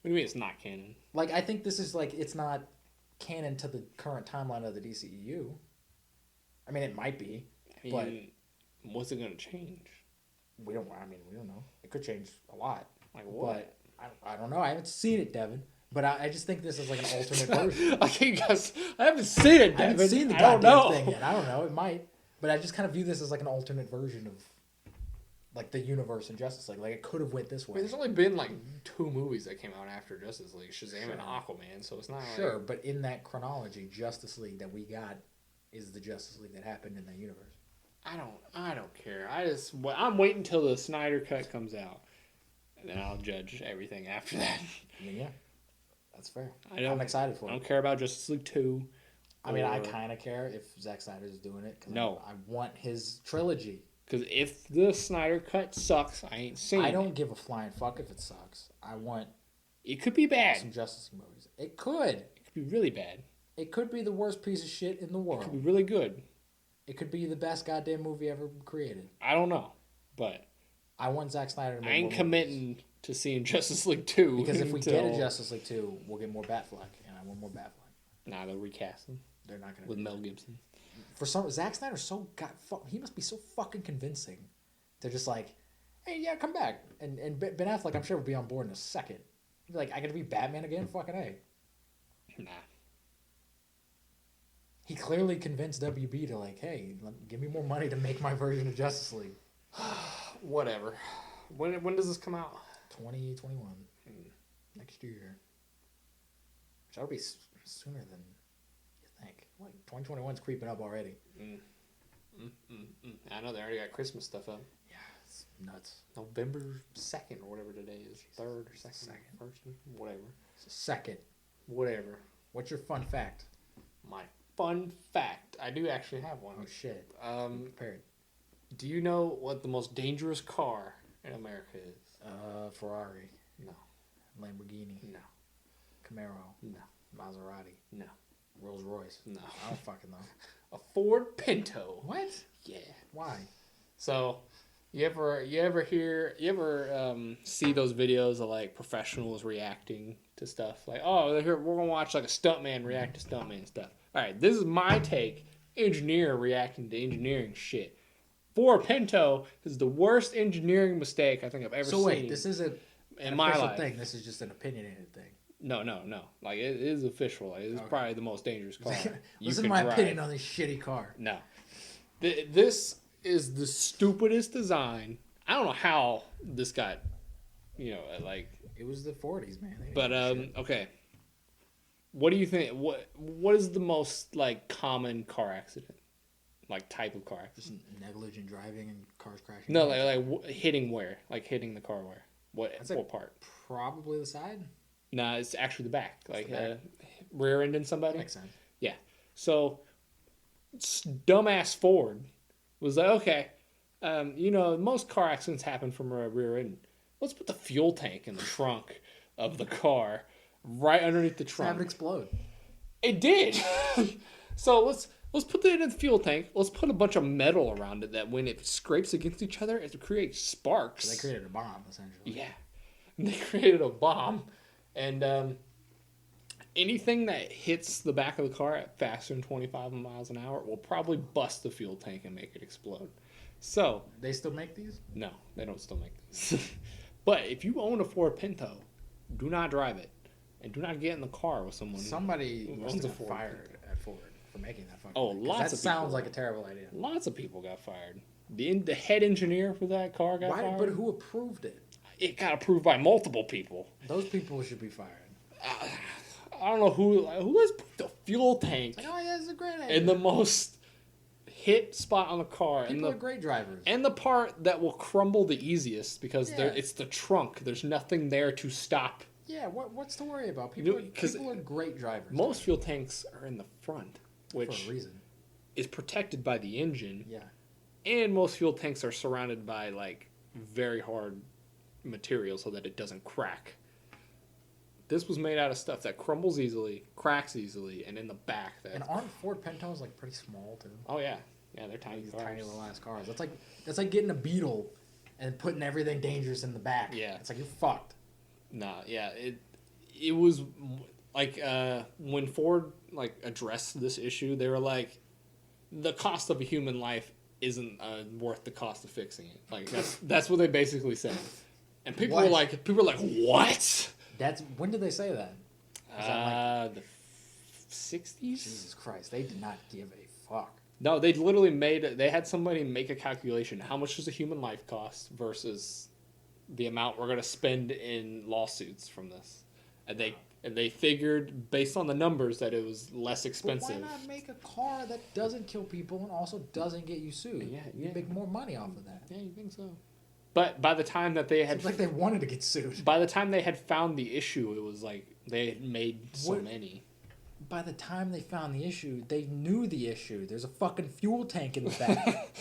What do you mean it's not canon? Like I think this is like it's not canon to the current timeline of the DCEU. I mean, it might be, but what's it gonna change? We don't know. It could change a lot. Like what? But I don't know. I haven't seen it, Devin. But I just think this is like an alternate version. Okay, guys, I haven't seen it, Devin. I haven't seen the goddamn thing yet. I don't know. It might. But I just kind of view this as like an alternate version of like the universe in Justice League. Like it could have went this way. There's only been like 2 movies that came out after Justice League, Shazam and Aquaman, so it's not sure, but in that chronology, Justice League that we got is the Justice League that happened in that universe. I don't care. I'm waiting until the Snyder Cut comes out, and then I'll judge everything after that. I mean, yeah, that's fair. I'm excited for it. I don't care about Justice League 2. I mean, I kind of care if Zack Snyder's doing it. Cause no. I want his trilogy. Because if the Snyder Cut sucks, I ain't seeing it. I don't give a flying fuck if it sucks. I want... It could be bad. Some Justice League movies. It could. It could be really bad. It could be the worst piece of shit in the world. It could be really good. It could be the best goddamn movie ever created. I don't know, but... I want Zack Snyder to make I ain't committing to seeing Justice League 2. Because if we get a Justice League 2, we'll get more Batfleck, and I want more Batfleck. Nah, they'll recast him. They're not gonna with Mel Gibson. For some, Zack Snyder's so he must be so fucking convincing. They're just like, hey, yeah, come back, and Ben Affleck, I'm sure would be on board in a second. He'd be like, I got to be Batman again, fucking A. Nah. He clearly convinced WB to like, hey, give me more money to make my version of Justice League. Whatever. When does this come out? 2021. Next year. Which that'll be sooner than you think. Like 2021's creeping up already. I know they already got Christmas stuff up. Yeah, it's nuts. November 2nd or whatever today is. 3rd or 2nd. 1st, whatever. It's 2nd. Whatever. What's your fun fact? My fun fact. I do actually have one. Oh shit. Prepared. Do you know what the most dangerous car in America is? Ferrari. No. Lamborghini. No. Camaro. No. Maserati. No. Rolls Royce. No. I don't fucking know. A Ford Pinto. What? Yeah. Why? So, you ever see those videos of like professionals reacting to stuff? Like, oh, we're gonna watch like a stuntman react to stuntman stuff. All right, this is my take. Engineer reacting to engineering shit. Ford Pinto is the worst engineering mistake I think I've ever seen. So wait, this isn't in my life. Thing. This is just an opiniated thing. No. Like it is official. Like, it's probably the most dangerous car. Listen to my opinion on this shitty car. No, this is the stupidest design. I don't know how this got, like. It was the 40s, man. But okay. What do you think? What is the most like common car accident? Like type of car accident? Just negligent driving and cars crashing. No, like hitting where? Like hitting the car where? What part? Probably the side. Nah, it's actually the back. Like rear-ending somebody. That makes sense. Yeah. So dumbass Ford was like, okay, most car accidents happen from a rear end. Let's put the fuel tank in the trunk of the car, right underneath the trunk. Have it explode. It did. So let's put it in the fuel tank. Let's put a bunch of metal around it that when it scrapes against each other, it creates sparks. So they created a bomb, essentially. Yeah, they created a bomb, and anything that hits the back of the car at faster than 25 miles an hour will probably bust the fuel tank and make it explode. So they still make these? No, they don't still make these. But if you own a Ford Pinto, do not drive it, and do not get in the car with someone. Somebody who must owns have a Ford fired at Ford for making that fucking. Oh, thing, lots of sounds people. Like a terrible idea. Lots of people got fired. The head engineer for that car got fired. But who approved it? It got approved by multiple people. Those people should be fired. I don't know who has put the fuel tank oh yeah, it's a great idea. in the most hit spot on the car. People are great drivers. And the part that will crumble the easiest because it's the trunk. There's nothing there to stop. Yeah, what's to worry about? People are great drivers. Most fuel tanks are in the front, which for a reason is protected by the engine. Yeah. And most fuel tanks are surrounded by like very hard material so that it doesn't crack. This was made out of stuff that crumbles easily, cracks easily, and in the back. And aren't Ford Pintos like pretty small too? Oh yeah, they're tiny cars. Tiny little ass cars. That's like getting a Beetle and putting everything dangerous in the back. Yeah, it's like you're fucked. Nah, yeah, it was like when Ford like addressed this issue, they were like, the cost of a human life isn't worth the cost of fixing it. Like that's what they basically said, and people were like, what? When did they say that? The 60s. Jesus Christ, they did not give a fuck. No, they literally they had somebody make a calculation. How much does a human life cost versus the amount we're going to spend in lawsuits from this? And they figured, based on the numbers, that it was less expensive. But why not make a car that doesn't kill people and also doesn't get you sued? Yeah. You make more money off of that. Yeah, you think so? But by the time that they had... It's like they wanted to get sued. By the time they had found the issue, it was like they had made so many. By the time they found the issue, they knew the issue. There's a fucking fuel tank in the back.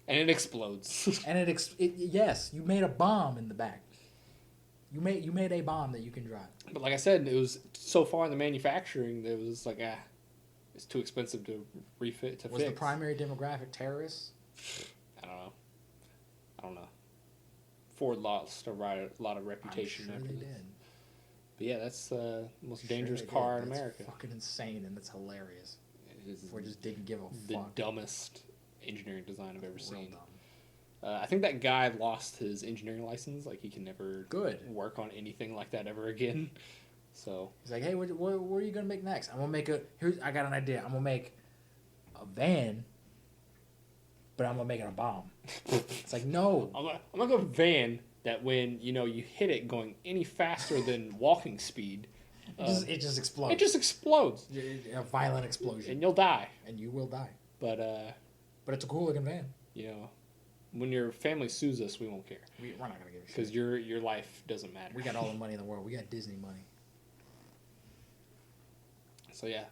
And it explodes. And yes, you made a bomb in the back. You made a bomb that you can drive. But like I said, it was so far in the manufacturing that it was like, it's too expensive to refit to Was fix. the primary demographic terrorists? I don't know. Ford lost a lot of reputation after this. Did. But yeah, that's the most dangerous car in America. It's fucking insane, and it's hilarious. Ford just didn't give a fuck. The dumbest engineering design I've ever seen. I think that guy lost his engineering license. Like, he can never work on anything like that ever again. So he's like, hey, what are you gonna make next? I'm gonna make I got an idea. I'm gonna make a van, but I'm gonna make it a bomb. It's like, no. I'm gonna go van that when you hit it going any faster than walking speed, it just explodes. It just explodes. A violent explosion, and you'll die. And you will die. But it's a cool looking van. When your family sues us, we won't care. We're not gonna give a shit because your life doesn't matter. We got all the money in the world. We got Disney money. So yeah.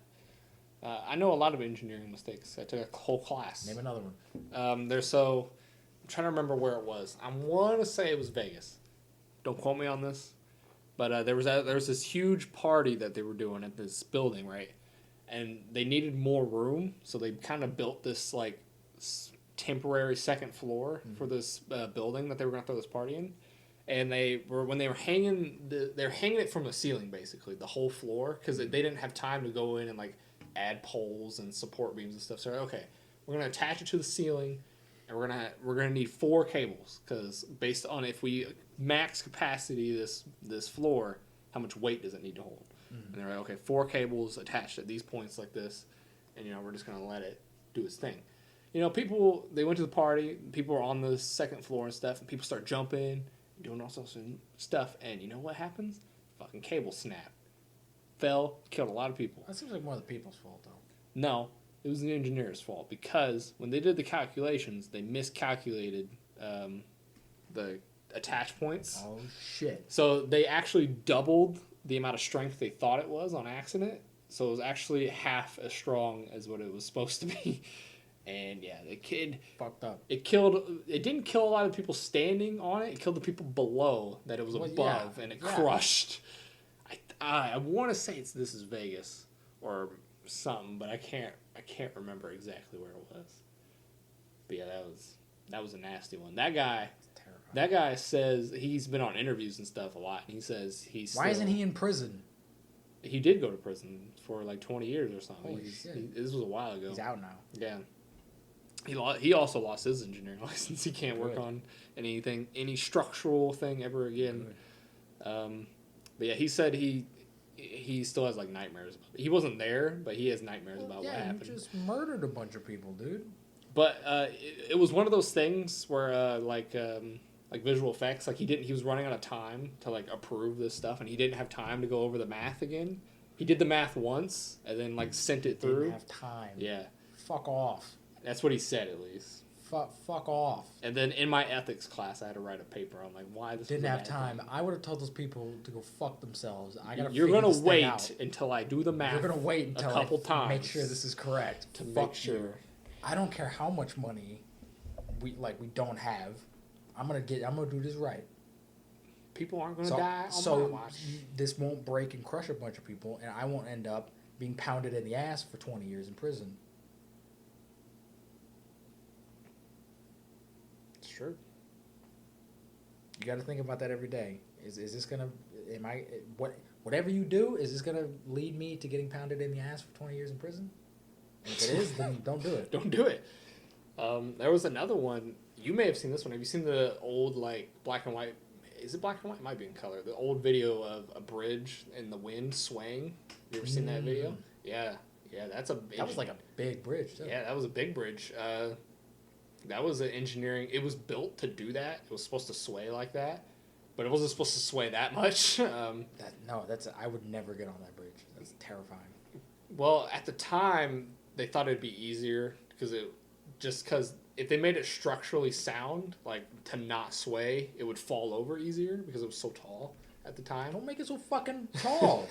I know a lot of engineering mistakes. I took a whole class. Name another one. I'm trying to remember where it was. I want to say it was Vegas. Don't quote me on this. But there was this huge party that they were doing at this building, right? And they needed more room, so they kind of built this like temporary second floor for this building that they were going to throw this party in. And when they were hanging, they're hanging it from the ceiling basically, the whole floor, because they didn't have time to go in and like add poles and support beams and stuff. So okay, we're gonna attach it to the ceiling, and we're gonna need 4 cables, because based on if we max capacity this floor, how much weight does it need to hold? And they're like, okay, 4 cables attached at these points like this, and we're just gonna let it do its thing. People, they went to the party, people were on the second floor and stuff, and people start jumping, doing all sorts of stuff, and you know what happens? Fucking cable snap. Fell, killed a lot of people. That seems like more the people's fault, though. No, it was the engineer's fault, because when they did the calculations, they miscalculated the attach points. Oh, shit. So they actually doubled the amount of strength they thought it was on accident, so it was actually half as strong as what it was supposed to be. And yeah, the kid fucked up. It didn't kill a lot of people standing on it. It killed the people below that it was above, and it crushed. I want to say this is Vegas or something, but I can't remember exactly where it was. But yeah, that was a nasty one. That guy says he's been on interviews and stuff a lot, and he says why isn't he in prison? He did go to prison for like 20 years or something. Holy shit. This was a while ago. He's out now. Yeah. He also lost his engineering license. He can't work on any structural thing ever again. But yeah, he said he still has like nightmares about it. He wasn't there, but he has nightmares about what happened. Yeah, he just murdered a bunch of people, dude. But it was one of those things where like visual effects, like he was running out of time to like approve this stuff, and he didn't have time to go over the math again. He did the math once and then like sent it through. Didn't have time. Yeah. Fuck off. That's what he said, at least. Fuck off. And then in my ethics class, I had to write a paper on like why this didn't have time. I would have told those people to go fuck themselves. You're gonna wait until I do the math. You're gonna wait until a couple times make sure this is correct. To make sure. You. I don't care how much money we don't have. I'm gonna do this right. People aren't gonna die. So this won't break and crush a bunch of people, and I won't end up being pounded in the ass for 20 years in prison. Sure. You got to think about that every day. Is this gonna? Whatever you do, is this gonna lead me to getting pounded in the ass for 20 years in prison? And if it is, then don't do it. Don't do it. There was another one. You may have seen this one. Have you seen the old like black and white? Is it black and white? It might be in color. The old video of a bridge in the wind swaying. You ever seen that video? Yeah. That's a. That was like a big bridge. Too. Yeah, that was a big bridge. That was an engineering. It was built to do that. It was supposed to sway like that, but it wasn't supposed to sway that much. I would never get on that bridge. That's terrifying. Well, at the time, they thought it'd be easier because if they made it structurally sound, like to not sway, it would fall over easier because it was so tall at the time. Don't make it so fucking tall.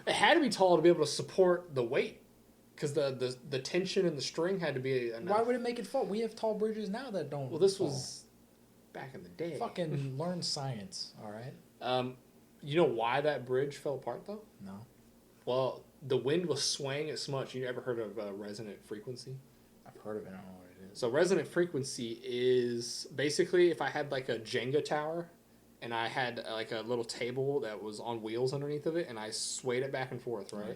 It had to be tall to be able to support the weight. Because the tension in the string had to be enough. Why would it make it fall? We have tall bridges now that don't. Well, this was back in the day. Fucking learn science, all right? You know why that bridge fell apart though? No. Well, the wind was swaying it so much. You ever heard of resonant frequency? I've heard of it. I don't know what it is. So resonant frequency is basically if I had like a Jenga tower. And I had like a little table that was on wheels underneath of it, and I swayed it back and forth, right?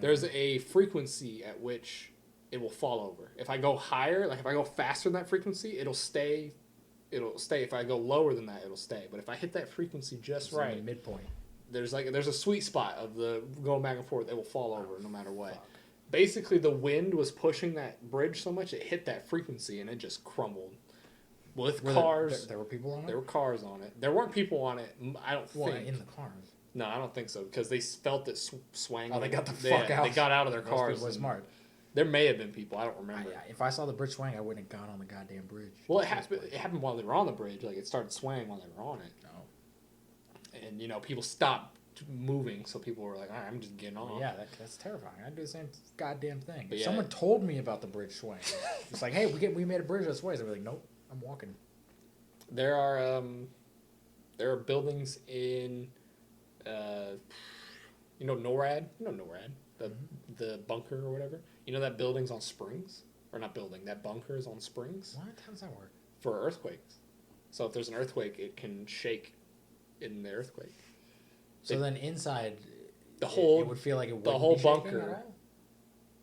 There's a frequency at which it will fall over. If I go higher, like if I go faster than that frequency, it'll stay. If I go lower than that, it'll stay. But if I hit that frequency just right, midpoint, there's a sweet spot of the going back and forth. It will fall over no matter what. Fuck. Basically, the wind was pushing that bridge so much it hit that frequency, and it just crumbled. With cars. There were people on it? There were cars on it. There weren't people on it, I don't think. In the cars? No, I don't think so, because they felt it swaying. Oh, they got the fuck out. They got out of their cars. Those people were smart. There may have been people. I don't remember. If I saw the bridge swaying, I wouldn't have gone on the goddamn bridge. Well, it happened while they were on the bridge. Like, it started swaying while they were on it. Oh. And, people stopped moving, so people were like, all right, I'm just getting on. Yeah, that's terrifying. I'd do the same goddamn thing. But if someone told me about the bridge swaying, it's like, hey, we made a bridge that sways. I'd be like, nope, I'm walking. There are buildings in, NORAD. You know NORAD? The bunker or whatever. You know that building's on springs? Or not building, that bunker is on springs? What? How does that work? For earthquakes. So if there's an earthquake, it can shake in the earthquake. So then inside, it would feel like it would. The whole bunker.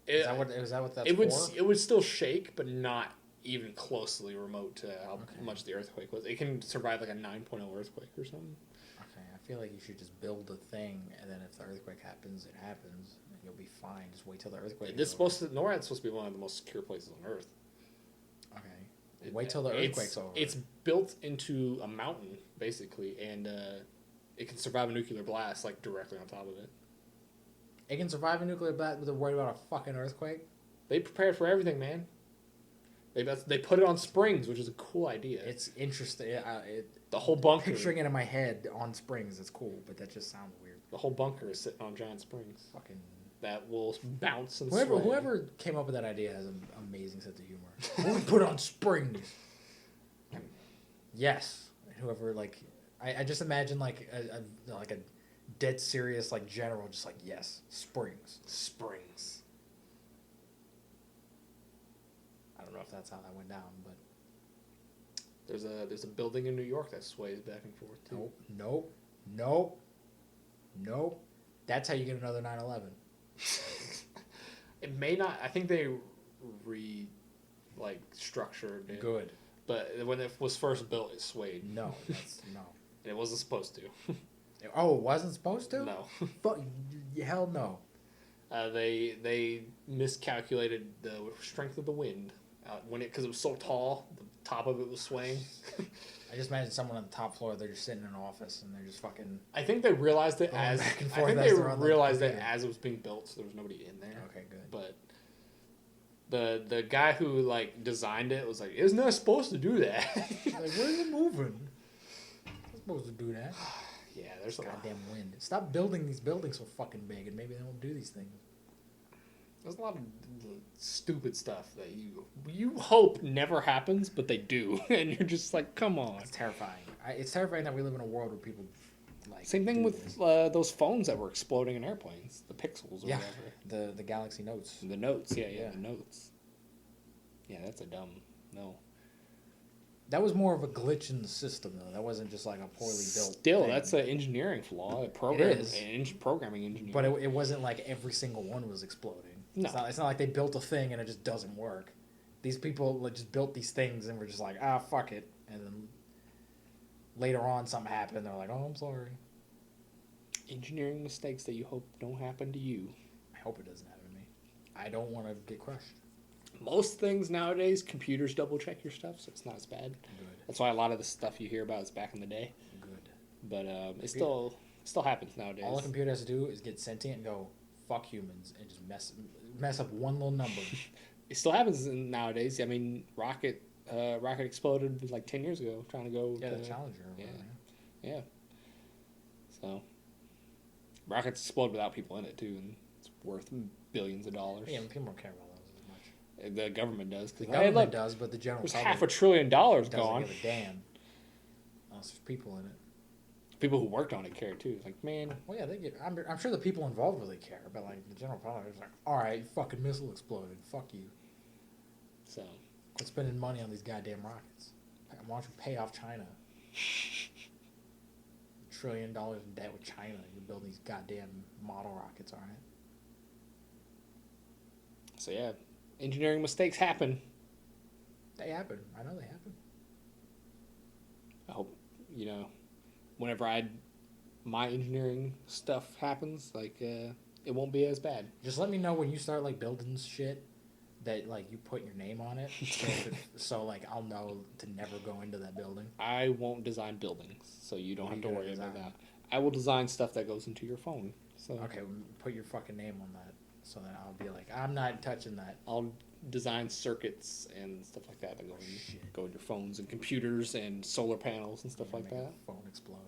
Is that what that's for? It would still shake, but not even closely remote to how much the earthquake was. It can survive like a 9.0 earthquake or something. Okay, I feel like you should just build a thing, and then if the earthquake happens, it happens, and you'll be fine. Just wait till the earthquake. NORAD's supposed to be one of the most secure places on Earth. Okay. Wait till the earthquake's over. It's built into a mountain basically, and it can survive a nuclear blast like directly on top of it. It can survive a nuclear blast, but they're worried about a fucking earthquake. They prepared for everything, man. They put it on springs, which is a cool idea. It's interesting. The whole bunker. Picturing it in my head on springs, it's cool, but that just sounds weird. The whole bunker is sitting on giant springs. Fucking that will bounce and whoever came up with that idea has an amazing sense of humor. We put on springs. Yes. Whoever I just imagine like a dead serious like general just like yes, springs. I don't know if that's how that went down, but there's a building in New York that sways back and forth too. Nope. That's how you get another 9/11. It may not. I think they structured it. Good. But when it was first built, it swayed. No. And it wasn't supposed to. Oh, it wasn't supposed to? No. Hell no. They miscalculated the strength of the wind because it was so tall. The top of it was swaying. I just imagine someone on the top floor. They're just sitting in an office and they're just fucking. I think they realized it as back and forth. as it was being built, so there was nobody in there. Okay, good. But the guy who designed it was like, "Isn't that supposed to do that?" Where is it moving? It's supposed to do that. Yeah, there's goddamn wind. Stop building these buildings so fucking big, and maybe they won't do these things. There's a lot of stupid stuff that you hope never happens, but they do, and you're just like, come on. It's terrifying. It's terrifying that we live in a world where people Same thing with those phones that were exploding in airplanes, the Pixels or whatever. The Galaxy Notes. The Notes, the Notes. Yeah, that's a dumb no. That was more of a glitch in the system, though. That wasn't just like a poorly built. Still, thing. That's an engineering flaw. Programming engineering. But it wasn't like every single one was exploding. No. It's not like they built a thing and it just doesn't work. These people just built these things and were just like, fuck it. And then later on something happened. They're like, I'm sorry. Engineering mistakes that you hope don't happen to you. I hope it doesn't happen to me. I don't want to get crushed. Most things nowadays, computers double check your stuff, so it's not as bad. Good. That's why a lot of the stuff you hear about is back in the day. Good. But it still happens nowadays. All a computer has to do is get sentient and go, fuck humans, and just mess up one little number. It still happens nowadays. I mean, rocket exploded like 10 years ago trying to go. Yeah, the Challenger. Yeah. So, rockets explode without people in it too, and it's worth billions of dollars. Yeah, people don't care about those as much. The government does. The government does, but the general public. There's $500 billion gone. Doesn't give a damn. Unless there's people in it. People who worked on it care too. It's like, man. Well, yeah, they get. I'm sure the people involved really care, but like the general public is like, all right, fucking missile exploded. Fuck you. So. Quit spending money on these goddamn rockets. Why don't you pay off China? $1 trillion in debt with China. You build these goddamn model rockets, all right? So yeah, engineering mistakes happen. They happen. I know they happen. I hope, whenever my engineering stuff happens, it won't be as bad. Just let me know when you start building shit that you put your name on it, so I'll know to never go into that building. I won't design buildings, so you don't have to worry about that. I will design stuff that goes into your phone. So okay, put your fucking name on that, so that I'll be like, I'm not touching that. I'll design circuits and stuff like that go in your phones and computers and solar panels and stuff like that. Phone explode?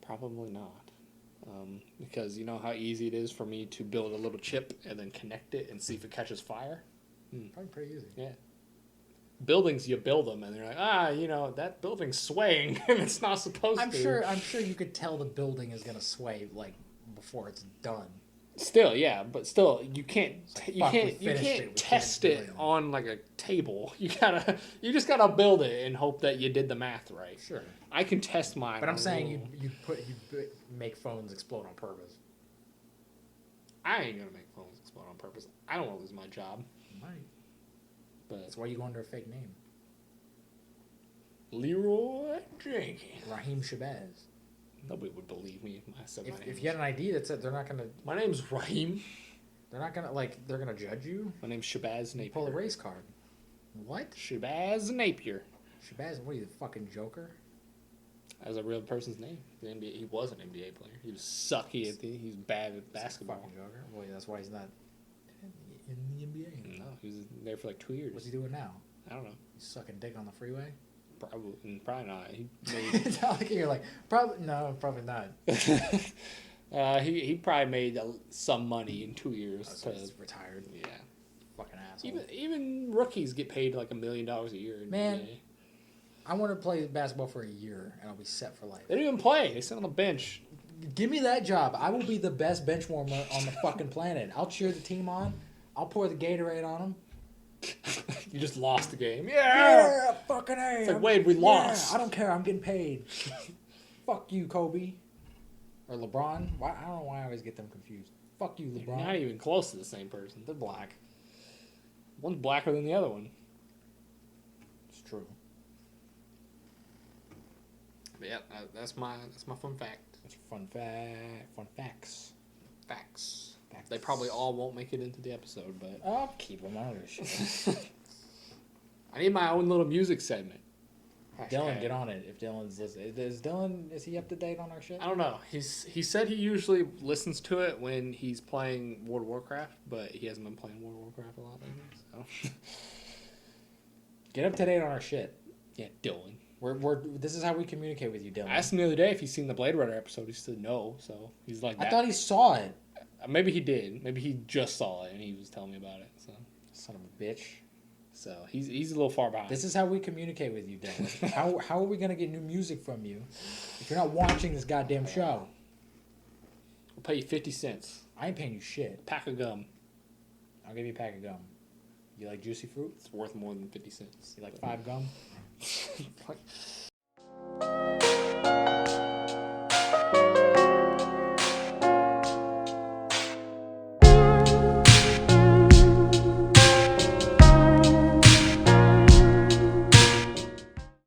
Probably not. Because you know how easy it is for me to build a little chip and then connect it and see if it catches fire? Probably pretty easy. Yeah. Buildings, you build them and they're like, that building's swaying and it's not supposed to. I'm sure you could tell the building is going to sway before it's done. Still, yeah, but still, you can't test it on a table. You just gotta build it and hope that you did the math right. Sure. I can test mine. But I'm saying you make phones explode on purpose. I ain't gonna make phones explode on purpose. I don't want to lose my job. You might. But that's why you go under a fake name. Leroy Jenkins. Raheem Shabazz. Nobody would believe me if I said my name. If you had an ID that said they're not gonna. My name's Raheem. They're not gonna they're gonna judge you. My name's Shabazz Napier. Pull a race card. What? Shabazz Napier. Shabazz, what are you, the fucking Joker? As a real person's name. He was an NBA player. He was sucky he's bad at basketball. Fucking Joker. Well, that's why he's not in the NBA. No, he was there for 2 years. What's he doing now? I don't know. He's sucking dick on the freeway. Probably not. It's not like you're probably not. He probably made some money in 2 years. So he's retired. Yeah. Fucking asshole. Even rookies get paid like $1 million a year. Man, I want to play basketball for a year, and I'll be set for life. They don't even play. They sit on the bench. Give me that job. I will be the best bench warmer on the fucking planet. I'll cheer the team on. I'll pour the Gatorade on them. You just lost the game. Yeah, fucking A. It's like, Wade, we lost. I don't care. I'm getting paid. Fuck you, Kobe. Or LeBron. I don't know why I always get them confused. Fuck you, LeBron. You're not even close to the same person. They're black. One's blacker than the other one. It's true. But yeah, that's my fun fact. That's fun facts. Facts. They probably all won't make it into the episode, but I'll keep them out of this shit. I need my own little music segment. Dylan, get on it. If Dylan's listening, is he up to date on our shit? I don't know. He said he usually listens to it when he's playing World of Warcraft, but he hasn't been playing World of Warcraft a lot lately. So get up to date on our shit. Yeah, Dylan. This is how we communicate with you, Dylan. I asked him the other day if he's seen the Blade Runner episode. He said no, so he's like that. I thought he saw it. Maybe he did. Maybe he just saw it and he was telling me about it. So son of a bitch. So he's a little far behind. This is how we communicate with you, Devin. how are we gonna get new music from you if you're not watching this goddamn show? I'll pay you 50 cents. I ain't paying you shit. Pack of gum. I'll give you a pack of gum. You like juicy fruit? It's worth more than 50 cents. You like 5 gum?